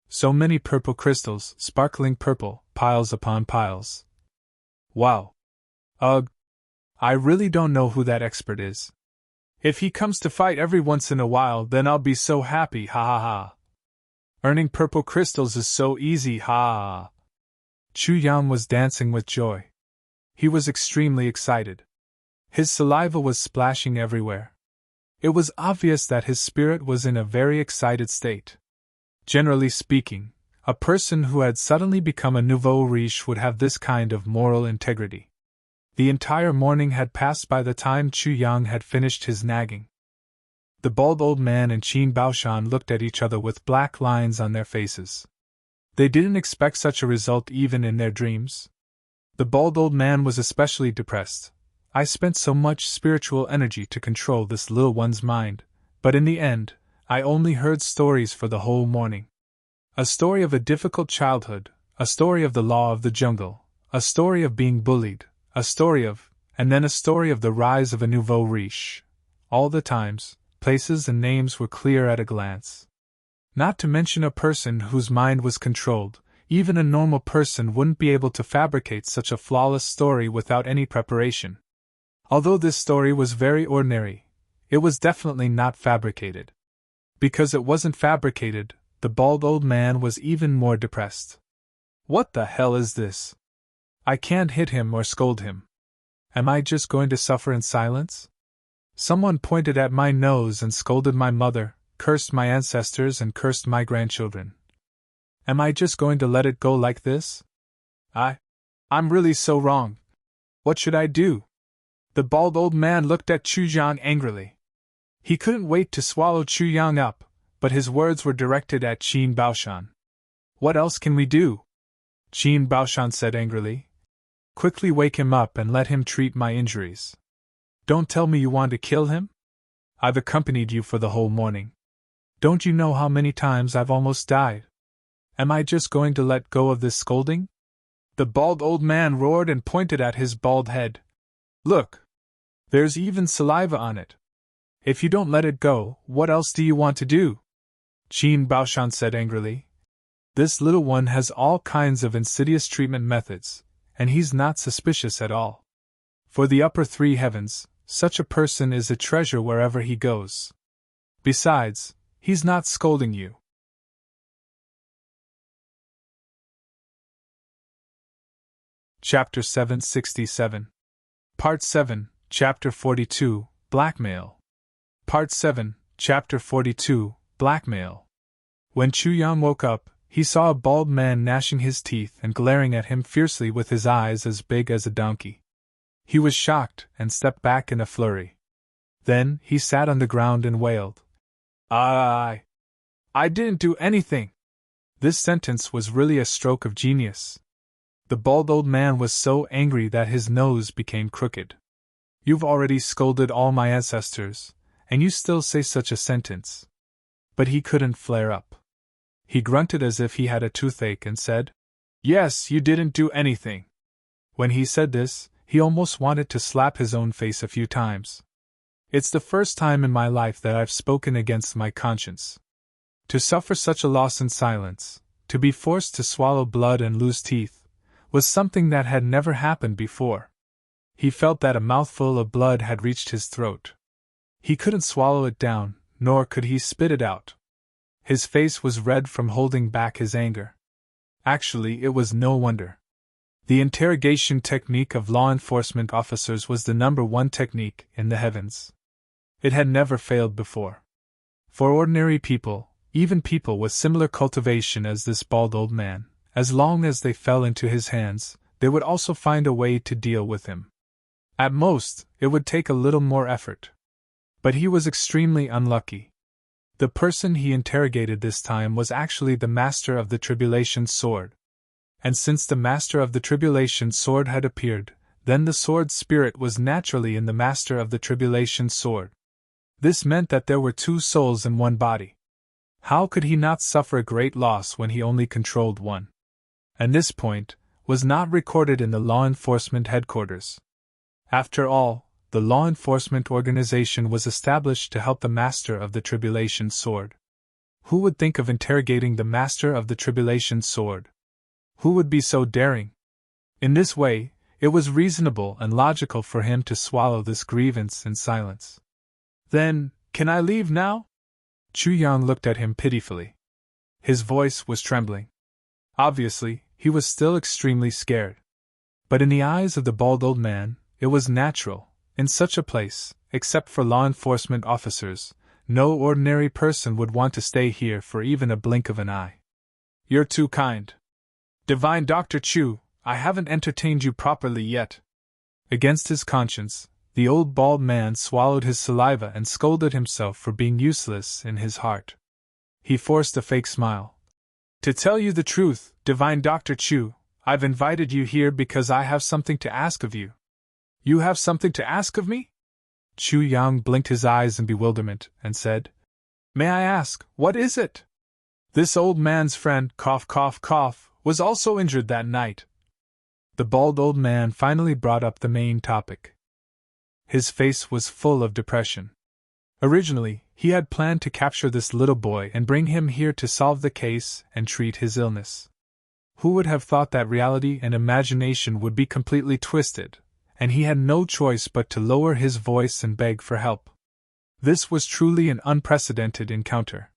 So many purple crystals, sparkling purple, piles upon piles. Wow! Ugh! I really don't know who that expert is. If he comes to fight every once in a while, then I'll be so happy, ha ha ha! Earning purple crystals is so easy, ha ha ha!" Chu Yang was dancing with joy. He was extremely excited. His saliva was splashing everywhere. It was obvious that his spirit was in a very excited state. Generally speaking, a person who had suddenly become a nouveau riche would have this kind of moral integrity. The entire morning had passed by the time Chu Yang had finished his nagging. The bald old man and Qin Baoshan looked at each other with black lines on their faces. They didn't expect such a result even in their dreams. The bald old man was especially depressed. I spent so much spiritual energy to control this little one's mind, but in the end, I only heard stories for the whole morning. A story of a difficult childhood, a story of the law of the jungle, a story of being bullied, a story of, and then a story of the rise of a nouveau riche. All the times, places and names were clear at a glance. Not to mention a person whose mind was controlled. Even a normal person wouldn't be able to fabricate such a flawless story without any preparation. Although this story was very ordinary, it was definitely not fabricated. Because it wasn't fabricated, the bald old man was even more depressed. What the hell is this? I can't hit him or scold him. Am I just going to suffer in silence? Someone pointed at my nose and scolded my mother, cursed my ancestors and cursed my grandchildren. Am I just going to let it go like this? I'm really so wrong. What should I do? The bald old man looked at Chu Yang angrily. He couldn't wait to swallow Chu Yang up, but his words were directed at Qin Baoshan. What else can we do? Qin Baoshan said angrily. Quickly wake him up and let him treat my injuries. Don't tell me you want to kill him? I've accompanied you for the whole morning. Don't you know how many times I've almost died? Am I just going to let go of this scolding? The bald old man roared and pointed at his bald head. Look! There's even saliva on it. If you don't let it go, what else do you want to do? Qin Baoshan said angrily. This little one has all kinds of insidious treatment methods, and he's not suspicious at all. For the upper three heavens, such a person is a treasure wherever he goes. Besides, he's not scolding you. Chapter 767. Part 7, Chapter 42, Blackmail. Part 7, Chapter 42, Blackmail. When Chu Yang woke up, he saw a bald man gnashing his teeth and glaring at him fiercely with his eyes as big as a donkey. He was shocked and stepped back in a flurry. Then he sat on the ground and wailed, I didn't do anything." This sentence was really a stroke of genius. The bald old man was so angry that his nose became crooked. "You've already scolded all my ancestors, and you still say such a sentence." But he couldn't flare up. He grunted as if he had a toothache and said, "Yes, you didn't do anything." When he said this, he almost wanted to slap his own face a few times. "It's the first time in my life that I've spoken against my conscience. To suffer such a loss in silence, to be forced to swallow blood and lose teeth, was something that had never happened before." He felt that a mouthful of blood had reached his throat. He couldn't swallow it down, nor could he spit it out. His face was red from holding back his anger. Actually, it was no wonder. The interrogation technique of law enforcement officers was the #1 technique in the heavens. It had never failed before. For ordinary people, even people with similar cultivation as this bald old man, as long as they fell into his hands, they would also find a way to deal with him. At most, it would take a little more effort. But he was extremely unlucky. The person he interrogated this time was actually the Master of the Tribulation Sword. And since the Master of the Tribulation Sword had appeared, then the sword spirit was naturally in the Master of the Tribulation Sword. This meant that there were two souls in one body. How could he not suffer a great loss when he only controlled one? And this point was not recorded in the law enforcement headquarters. After all, the law enforcement organization was established to help the Master of the Tribulation Sword. Who would think of interrogating the Master of the Tribulation Sword? Who would be so daring? In this way, it was reasonable and logical for him to swallow this grievance in silence. "Then, can I leave now?" Chu Yang looked at him pitifully. His voice was trembling. Obviously, he was still extremely scared. But in the eyes of the bald old man, it was natural. In such a place, except for law enforcement officers, no ordinary person would want to stay here for even a blink of an eye. "You're too kind. Divine Dr. Chu, I haven't entertained you properly yet." Against his conscience, the old bald man swallowed his saliva and scolded himself for being useless in his heart. He forced a fake smile. "To tell you the truth, Divine Dr. Chu, I've invited you here because I have something to ask of you." "You have something to ask of me?" Chu Yang blinked his eyes in bewilderment and said, "May I ask, what is it?" "This old man's friend, cough cough cough, was also injured that night." The bald old man finally brought up the main topic. His face was full of depression. Originally, he had planned to capture this little boy and bring him here to solve the case and treat his illness. Who would have thought that reality and imagination would be completely twisted, and he had no choice but to lower his voice and beg for help. This was truly an unprecedented encounter.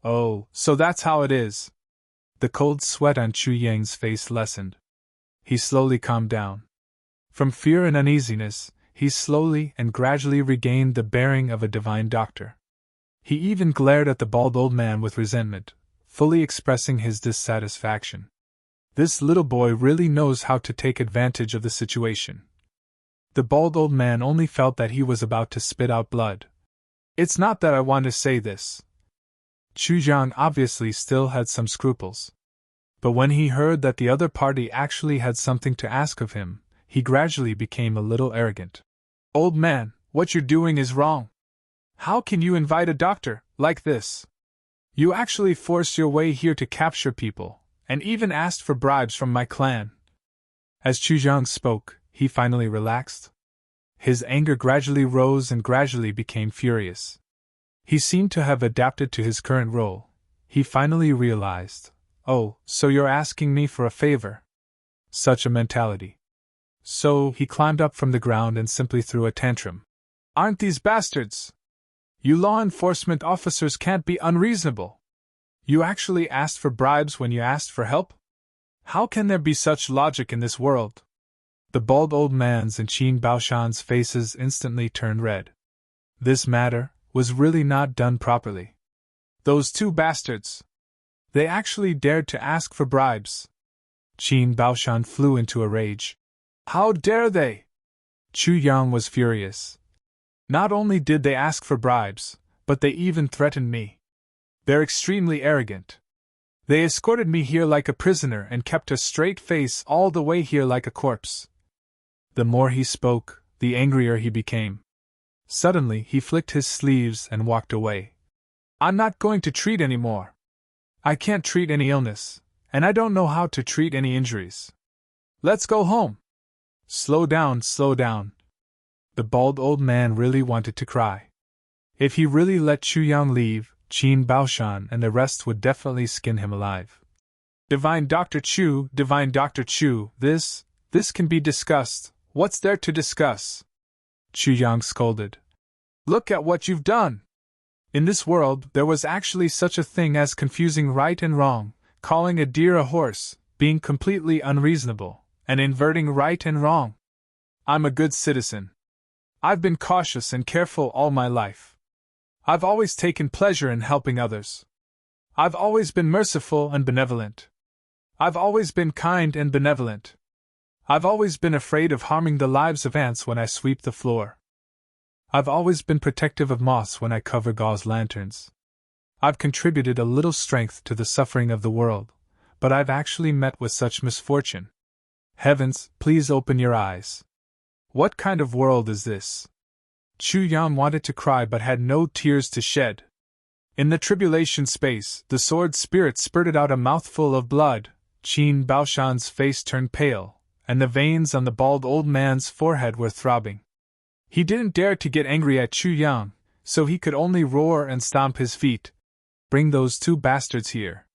"Oh, so that's how it is." The cold sweat on Chu Yang's face lessened. He slowly calmed down. From fear and uneasiness, he slowly and gradually regained the bearing of a divine doctor. He even glared at the bald old man with resentment, fully expressing his dissatisfaction. This little boy really knows how to take advantage of the situation. The bald old man only felt that he was about to spit out blood. "It's not that I want to say this." Chu Yang obviously still had some scruples. But when he heard that the other party actually had something to ask of him, he gradually became a little arrogant. "Old man, what you're doing is wrong. How can you invite a doctor like this? You actually forced your way here to capture people, and even asked for bribes from my clan." As Chu Yang spoke, he finally relaxed. His anger gradually rose and gradually became furious. He seemed to have adapted to his current role. He finally realized, "Oh, so you're asking me for a favor?" Such a mentality. So he climbed up from the ground and simply threw a tantrum. Aren't these bastards? You law enforcement officers can't be unreasonable. You actually asked for bribes when you asked for help? How can there be such logic in this world? The bald old man's and Qin Baoshan's faces instantly turned red. This matter was really not done properly. Those two bastards! They actually dared to ask for bribes. Qin Baoshan flew into a rage. How dare they? Chu Yang was furious. Not only did they ask for bribes, but they even threatened me. They're extremely arrogant. They escorted me here like a prisoner and kept a straight face all the way here like a corpse. The more he spoke, the angrier he became. Suddenly, he flicked his sleeves and walked away. I'm not going to treat any more. I can't treat any illness, and I don't know how to treat any injuries. Let's go home. Slow down, slow down. The bald old man really wanted to cry. If he really let Chu Yang leave, Qin Baoshan and the rest would definitely skin him alive. Divine Dr. Chu, this can be discussed. What's there to discuss? Chu Yang scolded. Look at what you've done! In this world, there was actually such a thing as confusing right and wrong, calling a deer a horse, being completely unreasonable, and inverting right and wrong. I'm a good citizen. I've been cautious and careful all my life. I've always taken pleasure in helping others. I've always been merciful and benevolent. I've always been kind and benevolent. I've always been afraid of harming the lives of ants when I sweep the floor. I've always been protective of moths when I cover gauze lanterns. I've contributed a little strength to the suffering of the world, but I've actually met with such misfortune. Heavens, please open your eyes. What kind of world is this? Chu Yang wanted to cry but had no tears to shed. In the tribulation space, the sword spirit spurted out a mouthful of blood. Qin Baoshan's face turned pale, and the veins on the bald old man's forehead were throbbing. He didn't dare to get angry at Chu Yang, so he could only roar and stomp his feet. Bring those two bastards here.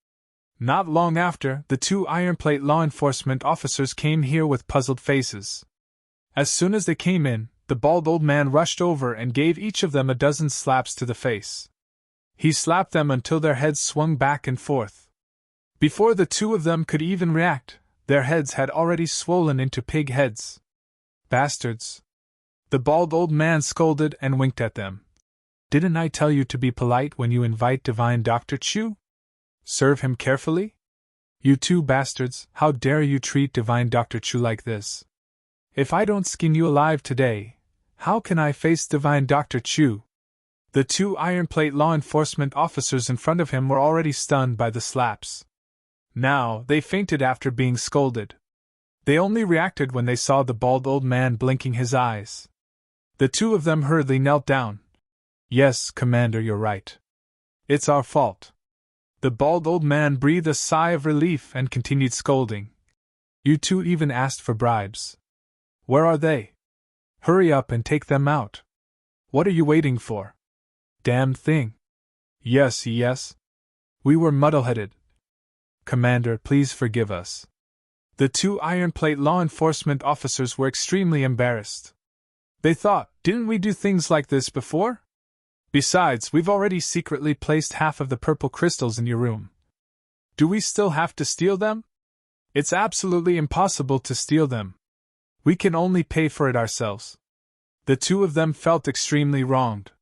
Not long after, the two ironplate law enforcement officers came here with puzzled faces. As soon as they came in, the bald old man rushed over and gave each of them a dozen slaps to the face. He slapped them until their heads swung back and forth. Before the two of them could even react, their heads had already swollen into pig heads. Bastards! The bald old man scolded and winked at them. Didn't I tell you to be polite when you invite Divine Dr. Chu? Serve him carefully? You two bastards, how dare you treat Divine Dr. Chu like this? If I don't skin you alive today, how can I face Divine Dr. Chu? The two ironplate law enforcement officers in front of him were already stunned by the slaps. Now, they fainted after being scolded. They only reacted when they saw the bald old man blinking his eyes. The two of them hurriedly knelt down. Yes, Commander, you're right. It's our fault. The bald old man breathed a sigh of relief and continued scolding. You two even asked for bribes. Where are they? Hurry up and take them out. What are you waiting for? Damn thing. Yes. We were muddle-headed. Commander, please forgive us. The two ironplate law enforcement officers were extremely embarrassed. They thought, didn't we do things like this before? Besides, we've already secretly placed half of the purple crystals in your room. Do we still have to steal them? It's absolutely impossible to steal them. We can only pay for it ourselves. The two of them felt extremely wronged.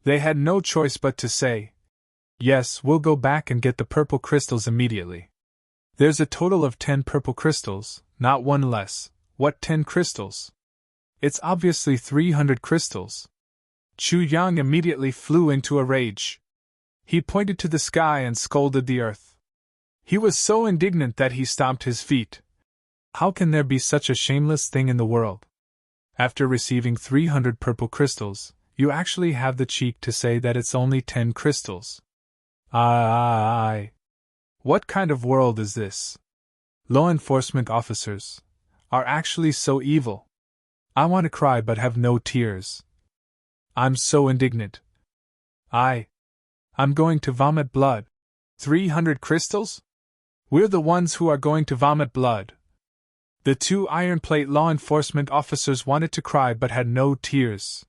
They had no choice but to say, yes, we'll go back and get the purple crystals immediately. There's a total of 10 purple crystals, not one less. What 10 crystals? It's obviously 300 crystals. Chu Yang immediately flew into a rage. He pointed to the sky and scolded the earth. He was so indignant that he stomped his feet. How can there be such a shameless thing in the world? After receiving 300 purple crystals, you actually have the cheek to say that it's only 10 crystals. Aye. What kind of world is this? Law enforcement officers are actually so evil. I want to cry but have no tears. I'm so indignant. I'm going to vomit blood. 300 crystals? We're the ones who are going to vomit blood. The two ironplate law enforcement officers wanted to cry but had no tears.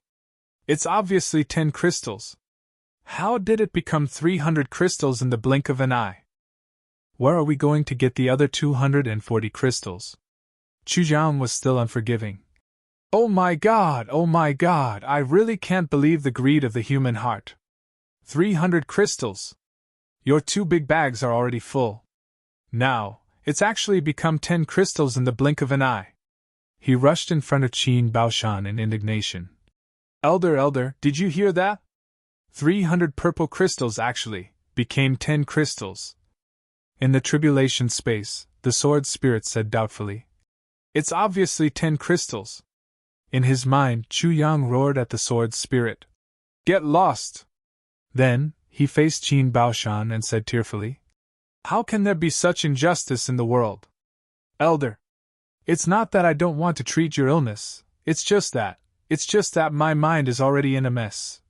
It's obviously 10 crystals. How did it become 300 crystals in the blink of an eye? Where are we going to get the other 240 crystals? Chu Jiang was still unforgiving. Oh my God, I really can't believe the greed of the human heart. 300 crystals. Your 2 big bags are already full. Now, it's actually become 10 crystals in the blink of an eye. He rushed in front of Qin Baoshan in indignation. Elder, did you hear that? 300 purple crystals actually became 10 crystals. In the tribulation space, the sword spirit said doubtfully. It's obviously 10 crystals. In his mind, Chu Yang roared at the sword spirit. Get lost! Then, he faced Qin Baoshan and said tearfully. How can there be such injustice in the world? Elder. It's not that I don't want to treat your illness, it's just that my mind is already in a mess.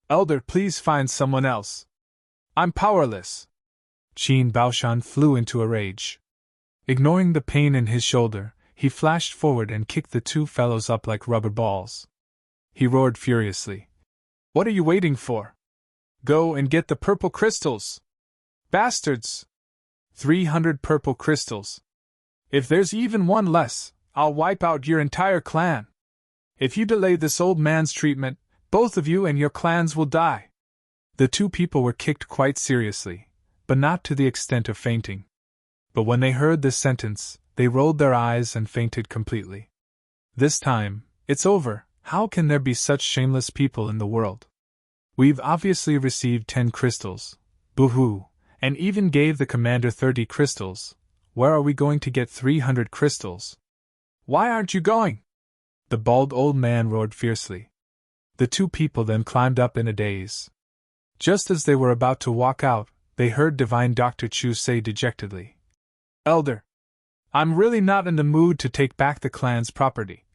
Elder, please find someone else. I'm powerless. Qin Baoshan flew into a rage. Ignoring the pain in his shoulder, he flashed forward and kicked the 2 fellows up like rubber balls. He roared furiously. What are you waiting for? Go and get the purple crystals! Bastards! 300 purple crystals. If there's even one less, I'll wipe out your entire clan. If you delay this old man's treatment, both of you and your clans will die. The 2 people were kicked quite seriously, but not to the extent of fainting. But when they heard this sentence, they rolled their eyes and fainted completely. This time, it's over. How can there be such shameless people in the world? We've obviously received 10 crystals. Boo-hoo, and even gave the commander 30 crystals. Where are we going to get 300 crystals? Why aren't you going? The bald old man roared fiercely. The 2 people then climbed up in a daze. Just as they were about to walk out, they heard Divine Dr. Chu say dejectedly. Elder, I'm really not in the mood to take back the clan's property.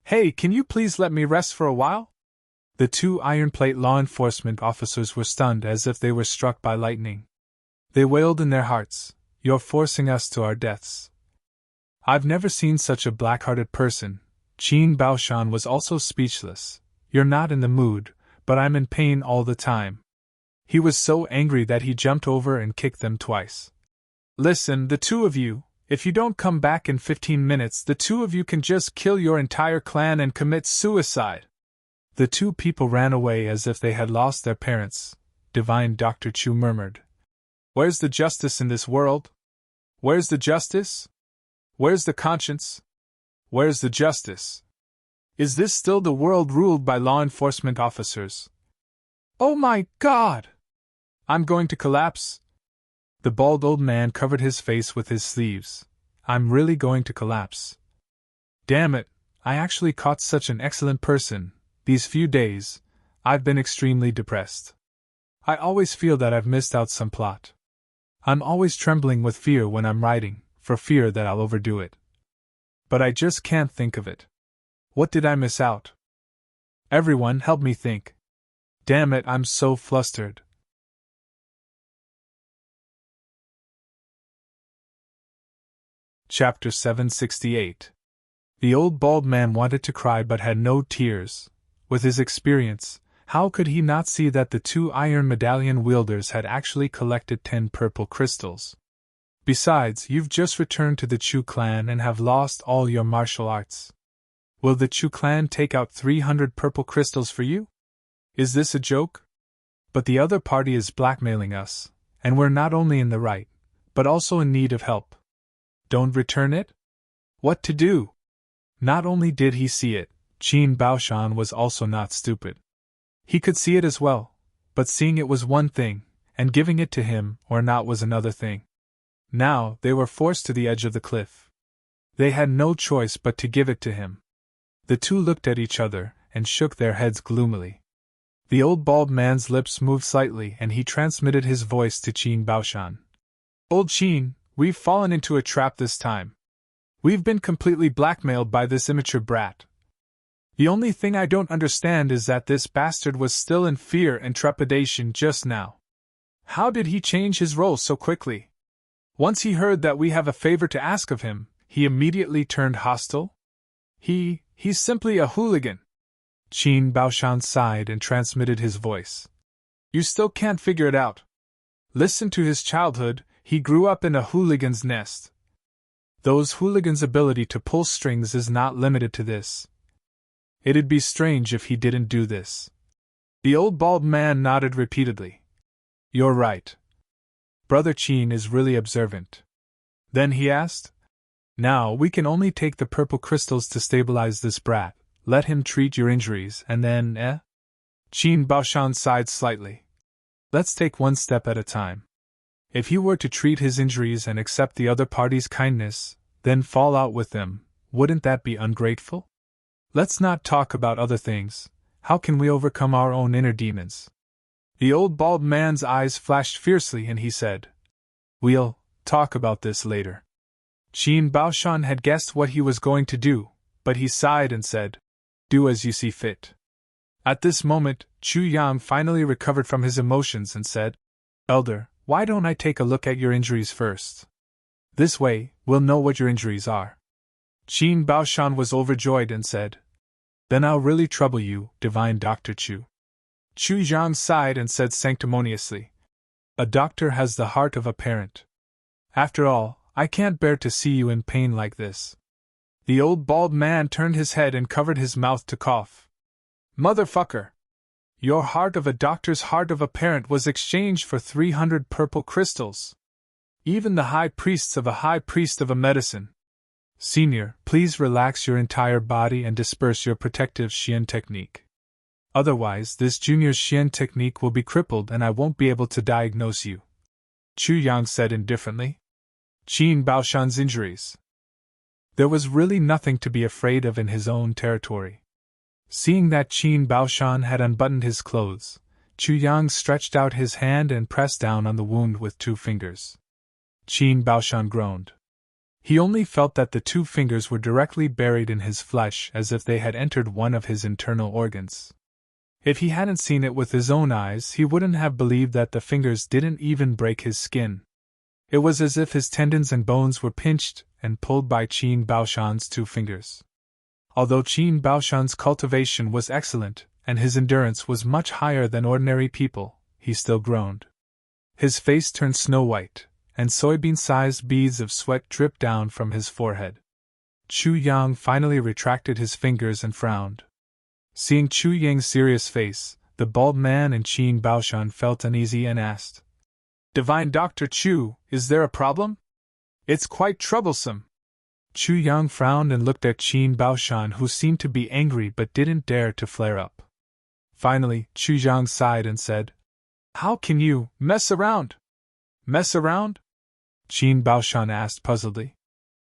Hey, can you please let me rest for a while? The 2 Iron Plate law enforcement officers were stunned as if they were struck by lightning. They wailed in their hearts, You're forcing us to our deaths. I've never seen such a black-hearted person. Qin Baoshan was also speechless. You're not in the mood, but I'm in pain all the time. He was so angry that he jumped over and kicked them twice. Listen, the 2 of you, if you don't come back in 15 minutes, the 2 of you can just kill your entire clan and commit suicide. The 2 people ran away as if they had lost their parents. Divine Dr. Chu murmured. Where's the justice in this world? Where's the justice? Where's the conscience? Where's the justice? Is this still the world ruled by law enforcement officers? Oh my God! I'm going to collapse. The bald old man covered his face with his sleeves. I'm really going to collapse. Damn it, I actually caught such an excellent person. These few days, I've been extremely depressed. I always feel that I've missed out some plot. I'm always trembling with fear when I'm writing, for fear that I'll overdo it. But I just can't think of it. What did I miss out? Everyone help me think. Damn it, I'm so flustered. Chapter 768. The old bald man wanted to cry but had no tears. With his experience, how could he not see that the 2 iron medallion wielders had actually collected 10 purple crystals? Besides, you've just returned to the Chu clan and have lost all your martial arts. Will the Chu clan take out 300 purple crystals for you? Is this a joke? But the other party is blackmailing us, and we're not only in the right, but also in need of help. Don't return it? What to do? Not only did he see it, Qin Baoshan was also not stupid. He could see it as well, but seeing it was one thing, and giving it to him or not was another thing. Now they were forced to the edge of the cliff. They had no choice but to give it to him. The 2 looked at each other and shook their heads gloomily. The old bald man's lips moved slightly and he transmitted his voice to Qin Baoshan. Old Qin, we've fallen into a trap this time. We've been completely blackmailed by this immature brat. The only thing I don't understand is that this bastard was still in fear and trepidation just now. How did he change his role so quickly? Once he heard that we have a favor to ask of him, he immediately turned hostile? He's simply a hooligan. Qin Baoshan sighed and transmitted his voice. You still can't figure it out. Listen to his childhood, he grew up in a hooligan's nest. Those hooligans' ability to pull strings is not limited to this. It'd be strange if he didn't do this. The old bald man nodded repeatedly. You're right. Brother Qin is really observant. Then he asked, Now we can only take the purple crystals to stabilize this brat, let him treat your injuries, and then, Qin Baoshan sighed slightly. Let's take one step at a time. If you were to treat his injuries and accept the other party's kindness, then fall out with them, wouldn't that be ungrateful? Let's not talk about other things. How can we overcome our own inner demons? The old bald man's eyes flashed fiercely and he said, We'll talk about this later. Qin Baoshan had guessed what he was going to do, but he sighed and said, Do as you see fit. At this moment, Chu Yang finally recovered from his emotions and said, Elder, why don't I take a look at your injuries first? This way, we'll know what your injuries are. Qin Baoshan was overjoyed and said, Then I'll really trouble you, divine Dr. Chu. Chu Yang sighed and said sanctimoniously, A doctor has the heart of a parent. After all, I can't bear to see you in pain like this. The old bald man turned his head and covered his mouth to cough. Motherfucker! Your heart of a doctor's heart of a parent was exchanged for 300 purple crystals. Even the high priests of a high priest of a medicine. Senior, please relax your entire body and disperse your protective Xian technique. Otherwise, this junior's Xian technique will be crippled and I won't be able to diagnose you. Chu Yang said indifferently. Qin Baoshan's injuries. There was really nothing to be afraid of in his own territory. Seeing that Qin Baoshan had unbuttoned his clothes, Chu Yang stretched out his hand and pressed down on the wound with 2 fingers. Qin Baoshan groaned. He only felt that the 2 fingers were directly buried in his flesh as if they had entered one of his internal organs. If he hadn't seen it with his own eyes, he wouldn't have believed that the fingers didn't even break his skin. It was as if his tendons and bones were pinched and pulled by Qin Baoshan's 2 fingers. Although Qin Baoshan's cultivation was excellent, and his endurance was much higher than ordinary people, he still groaned. His face turned snow-white, and soybean-sized beads of sweat dripped down from his forehead. Chu Yang finally retracted his fingers and frowned. Seeing Chu Yang's serious face, the bald man and Qin Baoshan felt uneasy and asked, Divine Dr. Chu, is there a problem? It's quite troublesome. Chu Yang frowned and looked at Qin Baoshan, who seemed to be angry but didn't dare to flare up. Finally, Chu Yang sighed and said, How can you mess around? Mess around? Qin Baoshan asked puzzledly.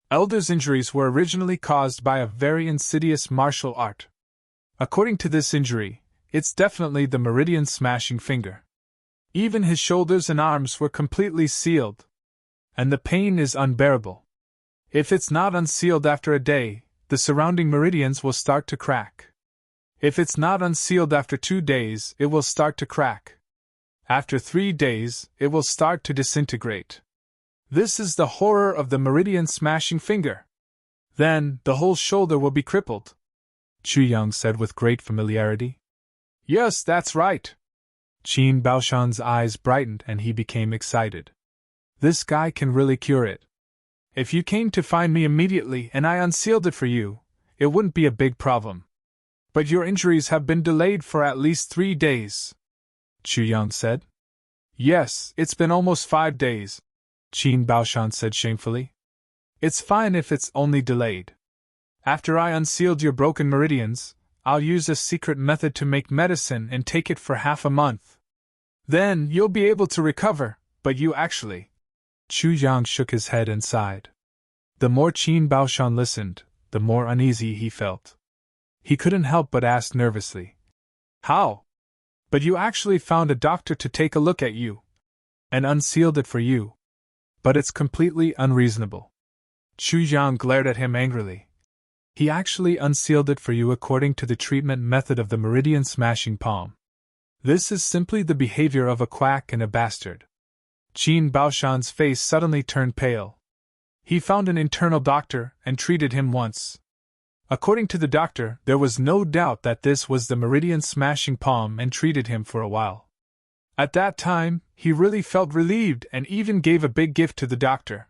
Elder's injuries were originally caused by a very insidious martial art. According to this injury, it's definitely the meridian smashing finger. Even his shoulders and arms were completely sealed. And the pain is unbearable. If it's not unsealed after a day, the surrounding meridians will start to crack. If it's not unsealed after 2 days, it will start to crack. After 3 days, it will start to disintegrate. This is the horror of the meridian smashing finger. Then, the whole shoulder will be crippled. Chu Yang said with great familiarity. Yes, that's right. Qin Baoshan's eyes brightened and he became excited. This guy can really cure it. If you came to find me immediately and I unsealed it for you, it wouldn't be a big problem. But your injuries have been delayed for at least 3 days. Chu Yang said. Yes, it's been almost 5 days, Qin Baoshan said shamefully. It's fine if it's only delayed. After I unsealed your broken meridians, I'll use a secret method to make medicine and take it for half a month. Then you'll be able to recover, but you actually... Chu Yang shook his head and sighed. The more Qin Baoshan listened, the more uneasy he felt. He couldn't help but ask nervously. How? But you actually found a doctor to take a look at you. And unsealed it for you. But it's completely unreasonable. Chu Yang glared at him angrily. He actually unsealed it for you according to the treatment method of the meridian smashing palm. This is simply the behavior of a quack and a bastard. Qin Baoshan's face suddenly turned pale. He found an internal doctor and treated him once. According to the doctor, there was no doubt that this was the meridian-smashing palm and treated him for a while. At that time, he really felt relieved and even gave a big gift to the doctor.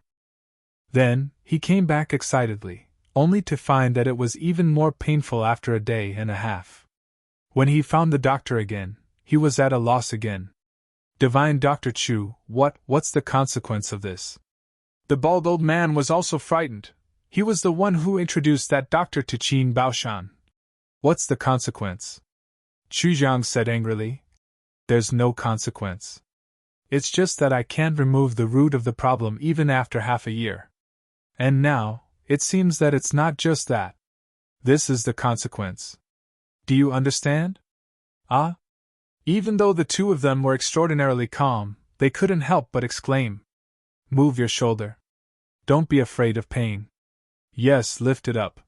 Then, he came back excitedly, only to find that it was even more painful after a day and a half. When he found the doctor again, he was at a loss again. Divine Dr. Chu, what's the consequence of this? The bald old man was also frightened. He was the one who introduced that doctor to Qin Baoshan. What's the consequence? Chu Jiang said angrily. There's no consequence. It's just that I can't remove the root of the problem even after half a year. And now, it seems that it's not just that. This is the consequence. Do you understand? Ah? Even though the two of them were extraordinarily calm, they couldn't help but exclaim. Move your shoulder. Don't be afraid of pain. Yes, lift it up.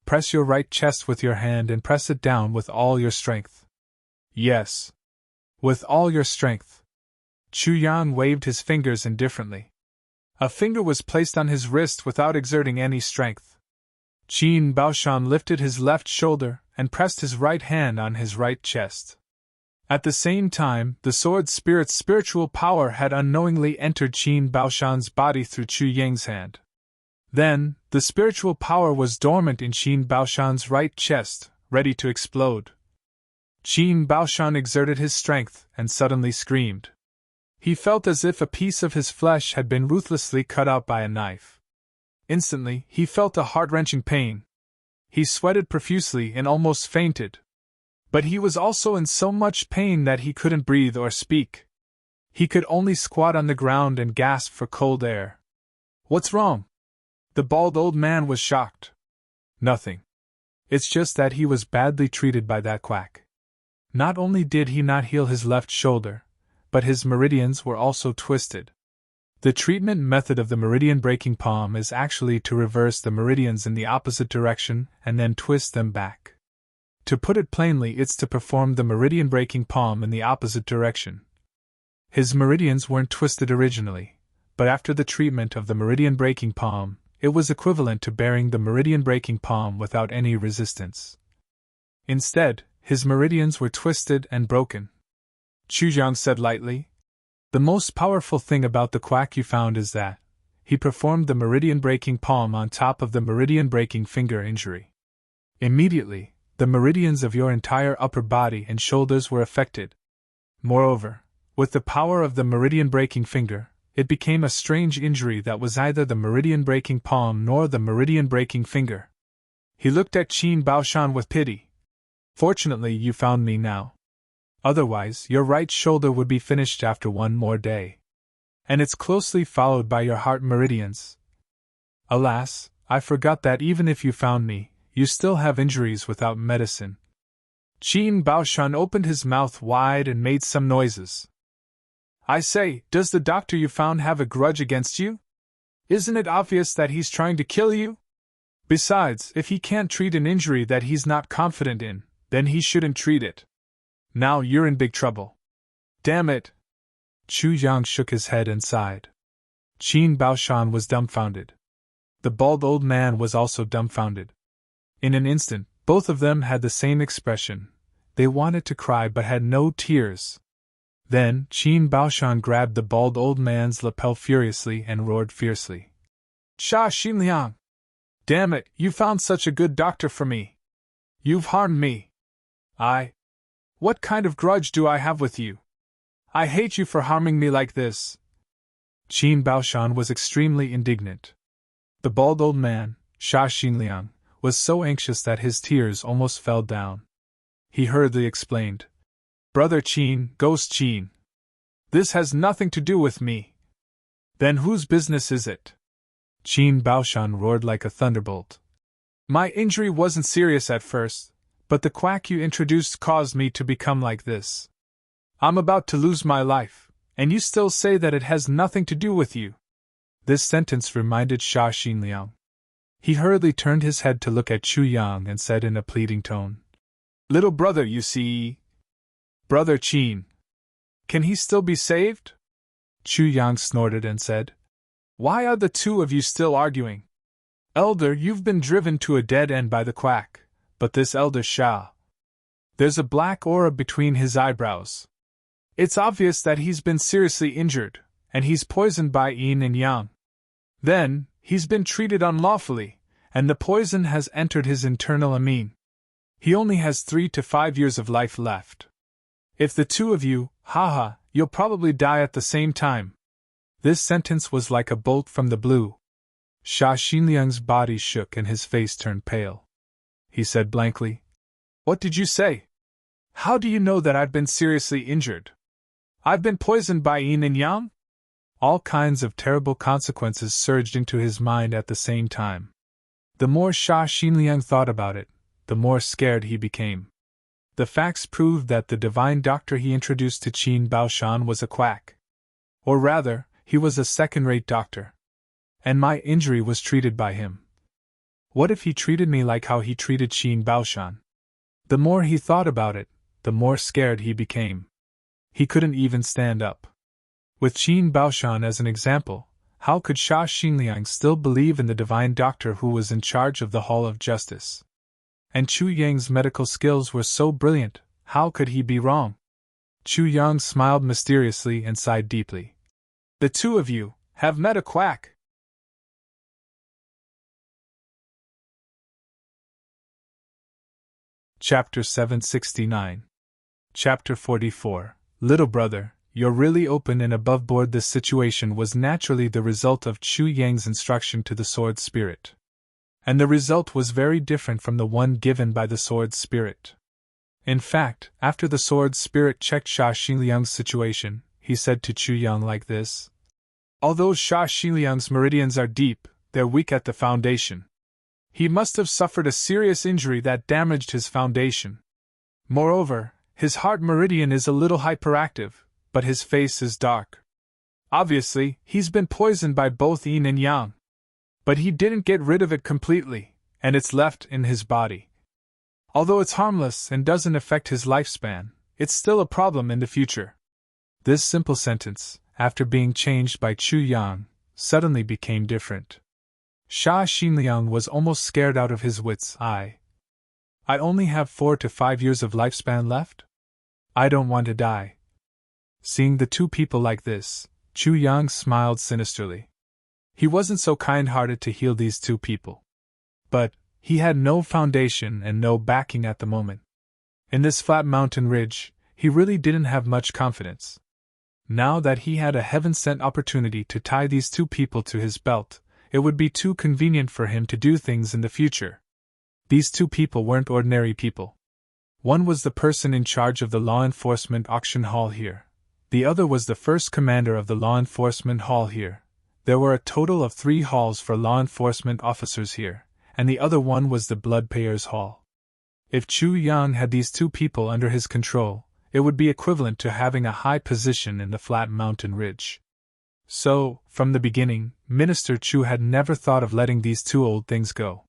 Press your right chest with your hand and press it down with all your strength. Yes. With all your strength. Chu Yang waved his fingers indifferently. A finger was placed on his wrist without exerting any strength. Qin Baoshan lifted his left shoulder and pressed his right hand on his right chest. At the same time, the sword spirit's spiritual power had unknowingly entered Qin Baoshan's body through Chu Yang's hand. Then, the spiritual power was dormant in Qin Baoshan's right chest, ready to explode. Qin Baoshan exerted his strength and suddenly screamed. He felt as if a piece of his flesh had been ruthlessly cut out by a knife. Instantly, he felt a heart-wrenching pain. He sweated profusely and almost fainted. But he was also in so much pain that he couldn't breathe or speak. He could only squat on the ground and gasp for cold air. What's wrong? The bald old man was shocked. Nothing. It's just that he was badly treated by that quack. Not only did he not heal his left shoulder, but his meridians were also twisted. The treatment method of the meridian-breaking palm is actually to reverse the meridians in the opposite direction and then twist them back. To put it plainly, it's to perform the meridian-breaking palm in the opposite direction. His meridians weren't twisted originally, but after the treatment of the meridian-breaking palm, it was equivalent to bearing the meridian-breaking palm without any resistance. Instead, his meridians were twisted and broken. Chu Jiang said lightly. The most powerful thing about the quack you found is that he performed the meridian-breaking palm on top of the meridian-breaking finger injury. Immediately, the meridians of your entire upper body and shoulders were affected. Moreover, with the power of the meridian-breaking finger, it became a strange injury that was neither the meridian-breaking palm nor the meridian-breaking finger. He looked at Qin Baoshan with pity. Fortunately, you found me now. Otherwise, your right shoulder would be finished after one more day. And it's closely followed by your heart meridians. Alas, I forgot that even if you found me, you still have injuries without medicine. Qin Baoshan opened his mouth wide and made some noises. I say, does the doctor you found have a grudge against you? Isn't it obvious that he's trying to kill you? Besides, if he can't treat an injury that he's not confident in, then he shouldn't treat it. Now you're in big trouble. Damn it! Chu Jiang shook his head and sighed. Qin Baoshan was dumbfounded. The bald old man was also dumbfounded. In an instant, both of them had the same expression. They wanted to cry but had no tears. Then, Qin Baoshan grabbed the bald old man's lapel furiously and roared fiercely. Sha Xinliang! Damn it, you found such a good doctor for me! You've harmed me! What kind of grudge do I have with you? I hate you for harming me like this! Qin Baoshan was extremely indignant. The bald old man, Sha Xinliang, was so anxious that his tears almost fell down. He hurriedly explained. Brother Qin, Ghost Qin. This has nothing to do with me. Then whose business is it? Qin Baoshan roared like a thunderbolt. My injury wasn't serious at first, but the quack you introduced caused me to become like this. I'm about to lose my life, and you still say that it has nothing to do with you. This sentence reminded Sha Xinliang. He hurriedly turned his head to look at Chu Yang and said in a pleading tone. Little brother, you see. Brother Qin. Can he still be saved? Chu Yang snorted and said. Why are the two of you still arguing? Elder, you've been driven to a dead end by the quack, but this elder Sha. There's a black aura between his eyebrows. It's obvious that he's been seriously injured, and he's poisoned by yin and yang. Then, he's been treated unlawfully, and the poison has entered his internal amine. He only has 3 to 5 years of life left. If the two of you, haha, you'll probably die at the same time. This sentence was like a bolt from the blue. Sha Xinliang's body shook and his face turned pale. He said blankly, "What did you say? How do you know that I've been seriously injured? I've been poisoned by yin and yang?" All kinds of terrible consequences surged into his mind at the same time. The more Sha Xinliang thought about it, the more scared he became. The facts proved that the divine doctor he introduced to Qin Baoshan was a quack. Or rather, he was a second-rate doctor. And my injury was treated by him. What if he treated me like how he treated Qin Baoshan? The more he thought about it, the more scared he became. He couldn't even stand up. With Qin Baoshan as an example, how could Sha Xinliang still believe in the divine doctor who was in charge of the Hall of Justice? And Chu Yang's medical skills were so brilliant, how could he be wrong? Chu Yang smiled mysteriously and sighed deeply. "The two of you have met a quack." Chapter 769. Chapter 44. Little brother, you're really open and above board. This situation was naturally the result of Chu Yang's instruction to the Sword Spirit. And the result was very different from the one given by the Sword Spirit. In fact, after the Sword Spirit checked Sha Xinliang's situation, he said to Chu Yang like this: "Although Sha Xinliang's meridians are deep, they're weak at the foundation. He must have suffered a serious injury that damaged his foundation. Moreover, his heart meridian is a little hyperactive, but his face is dark. Obviously, he's been poisoned by both yin and yang. But he didn't get rid of it completely, and it's left in his body. Although it's harmless and doesn't affect his lifespan, it's still a problem in the future." This simple sentence, after being changed by Chu Yang, suddenly became different. Sha Xinliang was almost scared out of his wits. I only have 4 to 5 years of lifespan left? I don't want to die." Seeing the two people like this, Chu Yang smiled sinisterly. He wasn't so kind-hearted to heal these two people. But he had no foundation and no backing at the moment. In this flat mountain ridge, he really didn't have much confidence. Now that he had a heaven-sent opportunity to tie these two people to his belt, it would be too convenient for him to do things in the future. These two people weren't ordinary people. One was the person in charge of the law enforcement auction hall here. The other was the first commander of the law enforcement hall here. There were a total of 3 halls for law enforcement officers here, and the other one was the blood payers' hall. If Chu Yang had these two people under his control, it would be equivalent to having a high position in the flat mountain ridge. So, from the beginning, Minister Chu had never thought of letting these two old things go.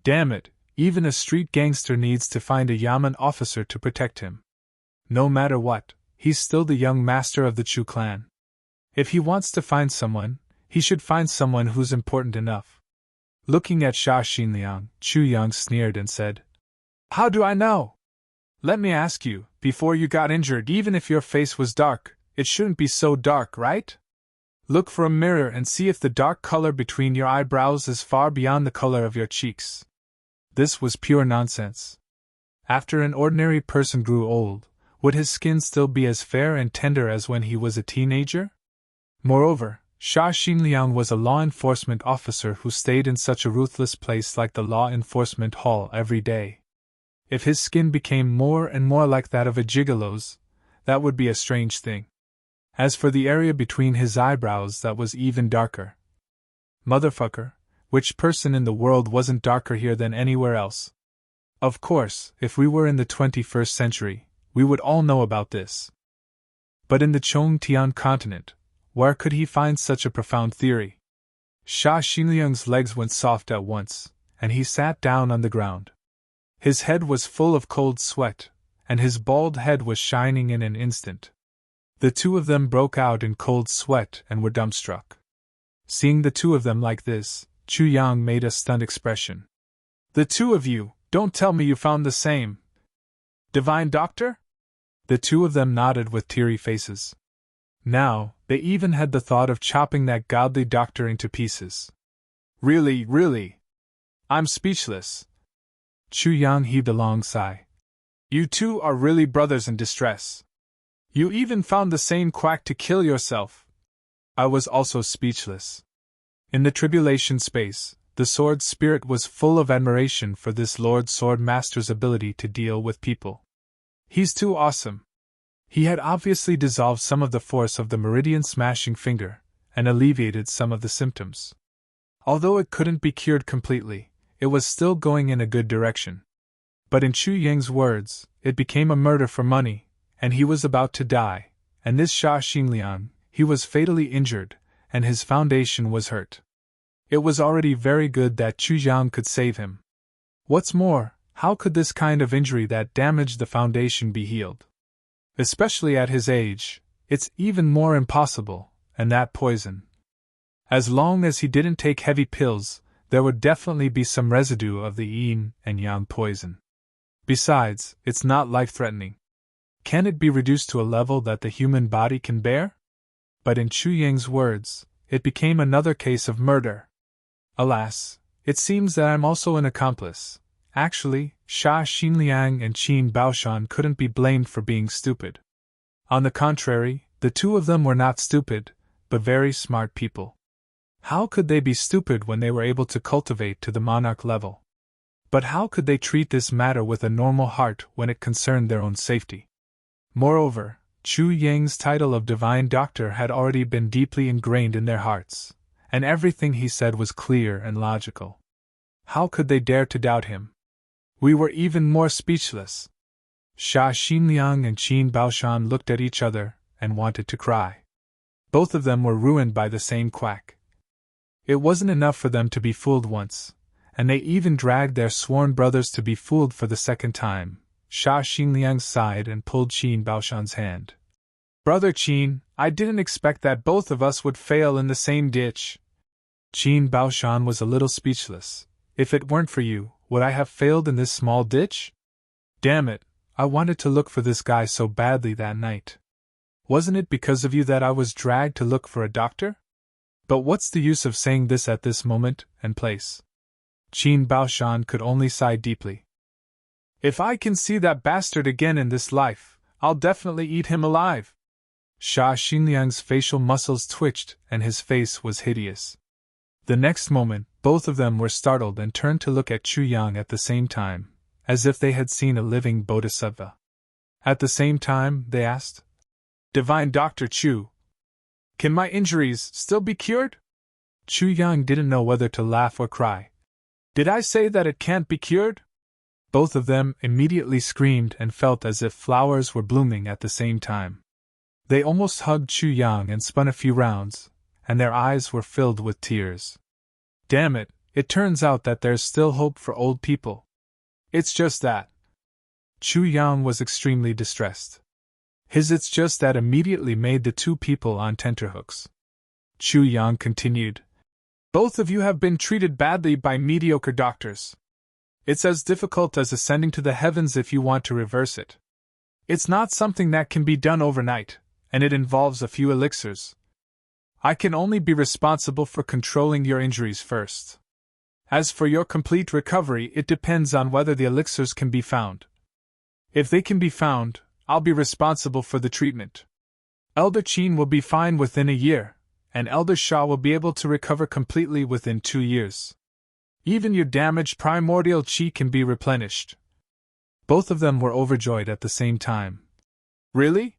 Damn it, even a street gangster needs to find a Yamen officer to protect him. No matter what, he's still the young master of the Chu clan. If he wants to find someone, he should find someone who's important enough. Looking at Sha Xinliang, Chu Yang sneered and said, "How do I know? Let me ask you, before you got injured, even if your face was dark, it shouldn't be so dark, right? Look for a mirror and see if the dark color between your eyebrows is far beyond the color of your cheeks." This was pure nonsense. After an ordinary person grew old, would his skin still be as fair and tender as when he was a teenager? Moreover, Sha Xinliang was a law enforcement officer who stayed in such a ruthless place like the law enforcement hall every day. If his skin became more and more like that of a gigolo's, that would be a strange thing. As for the area between his eyebrows, that was even darker. Motherfucker, which person in the world wasn't darker here than anywhere else? Of course, if we were in the 21st century, we would all know about this. But in the Chongtian continent, where could he find such a profound theory? Sha Xinliang's legs went soft at once, and he sat down on the ground. His head was full of cold sweat, and his bald head was shining in an instant. The two of them broke out in cold sweat and were dumbstruck. Seeing the two of them like this, Chu Yang made a stunned expression. The two of you, don't tell me you found the same divine doctor? The two of them nodded with teary faces. Now, they even had the thought of chopping that godly doctor into pieces. Really, I'm speechless. Chu Yang heaved a long sigh. You two are really brothers in distress. You even found the same quack to kill yourself. I was also speechless. In the tribulation space, the sword spirit was full of admiration for this Lord Sword Master's ability to deal with people. He's too awesome. He had obviously dissolved some of the force of the meridian smashing finger, and alleviated some of the symptoms. Although it couldn't be cured completely, it was still going in a good direction. But in Chu Yang's words, it became a murder for money, and he was about to die, and this Sha Xingliang, he was fatally injured, and his foundation was hurt. It was already very good that Chu Yang could save him. What's more, how could this kind of injury that damaged the foundation be healed? Especially at his age, it's even more impossible, and that poison. As long as he didn't take heavy pills, there would definitely be some residue of the yin and yang poison. Besides, it's not life-threatening. Can it be reduced to a level that the human body can bear? But in Chu Yang's words, it became another case of murder. Alas, it seems that I'm also an accomplice. Actually, Sha Xinliang and Qin Baoshan couldn't be blamed for being stupid. On the contrary, the two of them were not stupid, but very smart people. How could they be stupid when they were able to cultivate to the monarch level? But how could they treat this matter with a normal heart when it concerned their own safety? Moreover, Chu Yang's title of Divine Doctor had already been deeply ingrained in their hearts, and everything he said was clear and logical. How could they dare to doubt him? We were even more speechless. Sha Xinliang and Qin Baoshan looked at each other and wanted to cry. Both of them were ruined by the same quack. It wasn't enough for them to be fooled once, and they even dragged their sworn brothers to be fooled for the second time. Sha Xinliang sighed and pulled Qin Baoshan's hand. Brother Qin, I didn't expect that both of us would fail in the same ditch. Qin Baoshan was a little speechless. If it weren't for you, would I have failed in this small ditch? Damn it, I wanted to look for this guy so badly that night. Wasn't it because of you that I was dragged to look for a doctor? But what's the use of saying this at this moment and place? Qin Baoshan could only sigh deeply. If I can see that bastard again in this life, I'll definitely eat him alive. Sha Xinliang's facial muscles twitched and his face was hideous. The next moment, both of them were startled and turned to look at Chu Yang at the same time, as if they had seen a living bodhisattva. At the same time, they asked, Divine Dr. Chu, can my injuries still be cured? Chu Yang didn't know whether to laugh or cry. Did I say that it can't be cured? Both of them immediately screamed and felt as if flowers were blooming at the same time. They almost hugged Chu Yang and spun a few rounds, and their eyes were filled with tears. Damn it, it turns out that there's still hope for old people. It's just that. Chu Yang was extremely distressed. His "it's just that" immediately made the two people on tenterhooks. Chu Yang continued. Both of you have been treated badly by mediocre doctors. It's as difficult as ascending to the heavens if you want to reverse it. It's not something that can be done overnight, and it involves a few elixirs. I can only be responsible for controlling your injuries first. As for your complete recovery, it depends on whether the elixirs can be found. If they can be found, I'll be responsible for the treatment. Elder Qin will be fine within a year, and Elder Sha will be able to recover completely within 2 years. Even your damaged primordial qi can be replenished. Both of them were overjoyed at the same time. Really?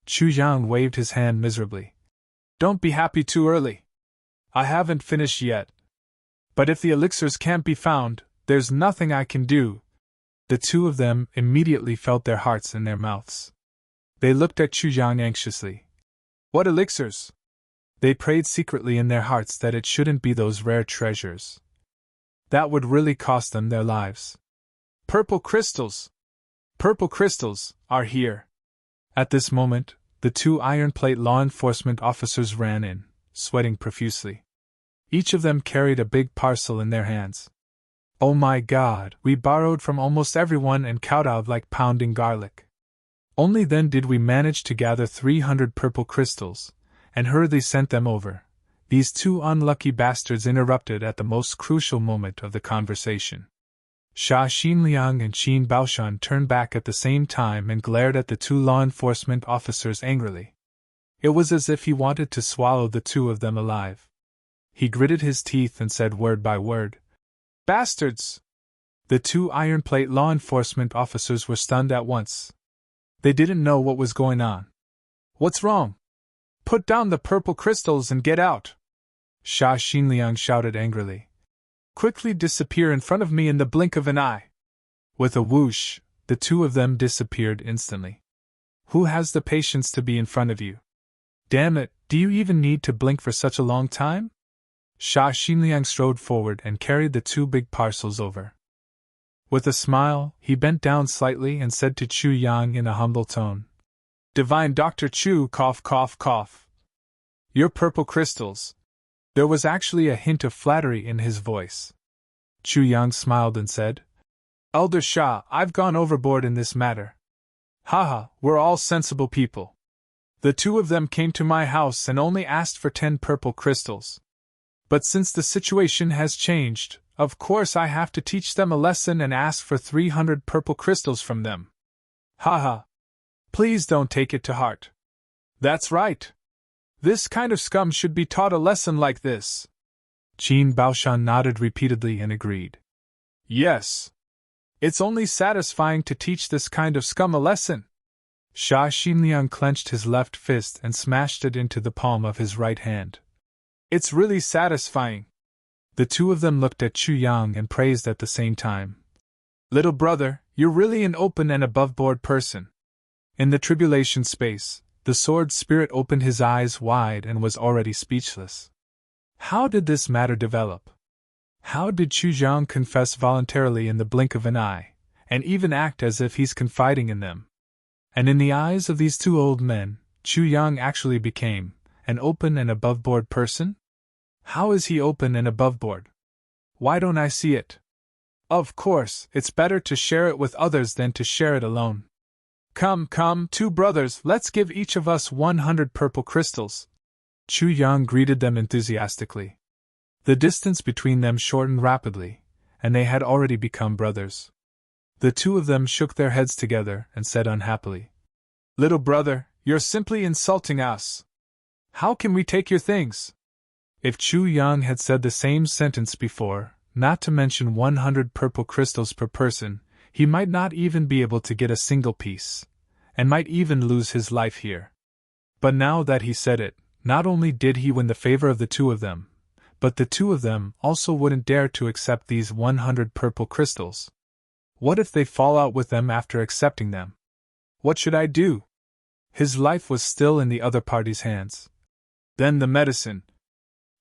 Chu Yang waved his hand miserably. Don't be happy too early. I haven't finished yet. But if the elixirs can't be found, there's nothing I can do. The two of them immediately felt their hearts in their mouths. They looked at Chu Yang anxiously. What elixirs? They prayed secretly in their hearts that it shouldn't be those rare treasures. That would really cost them their lives. Purple crystals! Purple crystals are here. At this moment, the two iron plate law enforcement officers ran in, sweating profusely. Each of them carried a big parcel in their hands. Oh my God, we borrowed from almost everyone and kowtowed like pounding garlic. Only then did we manage to gather 300 purple crystals, and hurriedly sent them over. These two unlucky bastards interrupted at the most crucial moment of the conversation. Sha Xinliang and Qin Baoshan turned back at the same time and glared at the two law enforcement officers angrily. It was as if he wanted to swallow the two of them alive. He gritted his teeth and said word by word, "Bastards!" The two iron plate law enforcement officers were stunned at once. They didn't know what was going on. "What's wrong? Put down the purple crystals and get out!" Sha Xinliang shouted angrily. "Quickly disappear in front of me in the blink of an eye!" With a whoosh, the two of them disappeared instantly. Who has the patience to be in front of you? Damn it, do you even need to blink for such a long time? Sha Xinliang strode forward and carried the two big parcels over. With a smile, he bent down slightly and said to Chu Yang in a humble tone, "Divine Dr. Chu, cough, cough, cough. Your purple crystals." There was actually a hint of flattery in his voice. Chu Yang smiled and said, "Elder Sha, I've gone overboard in this matter. Haha, we're all sensible people. The two of them came to my house and only asked for 10 purple crystals. But since the situation has changed, of course I have to teach them a lesson and ask for 300 purple crystals from them. Haha. Please don't take it to heart. That's right. This kind of scum should be taught a lesson like this." Qin Baoshan nodded repeatedly and agreed. "Yes. It's only satisfying to teach this kind of scum a lesson." Sha Xinliang clenched his left fist and smashed it into the palm of his right hand. "It's really satisfying." The two of them looked at Chu Yang and praised at the same time. "Little brother, you're really an open and above-board person." In the tribulation space, the sword spirit opened his eyes wide and was already speechless. How did this matter develop? How did Chu Yang confess voluntarily in the blink of an eye, and even act as if he's confiding in them? And in the eyes of these two old men, Chu Yang actually became an open and above-board person? How is he open and above-board? Why don't I see it? Of course, it's better to share it with others than to share it alone. Come, come, two brothers, let's give each of us 100 purple crystals." Chu Yang greeted them enthusiastically. The distance between them shortened rapidly, and they had already become brothers. The two of them shook their heads together and said unhappily, "Little brother, you're simply insulting us. How can we take your things?" If Chu Yang had said the same sentence before, not to mention 100 purple crystals per person, he might not even be able to get a single piece, and might even lose his life here. But now that he said it, not only did he win the favor of the two of them, but the two of them also wouldn't dare to accept these 100 purple crystals. What if they fall out with them after accepting them? What should I do? His life was still in the other party's hands. Then the medicine.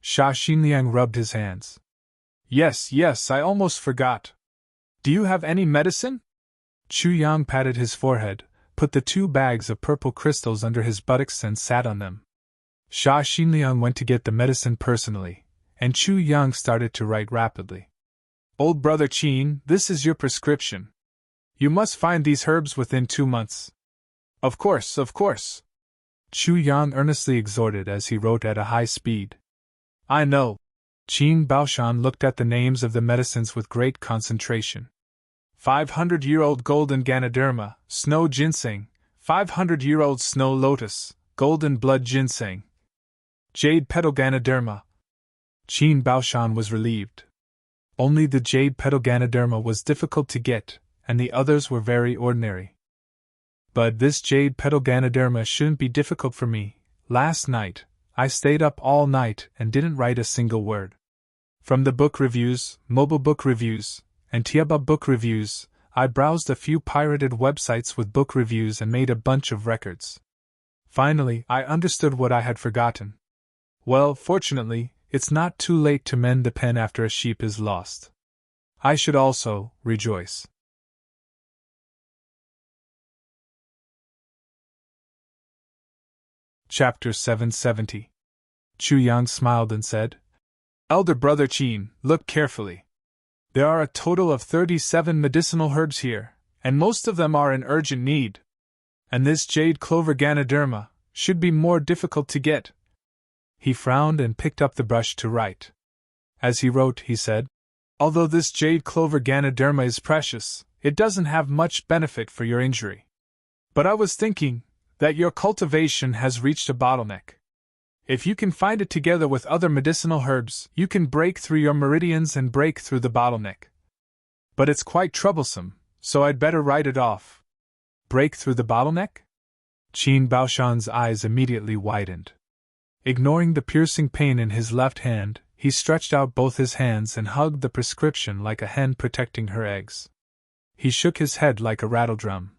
Sha Xinliang rubbed his hands. Yes, I almost forgot. Do you have any medicine?" Chu Yang patted his forehead, put the 2 bags of purple crystals under his buttocks and sat on them. Sha Xinliang went to get the medicine personally, and Chu Yang started to write rapidly. "Old brother Qin, this is your prescription. You must find these herbs within 2 months." Of course. Chu Yang earnestly exhorted as he wrote at a high speed. "I know." Qin Baoshan looked at the names of the medicines with great concentration. 500-year-old golden Ganoderma, snow ginseng, 500-year-old snow lotus, golden blood ginseng, jade petal Ganoderma. Qin Baoshan was relieved. Only the jade petal Ganoderma was difficult to get, and the others were very ordinary. But this jade petal Ganoderma shouldn't be difficult for me. Last night, I stayed up all night and didn't write a single word. From the book reviews, mobile book reviews, and Tiaba book reviews, I browsed a few pirated websites with book reviews and made a bunch of records. Finally, I understood what I had forgotten. Well, fortunately, it's not too late to mend the pen after a sheep is lost. I should also rejoice. Chapter 770. Chu Yang smiled and said, Elder Brother Qin, look carefully. There are a total of 37 medicinal herbs here, and most of them are in urgent need. And this jade clover Ganoderma should be more difficult to get. He frowned and picked up the brush to write. As he wrote, he said, although this jade clover Ganoderma is precious, it doesn't have much benefit for your injury. But I was thinking that your cultivation has reached a bottleneck. If you can find it together with other medicinal herbs, you can break through your meridians and break through the bottleneck. But it's quite troublesome, so I'd better write it off. Break through the bottleneck? Qin Baoshan's eyes immediately widened. Ignoring the piercing pain in his left hand, he stretched out both his hands and hugged the prescription like a hen protecting her eggs. He shook his head like a rattledrum.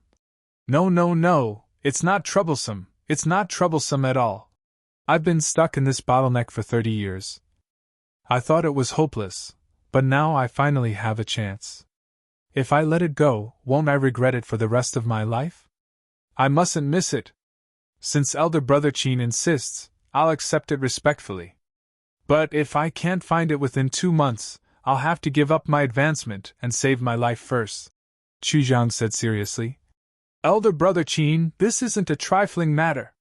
No, it's not troublesome, it's not troublesome at all. I've been stuck in this bottleneck for 30 years. I thought it was hopeless, but now I finally have a chance. If I let it go, won't I regret it for the rest of my life? I mustn't miss it. Since Elder Brother Qin insists, I'll accept it respectfully. But if I can't find it within 2 months, I'll have to give up my advancement and save my life first, Chu Jiang said seriously. Elder Brother Qin, this isn't a trifling matter.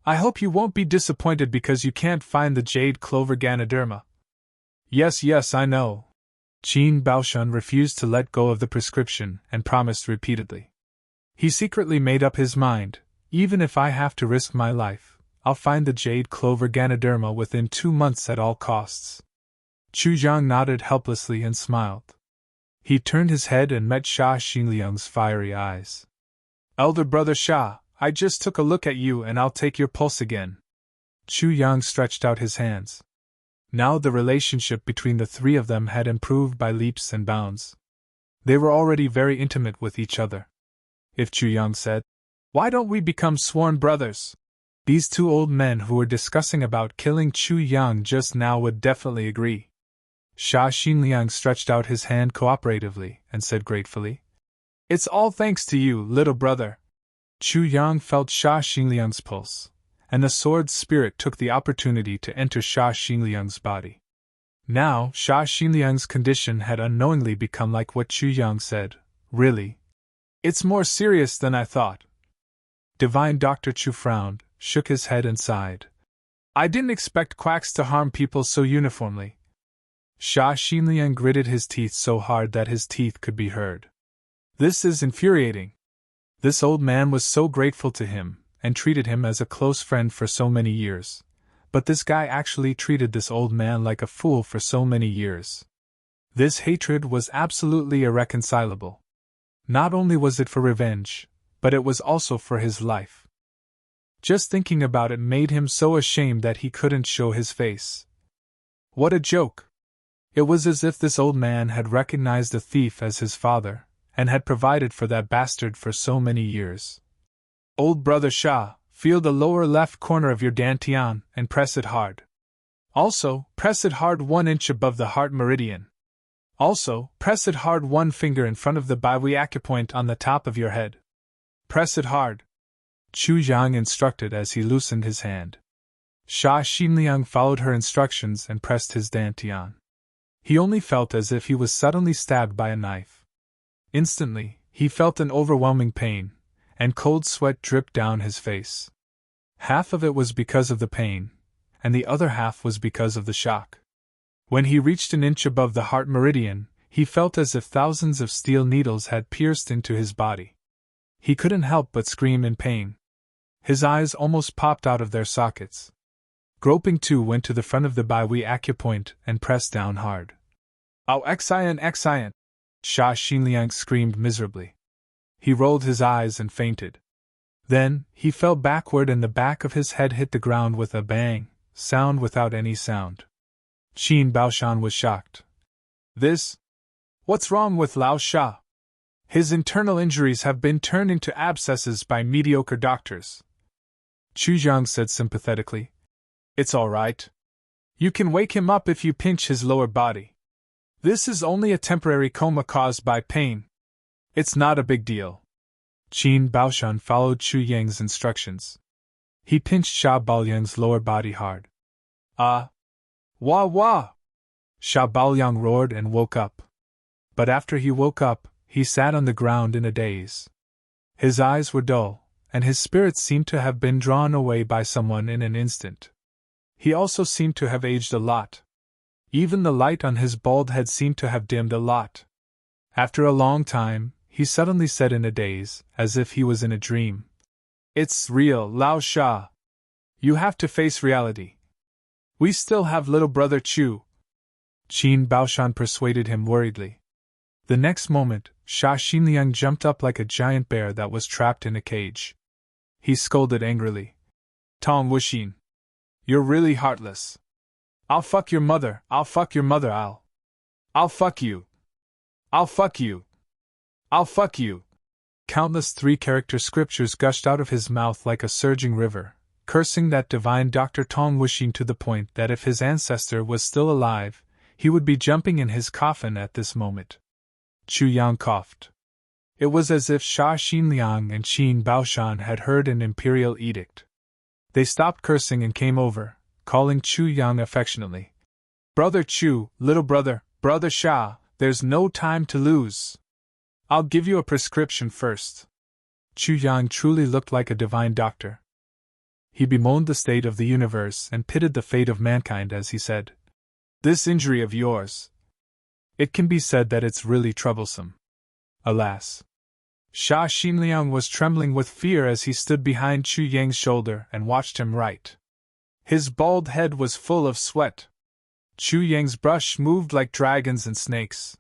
I hope you won't be disappointed because you can't find the jade clover Ganoderma. Yes, I know. Qin Baoshan refused to let go of the prescription and promised repeatedly. He secretly made up his mind, even if I have to risk my life, I'll find the jade clover Ganoderma within 2 months at all costs. Chu Jiang nodded helplessly and smiled. He turned his head and met Sha Xinliang's fiery eyes. Elder Brother Sha, I just took a look at you and I'll take your pulse again. Chu Yang stretched out his hands. Now the relationship between the three of them had improved by leaps and bounds. They were already very intimate with each other. If Chu Yang said, "Why don't we become sworn brothers?" These two old men who were discussing about killing Chu Yang just now would definitely agree. Sha Xinliang stretched out his hand cooperatively and said gratefully, "It's all thanks to you, little brother." Chu Yang felt Sha Xinliang's pulse, and the sword's spirit took the opportunity to enter Sha Xinliang's body. Now, Sha Xinliang's condition had unknowingly become like what Chu Yang said. Really? It's more serious than I thought. Divine Dr. Chu frowned, shook his head and sighed. I didn't expect quacks to harm people so uniformly. Sha Xinliang gritted his teeth so hard that his teeth could be heard. This is infuriating. This old man was so grateful to him, and treated him as a close friend for so many years. But this guy actually treated this old man like a fool for so many years. This hatred was absolutely irreconcilable. Not only was it for revenge, but it was also for his life. Just thinking about it made him so ashamed that he couldn't show his face. What a joke! It was as if this old man had recognized the thief as his father, and had provided for that bastard for so many years. Old Brother Sha, feel the lower left corner of your dantian and press it hard. Also, press it hard 1 inch above the heart meridian. Also, press it hard 1 finger in front of the biwi acupoint on the top of your head. Press it hard. Chu Jiang instructed as he loosened his hand. Sha Xinliang followed her instructions and pressed his dantian. He only felt as if he was suddenly stabbed by a knife. Instantly, he felt an overwhelming pain, and cold sweat dripped down his face. Half of it was because of the pain, and the other half was because of the shock. When he reached an inch above the heart meridian, he felt as if thousands of steel needles had pierced into his body. He couldn't help but scream in pain. His eyes almost popped out of their sockets. Groping Two went to the front of the biwi acupoint and pressed down hard. "Oh, exciant! Sha Xinliang screamed miserably. He rolled his eyes and fainted. Then, he fell backward and the back of his head hit the ground with a bang, sound without any sound. Qin Baoshan was shocked. What's wrong with Lao Sha? His internal injuries have been turned into abscesses by mediocre doctors. Chu Jiang said sympathetically. It's all right. You can wake him up if you pinch his lower body. This is only a temporary coma caused by pain. It's not a big deal. Qin Baoshan followed Chu Yang's instructions. He pinched Sha Baoyang's lower body hard. Wah! Sha Baoyang roared and woke up. But after he woke up, he sat on the ground in a daze. His eyes were dull, and his spirits seemed to have been drawn away by someone in an instant. He also seemed to have aged a lot. Even the light on his bald head seemed to have dimmed a lot. After a long time, he suddenly said in a daze, as if he was in a dream, "It's real, Lao Sha. You have to face reality. We still have little brother Chu." Qin Baoshan persuaded him worriedly. The next moment, Sha Xinliang jumped up like a giant bear that was trapped in a cage. He scolded angrily. "Tong Wuxin. You're really heartless. I'll fuck your mother, I'll fuck your mother, I'll fuck you. I'll fuck you. I'll fuck you." Countless three-character scriptures gushed out of his mouth like a surging river, cursing that divine Dr. Tong Wuxin to the point that if his ancestor was still alive, he would be jumping in his coffin at this moment. Chu Yang coughed. It was as if Sha Xinliang and Qin Baoshan had heard an imperial edict. They stopped cursing and came over, calling Chu Yang affectionately. "Brother Chu, little brother, brother Sha, there's no time to lose. I'll give you a prescription first." Chu Yang truly looked like a divine doctor. He bemoaned the state of the universe and pitied the fate of mankind as he said, "This injury of yours. It can be said that it's really troublesome." Alas! Sha Xinliang was trembling with fear as he stood behind Chu Yang's shoulder and watched him write. His bald head was full of sweat. Chu Yang's brush moved like dragons and snakes.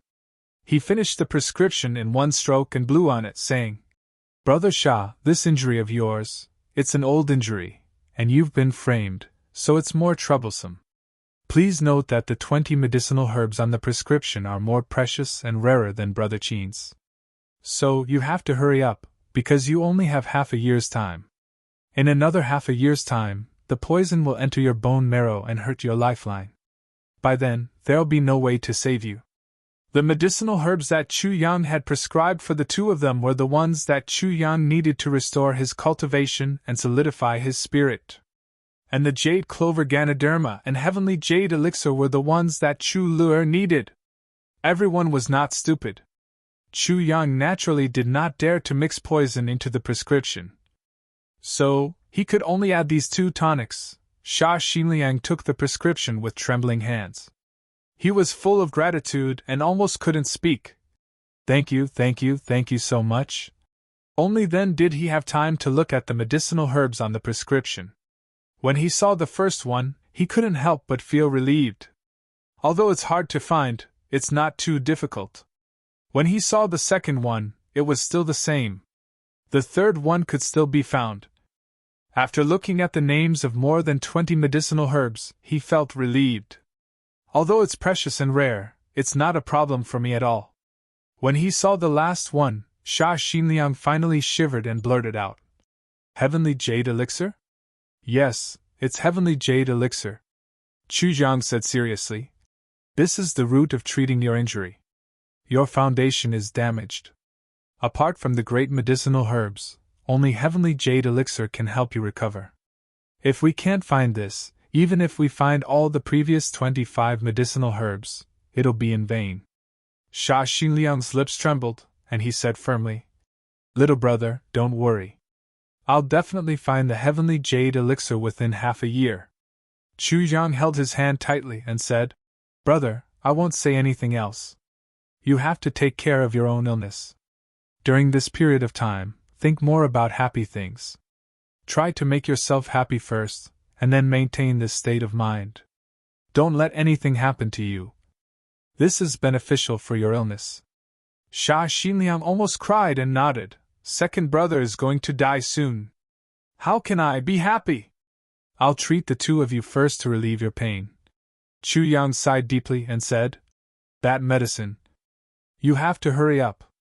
He finished the prescription in one stroke and blew on it, saying, "Brother Sha, this injury of yours, it's an old injury, and you've been framed, so it's more troublesome. Please note that the 20 medicinal herbs on the prescription are more precious and rarer than Brother Qin's. So you have to hurry up, because you only have half a year's time. In another half a year's time, the poison will enter your bone marrow and hurt your lifeline. By then, there'll be no way to save you." The medicinal herbs that Chu Yang had prescribed for the two of them were the ones that Chu Yang needed to restore his cultivation and solidify his spirit. And the jade clover Ganoderma and heavenly jade elixir were the ones that Chu Luer needed. Everyone was not stupid. Chu Yang naturally did not dare to mix poison into the prescription. So, he could only add these two tonics. Sha Xinliang took the prescription with trembling hands. He was full of gratitude and almost couldn't speak. "Thank you, thank you, thank you so much." Only then did he have time to look at the medicinal herbs on the prescription. When he saw the first one, he couldn't help but feel relieved. Although it's hard to find, it's not too difficult. When he saw the second one, it was still the same. The third one could still be found. After looking at the names of more than 20 medicinal herbs, he felt relieved. Although it's precious and rare, it's not a problem for me at all. When he saw the last one, Sha Xinliang finally shivered and blurted out, "Heavenly Jade Elixir?" "Yes, it's Heavenly Jade Elixir," Chu Yang said seriously. "This is the root of treating your injury. Your foundation is damaged. Apart from the great medicinal herbs, only Heavenly Jade Elixir can help you recover. If we can't find this, even if we find all the previous 25 medicinal herbs, it'll be in vain." Sha Xinliang's lips trembled, and he said firmly, "Little brother, don't worry. I'll definitely find the Heavenly Jade Elixir within half a year." Chu Yang held his hand tightly and said, "Brother, I won't say anything else. You have to take care of your own illness. During this period of time, think more about happy things. Try to make yourself happy first, and then maintain this state of mind. Don't let anything happen to you. This is beneficial for your illness." Sha Xinliang almost cried and nodded. "Second brother is going to die soon. How can I be happy? I'll treat the two of you first to relieve your pain." Chu Yang sighed deeply and said, "That medicine. You have to hurry up.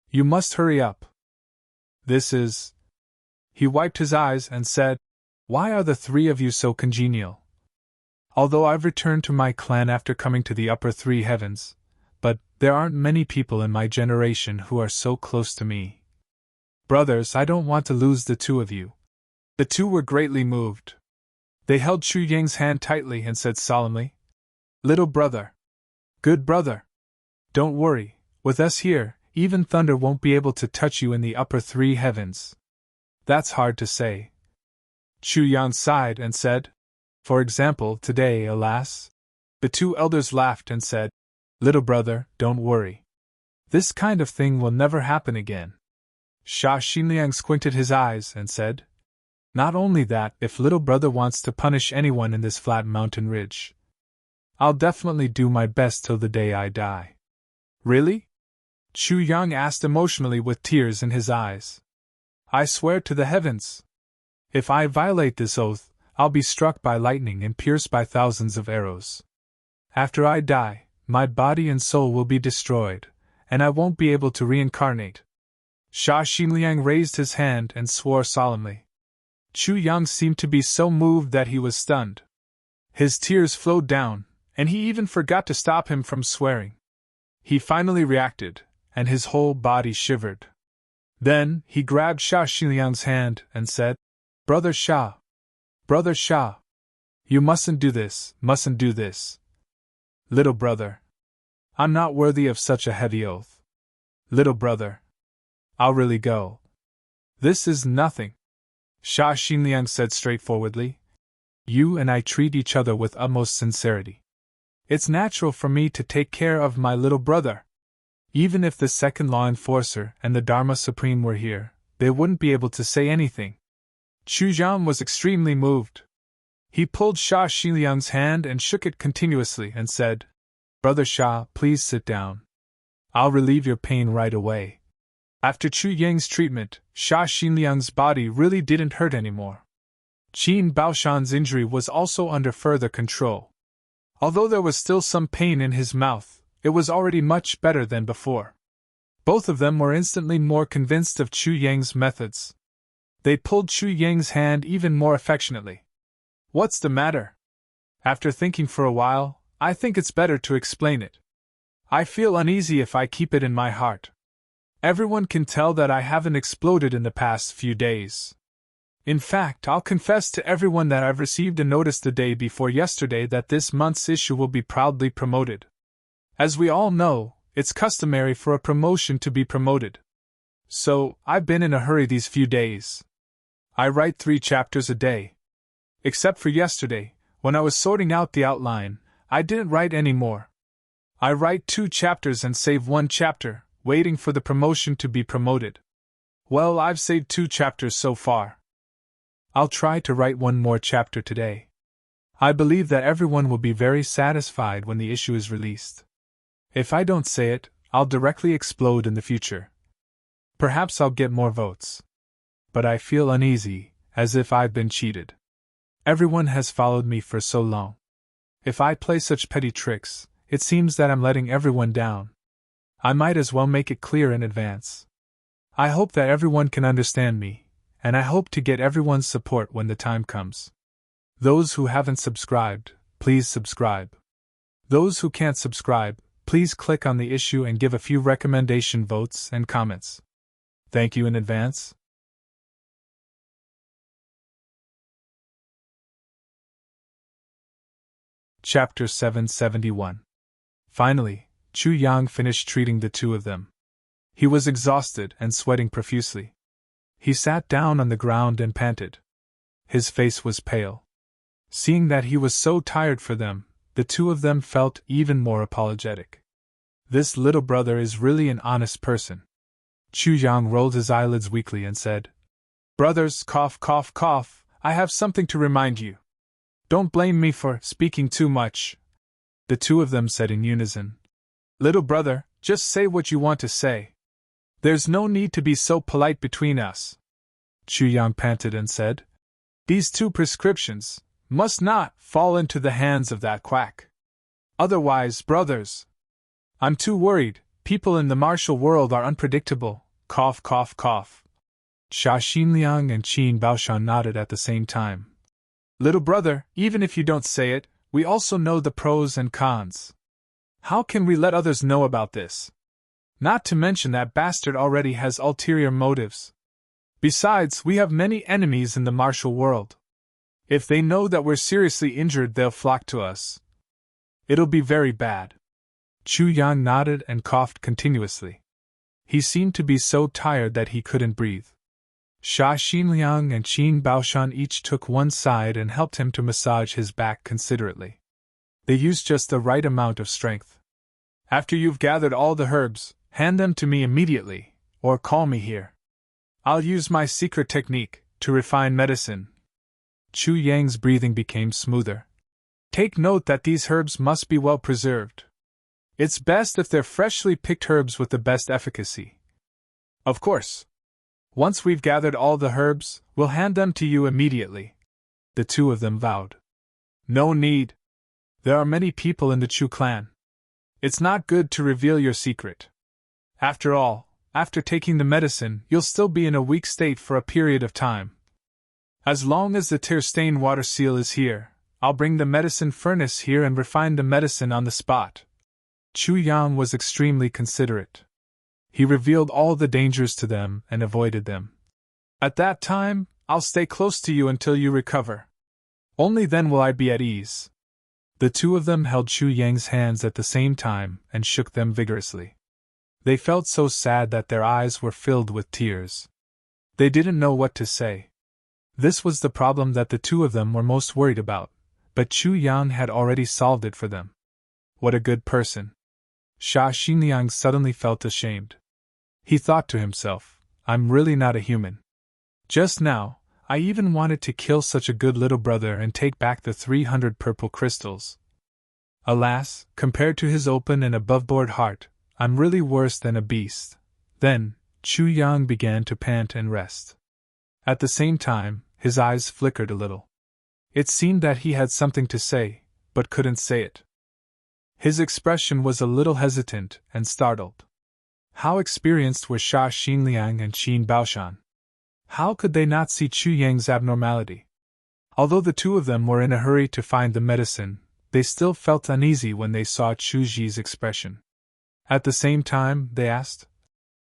You must hurry up. This is..." He wiped his eyes and said, "Why are the three of you so congenial? Although I've returned to my clan after coming to the upper three heavens, but there aren't many people in my generation who are so close to me. Brothers, I don't want to lose the two of you." The two were greatly moved. They held Chu Yang's hand tightly and said solemnly, "Little brother, Good brother. Don't worry, with us here, even thunder won't be able to touch you in the upper three heavens. That's hard to say. Chu Yang sighed and said, For example, today, alas. The two elders laughed and said, Little brother, don't worry. This kind of thing will never happen again. Sha Xinliang squinted his eyes and said, Not only that, if little brother wants to punish anyone in this flat mountain ridge, I'll definitely do my best till the day I die. Really? Chu Yang asked emotionally with tears in his eyes. I swear to the heavens. If I violate this oath, I'll be struck by lightning and pierced by thousands of arrows. After I die, my body and soul will be destroyed, and I won't be able to reincarnate. Sha Xinliang raised his hand and swore solemnly. Chu Yang seemed to be so moved that he was stunned. His tears flowed down, and he even forgot to stop him from swearing. He finally reacted, and his whole body shivered. Then, he grabbed Sha Xinliang's hand and said, Brother Sha! Brother Sha! You mustn't do this, mustn't do this. Little brother. I'm not worthy of such a heavy oath. Little brother. I'll really go. This is nothing. Sha Xinliang said straightforwardly. You and I treat each other with utmost sincerity. It's natural for me to take care of my little brother. Even if the second law enforcer and the Dharma Supreme were here, they wouldn't be able to say anything. Chu Zhan was extremely moved. He pulled Sha Xinliang's hand and shook it continuously and said, Brother Sha, please sit down. I'll relieve your pain right away. After Chu Yang's treatment, Sha Xinliang's body really didn't hurt anymore. Qin Baoshan's injury was also under further control. Although there was still some pain in his mouth, it was already much better than before. Both of them were instantly more convinced of Chu Yang's methods. They pulled Chu Yang's hand even more affectionately. What's the matter? After thinking for a while, I think it's better to explain it. I feel uneasy if I keep it in my heart. Everyone can tell that I haven't exploded in the past few days. In fact, I'll confess to everyone that I've received a notice the day before yesterday that this month's issue will be proudly promoted. As we all know, it's customary for a promotion to be promoted. So, I've been in a hurry these few days. I write 3 chapters a day. Except for yesterday, when I was sorting out the outline, I didn't write any more. I write 2 chapters and save 1 chapter, waiting for the promotion to be promoted. Well, I've saved 2 chapters so far. I'll try to write 1 more chapter today. I believe that everyone will be very satisfied when the issue is released. If I don't say it, I'll directly explode in the future. Perhaps I'll get more votes. But I feel uneasy, as if I've been cheated. Everyone has followed me for so long. If I play such petty tricks, it seems that I'm letting everyone down. I might as well make it clear in advance. I hope that everyone can understand me, and I hope to get everyone's support when the time comes. Those who haven't subscribed, please subscribe. Those who can't subscribe, please click on the issue and give a few recommendation votes and comments. Thank you in advance. Chapter 771. Finally, Chu Yang finished treating the 2 of them. He was exhausted and sweating profusely. He sat down on the ground and panted. His face was pale. Seeing that he was so tired for them, the 2 of them felt even more apologetic. This little brother is really an honest person. Chu Yang rolled his eyelids weakly and said, Brothers, cough, cough, cough, I have something to remind you. Don't blame me for speaking too much. The 2 of them said in unison, Little brother, just say what you want to say. There's no need to be so polite between us. Chu Yang panted and said, These 2 prescriptions must not fall into the hands of that quack. Otherwise, brothers, I'm too worried. People in the martial world are unpredictable. Cough, cough, cough. Sha Xinliang and Qin Baoshan nodded at the same time. Little brother, even if you don't say it, we also know the pros and cons. How can we let others know about this? Not to mention that bastard already has ulterior motives. Besides, we have many enemies in the martial world. If they know that we're seriously injured, they'll flock to us. It'll be very bad. Chu Yang nodded and coughed continuously. He seemed to be so tired that he couldn't breathe. Sha Xinliang and Qin Baoshan each took one side and helped him to massage his back considerately. They used just the right amount of strength. After you've gathered all the herbs, hand them to me immediately, or call me here. I'll use my secret technique to refine medicine. Chu Yang's breathing became smoother. Take note that these herbs must be well preserved. It's best if they're freshly picked herbs with the best efficacy. Of course. Once we've gathered all the herbs, we'll hand them to you immediately. The two of them vowed. No need. There are many people in the Chu clan. It's not good to reveal your secret. After all, after taking the medicine, you'll still be in a weak state for a period of time. As long as the tear-stained water seal is here, I'll bring the medicine furnace here and refine the medicine on the spot. Chu Yang was extremely considerate. He revealed all the dangers to them and avoided them. At that time, I'll stay close to you until you recover. Only then will I be at ease. The two of them held Chu Yang's hands at the same time and shook them vigorously. They felt so sad that their eyes were filled with tears. They didn't know what to say. This was the problem that the two of them were most worried about, but Chu Yang had already solved it for them. What a good person. Sha Xinliang suddenly felt ashamed. He thought to himself, I'm really not a human. Just now, I even wanted to kill such a good little brother and take back the 300 purple crystals. Alas, compared to his open and above-board heart, I'm really worse than a beast. Then, Chu Yang began to pant and rest. At the same time, his eyes flickered a little. It seemed that he had something to say, but couldn't say it. His expression was a little hesitant and startled. How experienced were Sha Xinliang and Qin Baoshan? How could they not see Chu Yang's abnormality? Although the two of them were in a hurry to find the medicine, they still felt uneasy when they saw Chu Ji's expression. At the same time, they asked,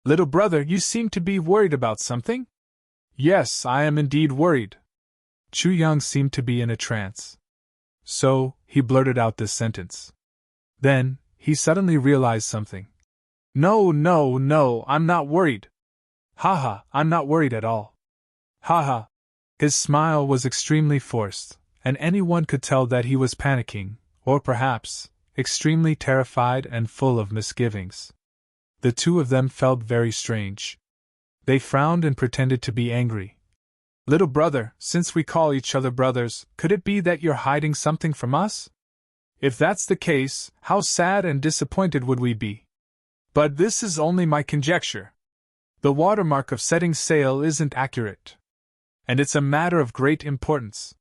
Little brother, you seem to be worried about something? Yes, I am indeed worried. Chu Yang seemed to be in a trance. So, he blurted out this sentence. Then, he suddenly realized something. No, I'm not worried. Haha, I'm not worried at all. Haha. His smile was extremely forced, and anyone could tell that he was panicking, or perhaps, extremely terrified and full of misgivings. The two of them felt very strange. They frowned and pretended to be angry. Little brother, since we call each other brothers, could it be that you're hiding something from us? If that's the case, how sad and disappointed would we be? But this is only my conjecture. The watermark of setting sail isn't accurate. And it's a matter of great importance.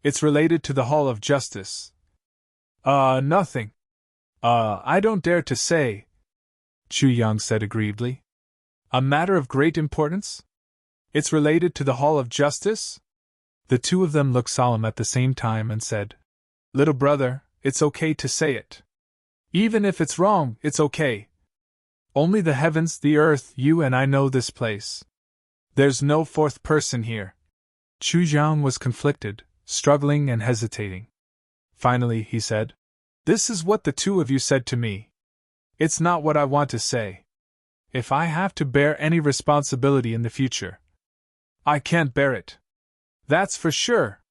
It's related to the Hall of Justice. Nothing. I don't dare to say, Chu Yang said aggrievedly. A matter of great importance? It's related to the Hall of Justice? The two of them looked solemn at the same time and said, Little brother, it's okay to say it. Even if it's wrong, it's okay. Only the heavens, the earth, you and I know this place. There's no fourth person here. Chu Yang was conflicted, struggling and hesitating. Finally, he said, This is what the two of you said to me. It's not what I want to say. If I have to bear any responsibility in the future, I can't bear it. That's for sure.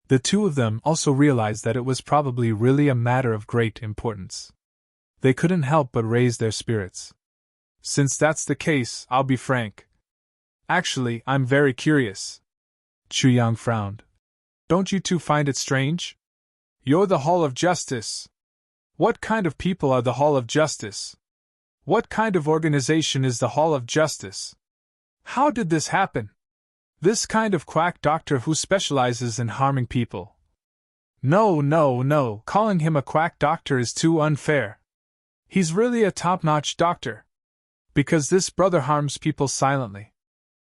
The two of them also realized that it was probably really a matter of great importance. They couldn't help but raise their spirits. Since that's the case, I'll be frank. Actually, I'm very curious. Chu Yang frowned. Don't you two find it strange? You're the Hall of Justice. What kind of people are the Hall of Justice? What kind of organization is the Hall of Justice? How did this happen? This kind of quack doctor who specializes in harming people. No, calling him a quack doctor is too unfair. He's really a top-notch doctor. Because this brother harms people silently.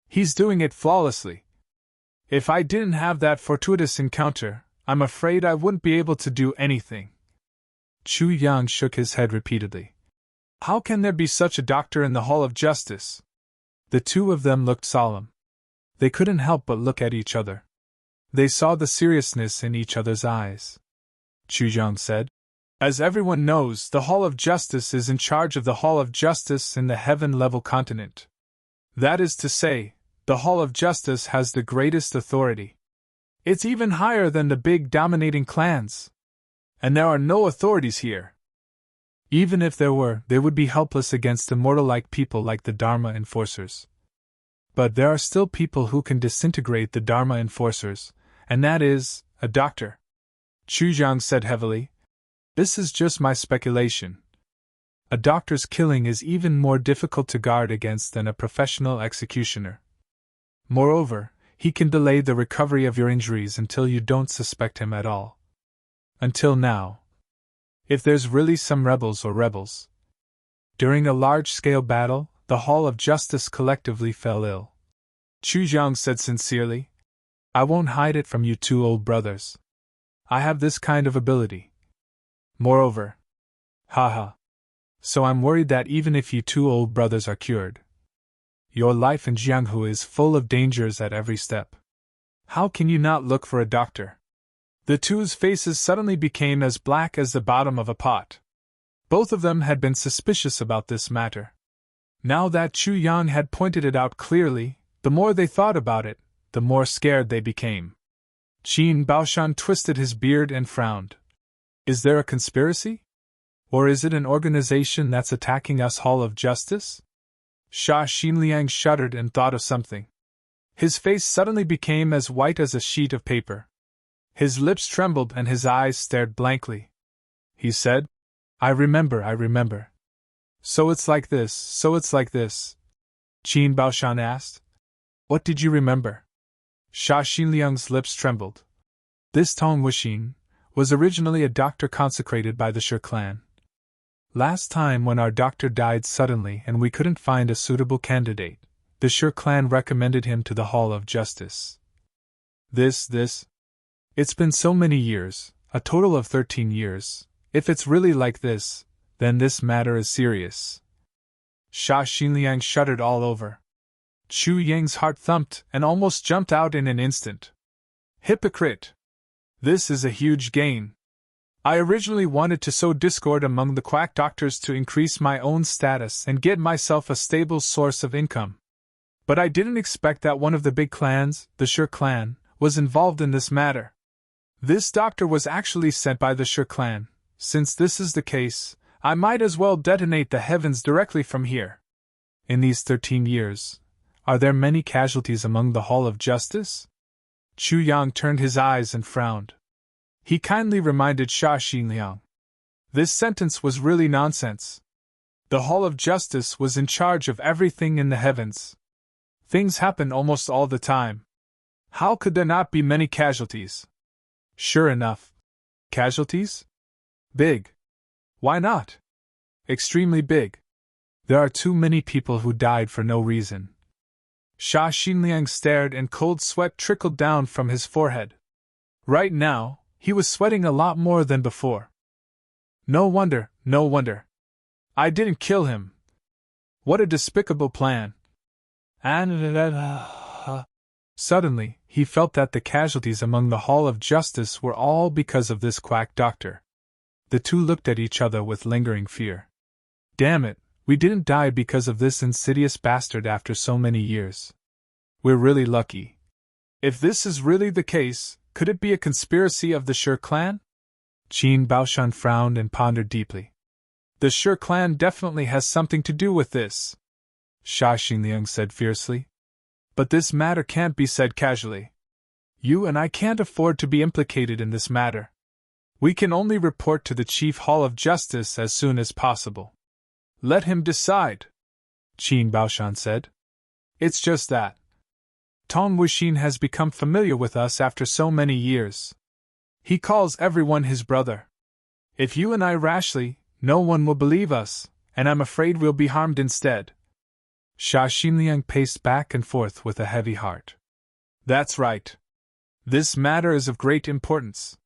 He's doing it flawlessly. If I didn't have that fortuitous encounter, I'm afraid I wouldn't be able to do anything. Chu Yang shook his head repeatedly. How can there be such a doctor in the Hall of Justice? The two of them looked solemn. They couldn't help but look at each other. They saw the seriousness in each other's eyes. Chu Yang said, As everyone knows, the Hall of Justice is in charge of the Hall of Justice in the heaven-level continent. That is to say, the Hall of Justice has the greatest authority. It's even higher than the big dominating clans. And there are no authorities here. Even if there were, they would be helpless against immortal-like people like the Dharma Enforcers. But there are still people who can disintegrate the Dharma Enforcers, and that is, a doctor. Chu Jiang said heavily. This is just my speculation. A doctor's killing is even more difficult to guard against than a professional executioner. Moreover, he can delay the recovery of your injuries until you don't suspect him at all. Until now. If there's really some rebels. During a large-scale battle, the Hall of Justice collectively fell ill. Chu Jiang said sincerely. I won't hide it from you two old brothers. I have this kind of ability. Moreover. Haha. So I'm worried that even if you two old brothers are cured, your life in Jianghu is full of dangers at every step. How can you not look for a doctor? The two's faces suddenly became as black as the bottom of a pot. Both of them had been suspicious about this matter. Now that Chu Yang had pointed it out clearly, the more they thought about it, the more scared they became. Qin Baoshan twisted his beard and frowned. Is there a conspiracy? Or is it an organization that's attacking us Hall of Justice? Sha Xinliang shuddered and thought of something. His face suddenly became as white as a sheet of paper. His lips trembled and his eyes stared blankly. He said, I remember. So it's like this. Qin Baoshan asked. What did you remember? Sha Xinliang's lips trembled. This Tong Wuxin was originally a doctor consecrated by the Shi clan. Last time when our doctor died suddenly and we couldn't find a suitable candidate, the Shi clan recommended him to the Hall of Justice. It's been so many years, a total of 13 years. If it's really like this, then this matter is serious. Sha Xinliang shuddered all over. Chu Yang's heart thumped and almost jumped out in an instant. Hypocrite! This is a huge gain. I originally wanted to sow discord among the quack doctors to increase my own status and get myself a stable source of income. But I didn't expect that one of the big clans, the Shi clan, was involved in this matter. This doctor was actually sent by the Shi clan. Since this is the case, I might as well detonate the heavens directly from here. In these 13 years, are there many casualties among the Hall of Justice? Chu Yang turned his eyes and frowned. He kindly reminded Sha Xinliang. This sentence was really nonsense. The Hall of Justice was in charge of everything in the heavens. Things happen almost all the time. How could there not be many casualties? Sure enough. Casualties? Big. Why not? Extremely big. There are too many people who died for no reason. Sha Xinliang stared and cold sweat trickled down from his forehead. Right now, he was sweating a lot more than before. No wonder. I didn't kill him. What a despicable plan. Suddenly, he felt that the casualties among the Hall of Justice were all because of this quack doctor. The two looked at each other with lingering fear. Damn it, we didn't die because of this insidious bastard after so many years. We're really lucky. If this is really the case, could it be a conspiracy of the Shi clan? Qin Baoshan frowned and pondered deeply. The Shi clan definitely has something to do with this, Sha Xinliang said fiercely. But this matter can't be said casually. You and I can't afford to be implicated in this matter. We can only report to the Chief Hall of Justice as soon as possible. Let him decide, Qin Baoshan said. It's just that Tong Wuxin has become familiar with us after so many years. He calls everyone his brother. If you and I rashly, no one will believe us, and I'm afraid we'll be harmed instead. Sha Xinliang paced back and forth with a heavy heart. That's right. This matter is of great importance.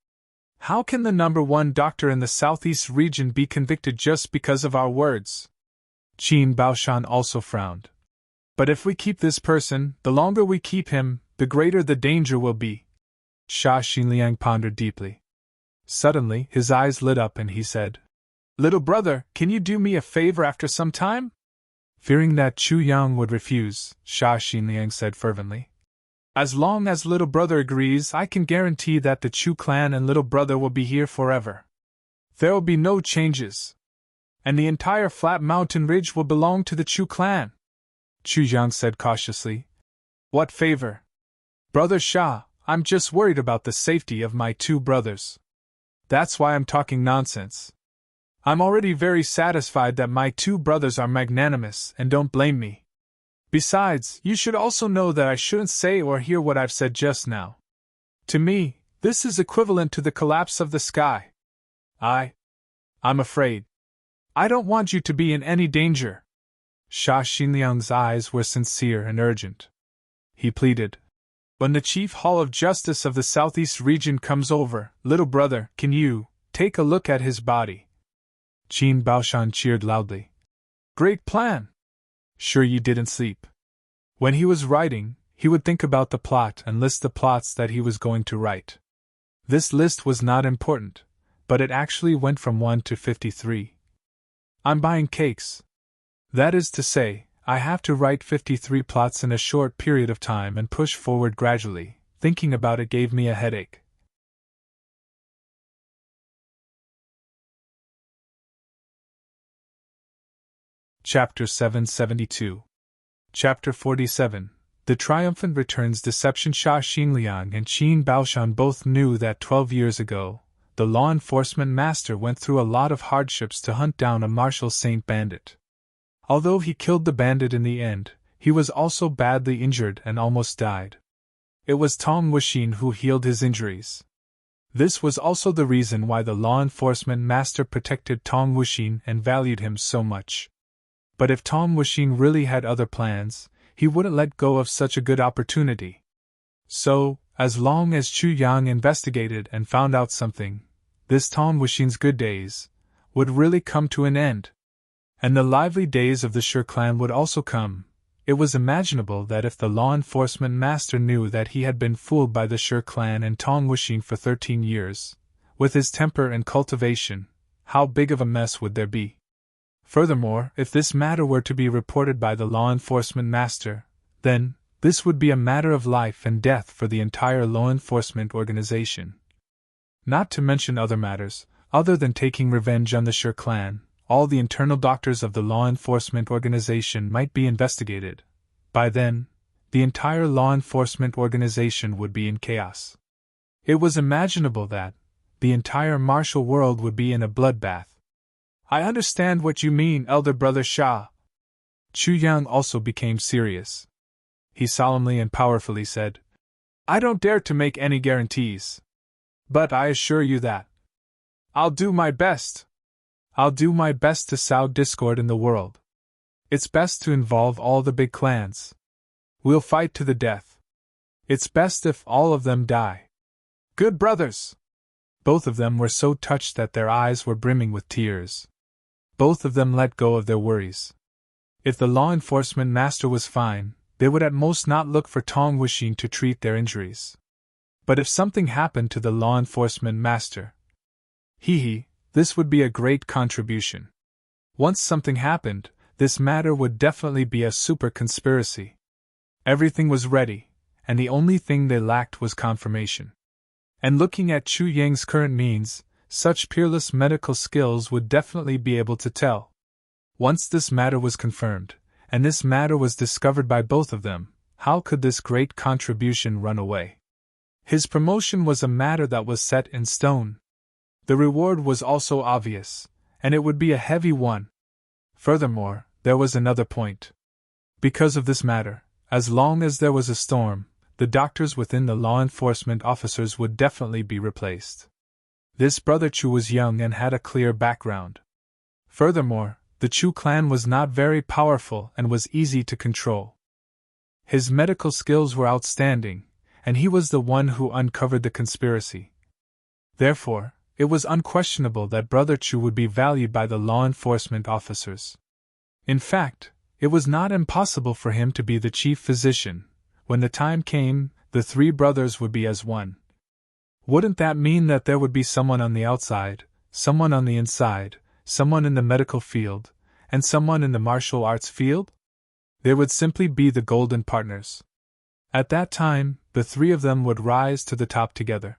How can the number one doctor in the southeast region be convicted just because of our words? Qin Baoshan also frowned. But if we keep this person, the longer we keep him, the greater the danger will be. Sha Xinliang pondered deeply. Suddenly, his eyes lit up and he said, "Little brother, can you do me a favor after some time?" Fearing that Chu Yang would refuse, Sha Xinliang said fervently, "As long as little brother agrees, I can guarantee that the Chu clan and little brother will be here forever. There will be no changes. And the entire flat mountain ridge will belong to the Chu clan." Chu Yang said cautiously, "What favor?" "Brother Sha, I'm just worried about the safety of my two brothers. That's why I'm talking nonsense. I'm already very satisfied that my two brothers are magnanimous and don't blame me. Besides, you should also know that I shouldn't say or hear what I've said just now. To me, this is equivalent to the collapse of the sky. I'm afraid. I don't want you to be in any danger." Sha Xinliang's eyes were sincere and urgent. He pleaded, "When the Chief Hall of Justice of the Southeast region comes over, little brother, can you take a look at his body?" Qin Baoshan cheered loudly. "Great plan! Sure you didn't sleep." When he was writing, he would think about the plot and list the plots that he was going to write. This list was not important, but it actually went from 1 to 53. "I'm buying cakes. That is to say, I have to write 53 plots in a short period of time and push forward gradually. Thinking about it gave me a headache." Chapter 772. Chapter 47. The Triumphant Returns Deception. Sha Xinliang and Qin Baoshan both knew that 12 years ago, the law enforcement master went through a lot of hardships to hunt down a Marshall Saint bandit. Although he killed the bandit in the end, he was also badly injured and almost died. It was Tong Wuxin who healed his injuries. This was also the reason why the law enforcement master protected Tong Wuxin and valued him so much. But if Tong Wuxin really had other plans, he wouldn't let go of such a good opportunity. So, as long as Chu Yang investigated and found out something, this Tong Wuxin's good days would really come to an end. And the lively days of the Shi clan would also come. It was imaginable that if the law enforcement master knew that he had been fooled by the Shi clan and Tong Wuxin for 13 years, with his temper and cultivation, how big of a mess would there be? Furthermore, if this matter were to be reported by the law enforcement master, then this would be a matter of life and death for the entire law enforcement organization. Not to mention other matters, other than taking revenge on the Shi clan, all the internal doctors of the law enforcement organization might be investigated. By then, the entire law enforcement organization would be in chaos. It was imaginable that the entire martial world would be in a bloodbath. "I understand what you mean, elder brother Sha." Chu Yang also became serious. He solemnly and powerfully said, "I don't dare to make any guarantees. But I assure you that I'll do my best. I'll do my best to sow discord in the world. It's best to involve all the big clans. We'll fight to the death. It's best if all of them die. Good brothers!" Both of them were so touched that their eyes were brimming with tears. Both of them let go of their worries. If the law enforcement master was fine, they would at most not look for Tong Wuxin to treat their injuries. But if something happened to the law enforcement master, this would be a great contribution. Once something happened, this matter would definitely be a super conspiracy. Everything was ready, and the only thing they lacked was confirmation. And looking at Chu Yang's current means, such peerless medical skills would definitely be able to tell. Once this matter was confirmed, and this matter was discovered by both of them, how could this great contribution run away? His promotion was a matter that was set in stone. The reward was also obvious, and it would be a heavy one. Furthermore, there was another point. Because of this matter, as long as there was a storm, the doctors within the law enforcement officers would definitely be replaced. This brother Chu was young and had a clear background. Furthermore, the Chu clan was not very powerful and was easy to control. His medical skills were outstanding, and he was the one who uncovered the conspiracy. Therefore, it was unquestionable that Brother Chu would be valued by the law enforcement officers. In fact, it was not impossible for him to be the chief physician. When the time came, the three brothers would be as one. Wouldn't that mean that there would be someone on the outside, someone on the inside, someone in the medical field, and someone in the martial arts field? There would simply be the golden partners. At that time, the three of them would rise to the top together.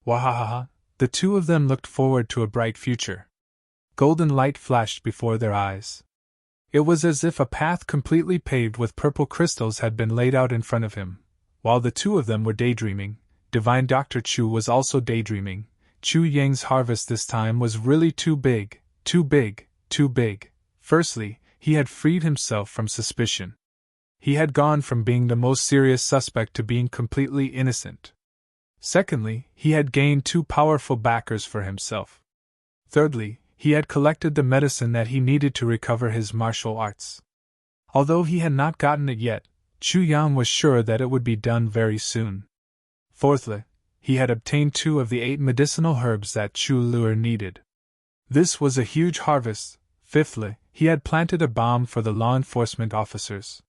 Wahahaha, the two of them looked forward to a bright future. Golden light flashed before their eyes. It was as if a path completely paved with purple crystals had been laid out in front of him. While the two of them were daydreaming, Divine Dr. Chu was also daydreaming. Chu Yang's harvest this time was really too big, too big, too big. Firstly, he had freed himself from suspicion. He had gone from being the most serious suspect to being completely innocent. Secondly, he had gained two powerful backers for himself. Thirdly, he had collected the medicine that he needed to recover his martial arts. Although he had not gotten it yet, Chu Yang was sure that it would be done very soon. Fourthly, he had obtained 2 of the 8 medicinal herbs that Chu Luer needed. This was a huge harvest. Fifthly, he had planted a bomb for the law enforcement officers.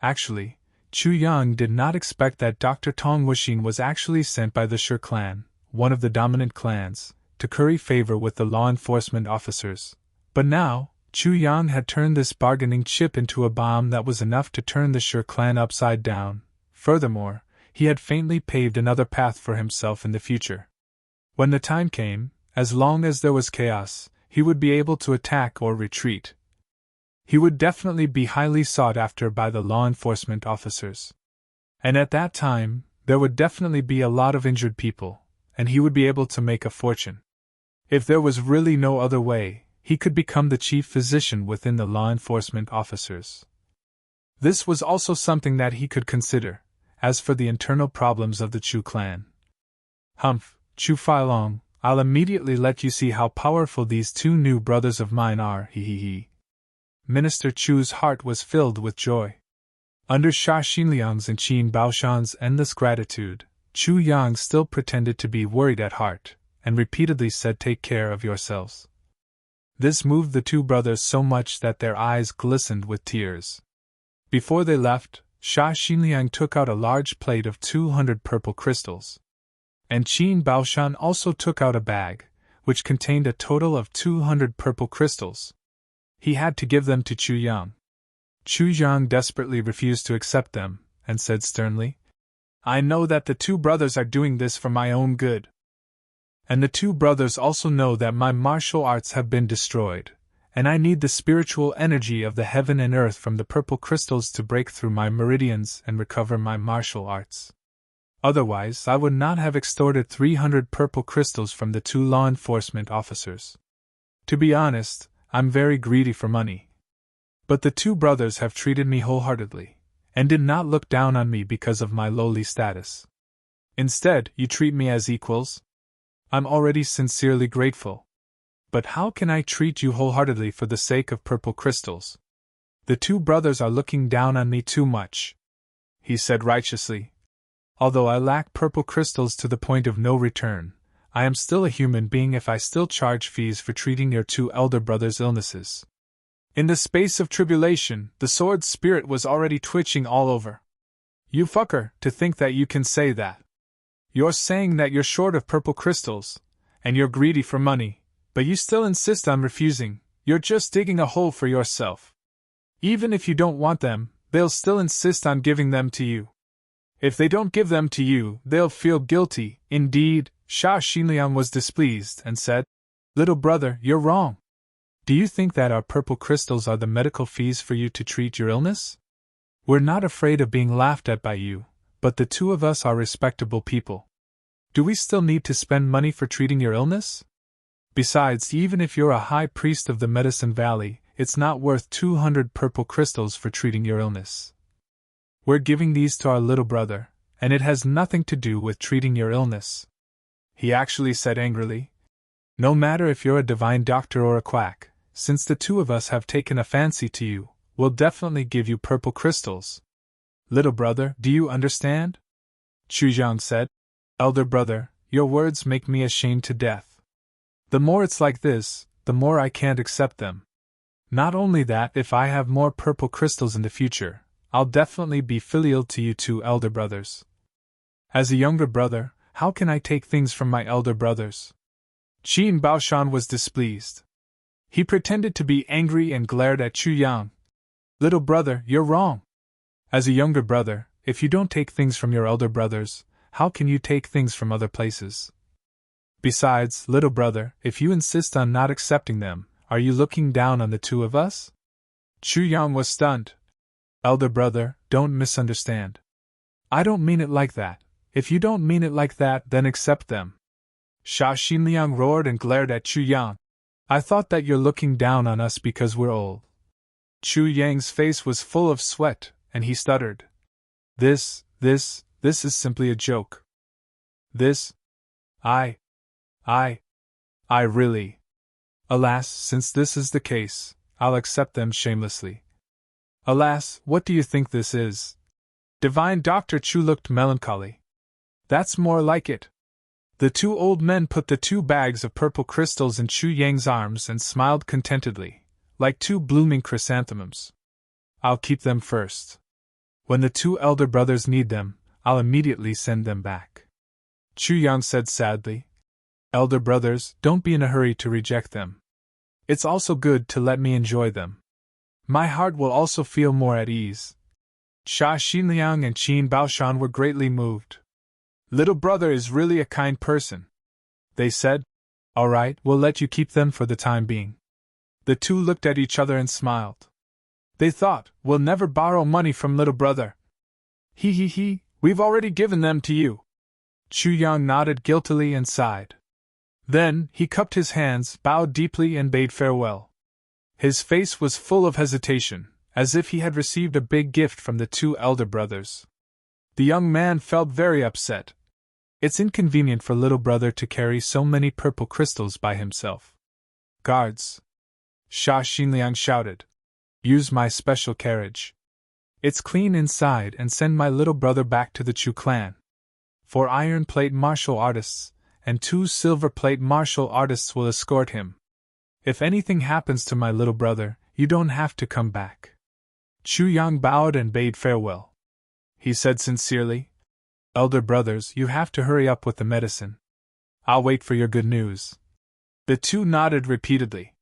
Actually, Chu Yang did not expect that Dr. Tong Wuxin was actually sent by the Shi clan, one of the dominant clans, to curry favor with the law enforcement officers. But now, Chu Yang had turned this bargaining chip into a bomb that was enough to turn the Shi clan upside down. Furthermore, he had faintly paved another path for himself in the future. When the time came, as long as there was chaos, he would be able to attack or retreat. He would definitely be highly sought after by the law enforcement officers. And at that time, there would definitely be a lot of injured people, and he would be able to make a fortune. If there was really no other way, he could become the chief physician within the law enforcement officers. This was also something that he could consider. As for the internal problems of the Chu clan, Humph, Chu Failong, I'll immediately let you see how powerful these 2 new brothers of mine are, he. Minister Chu's heart was filled with joy. Under Sha Xinliang's and Qin Baoshan's endless gratitude, Chu Yang still pretended to be worried at heart, and repeatedly said, "Take care of yourselves." This moved the 2 brothers so much that their eyes glistened with tears. Before they left, Sha Xinliang took out a large plate of 200 purple crystals. And Qin Baoshan also took out a bag, which contained a total of 200 purple crystals. He had to give them to Chu Yang. Chu Yang desperately refused to accept them, and said sternly, "I know that the 2 brothers are doing this for my own good. And the 2 brothers also know that my martial arts have been destroyed, and I need the spiritual energy of the heaven and earth from the purple crystals to break through my meridians and recover my martial arts. Otherwise, I would not have extorted 300 purple crystals from the 2 law enforcement officers. To be honest, I'm very greedy for money. But the 2 brothers have treated me wholeheartedly, and did not look down on me because of my lowly status. Instead, you treat me as equals. I'm already sincerely grateful. But how can I treat you wholeheartedly for the sake of purple crystals? The 2 brothers are looking down on me too much," he said righteously. "Although I lack purple crystals to the point of no return, I am still a human being if I still charge fees for treating your 2 elder brothers' illnesses." In the space of tribulation, the sword spirit was already twitching all over. "You fucker, to think that you can say that. You're saying that you're short of purple crystals, and you're greedy for money. But you still insist on refusing. You're just digging a hole for yourself. Even if you don't want them, they'll still insist on giving them to you. If they don't give them to you, they'll feel guilty." Indeed, Sha Xinliang was displeased and said, "Little brother, you're wrong. Do you think that our purple crystals are the medical fees for you to treat your illness? We're not afraid of being laughed at by you, but the 2 of us are respectable people. Do we still need to spend money for treating your illness? Besides, even if you're a high priest of the Medicine Valley, it's not worth 200 purple crystals for treating your illness. We're giving these to our little brother, and it has nothing to do with treating your illness," he actually said angrily. "No matter if you're a divine doctor or a quack, since the 2 of us have taken a fancy to you, we'll definitely give you purple crystals. Little brother, do you understand?" Chu Yang said, "Elder brother, your words make me ashamed to death. The more it's like this, the more I can't accept them. Not only that, if I have more purple crystals in the future, I'll definitely be filial to you 2 elder brothers. As a younger brother, how can I take things from my elder brothers? Qin Baoshan was displeased. He pretended to be angry and glared at Chu Yang. Little brother, you're wrong. As a younger brother, if you don't take things from your elder brothers, how can you take things from other places? Besides, little brother, if you insist on not accepting them, are you looking down on the two of us? Chu Yang was stunned. Elder brother, don't misunderstand. I don't mean it like that. If you don't mean it like that, then accept them. Sha Xinliang roared and glared at Chu Yang. I thought that you're looking down on us because we're old. Chu Yang's face was full of sweat, and he stuttered. This is simply a joke. I really. Alas, since this is the case, I'll accept them shamelessly. Alas, what do you think this is? Divine Dr. Chu looked melancholy. That's more like it. The two old men put the 2 bags of purple crystals in Chu Yang's arms and smiled contentedly, like 2 blooming chrysanthemums. I'll keep them first. When the 2 elder brothers need them, I'll immediately send them back. Chu Yang said sadly. Elder brothers, don't be in a hurry to reject them. It's also good to let me enjoy them. My heart will also feel more at ease. Sha Xinliang and Qin Baoshan were greatly moved. Little brother is really a kind person. They said, all right, we'll let you keep them for the time being. The 2 looked at each other and smiled. They thought, we'll never borrow money from little brother. He, we've already given them to you. Chu Yang nodded guiltily and sighed. Then, he cupped his hands, bowed deeply and bade farewell. His face was full of hesitation, as if he had received a big gift from the 2 elder brothers. The young man felt very upset. It's inconvenient for little brother to carry so many purple crystals by himself. Guards! Sha Xinliang shouted. Use my special carriage. It's clean inside and send my little brother back to the Chu clan. 4 iron plate martial artists, and 2 silver plate martial artists will escort him. If anything happens to my little brother, you don't have to come back. Chu Yang bowed and bade farewell. He said sincerely, Elder brothers, you have to hurry up with the medicine. I'll wait for your good news. The 2 nodded repeatedly.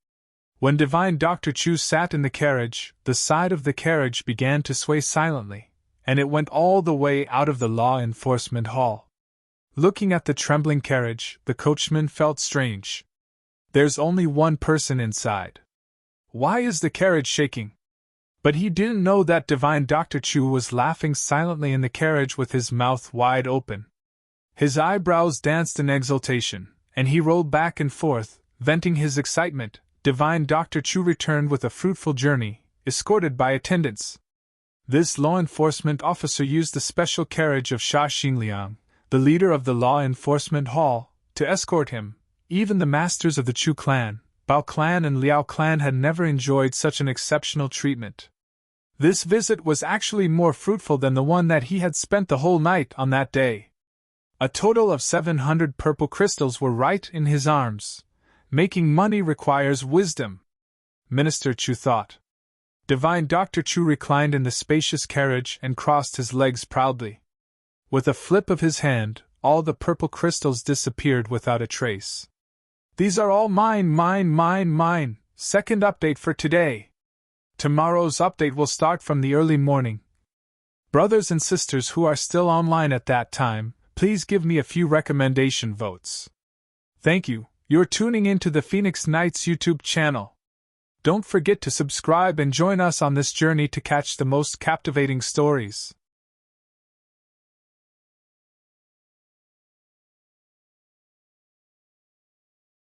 When Divine Dr. Chu sat in the carriage, the side of the carriage began to sway silently, and it went all the way out of the law enforcement hall. Looking at the trembling carriage, the coachman felt strange. There's only one person inside. Why is the carriage shaking? But he didn't know that Divine Dr. Chu was laughing silently in the carriage with his mouth wide open. His eyebrows danced in exultation, and he rolled back and forth, venting his excitement. Divine Dr. Chu returned with a fruitful journey, escorted by attendants. This law enforcement officer used the special carriage of Sha Xinliang, the leader of the law enforcement hall, to escort him. Even the masters of the Chu clan, Bao clan and Liao clan had never enjoyed such an exceptional treatment. This visit was actually more fruitful than the one that he had spent the whole night on that day. A total of 700 purple crystals were right in his arms. Making money requires wisdom, Minister Chu thought. Divine Dr. Chu reclined in the spacious carriage and crossed his legs proudly. With a flip of his hand, all the purple crystals disappeared without a trace. These are all mine. Second update for today. Tomorrow's update will start from the early morning. Brothers and sisters who are still online at that time, please give me a few recommendation votes. Thank you. You're tuning in to the Phoenix Knights YouTube channel. Don't forget to subscribe and join us on this journey to catch the most captivating stories.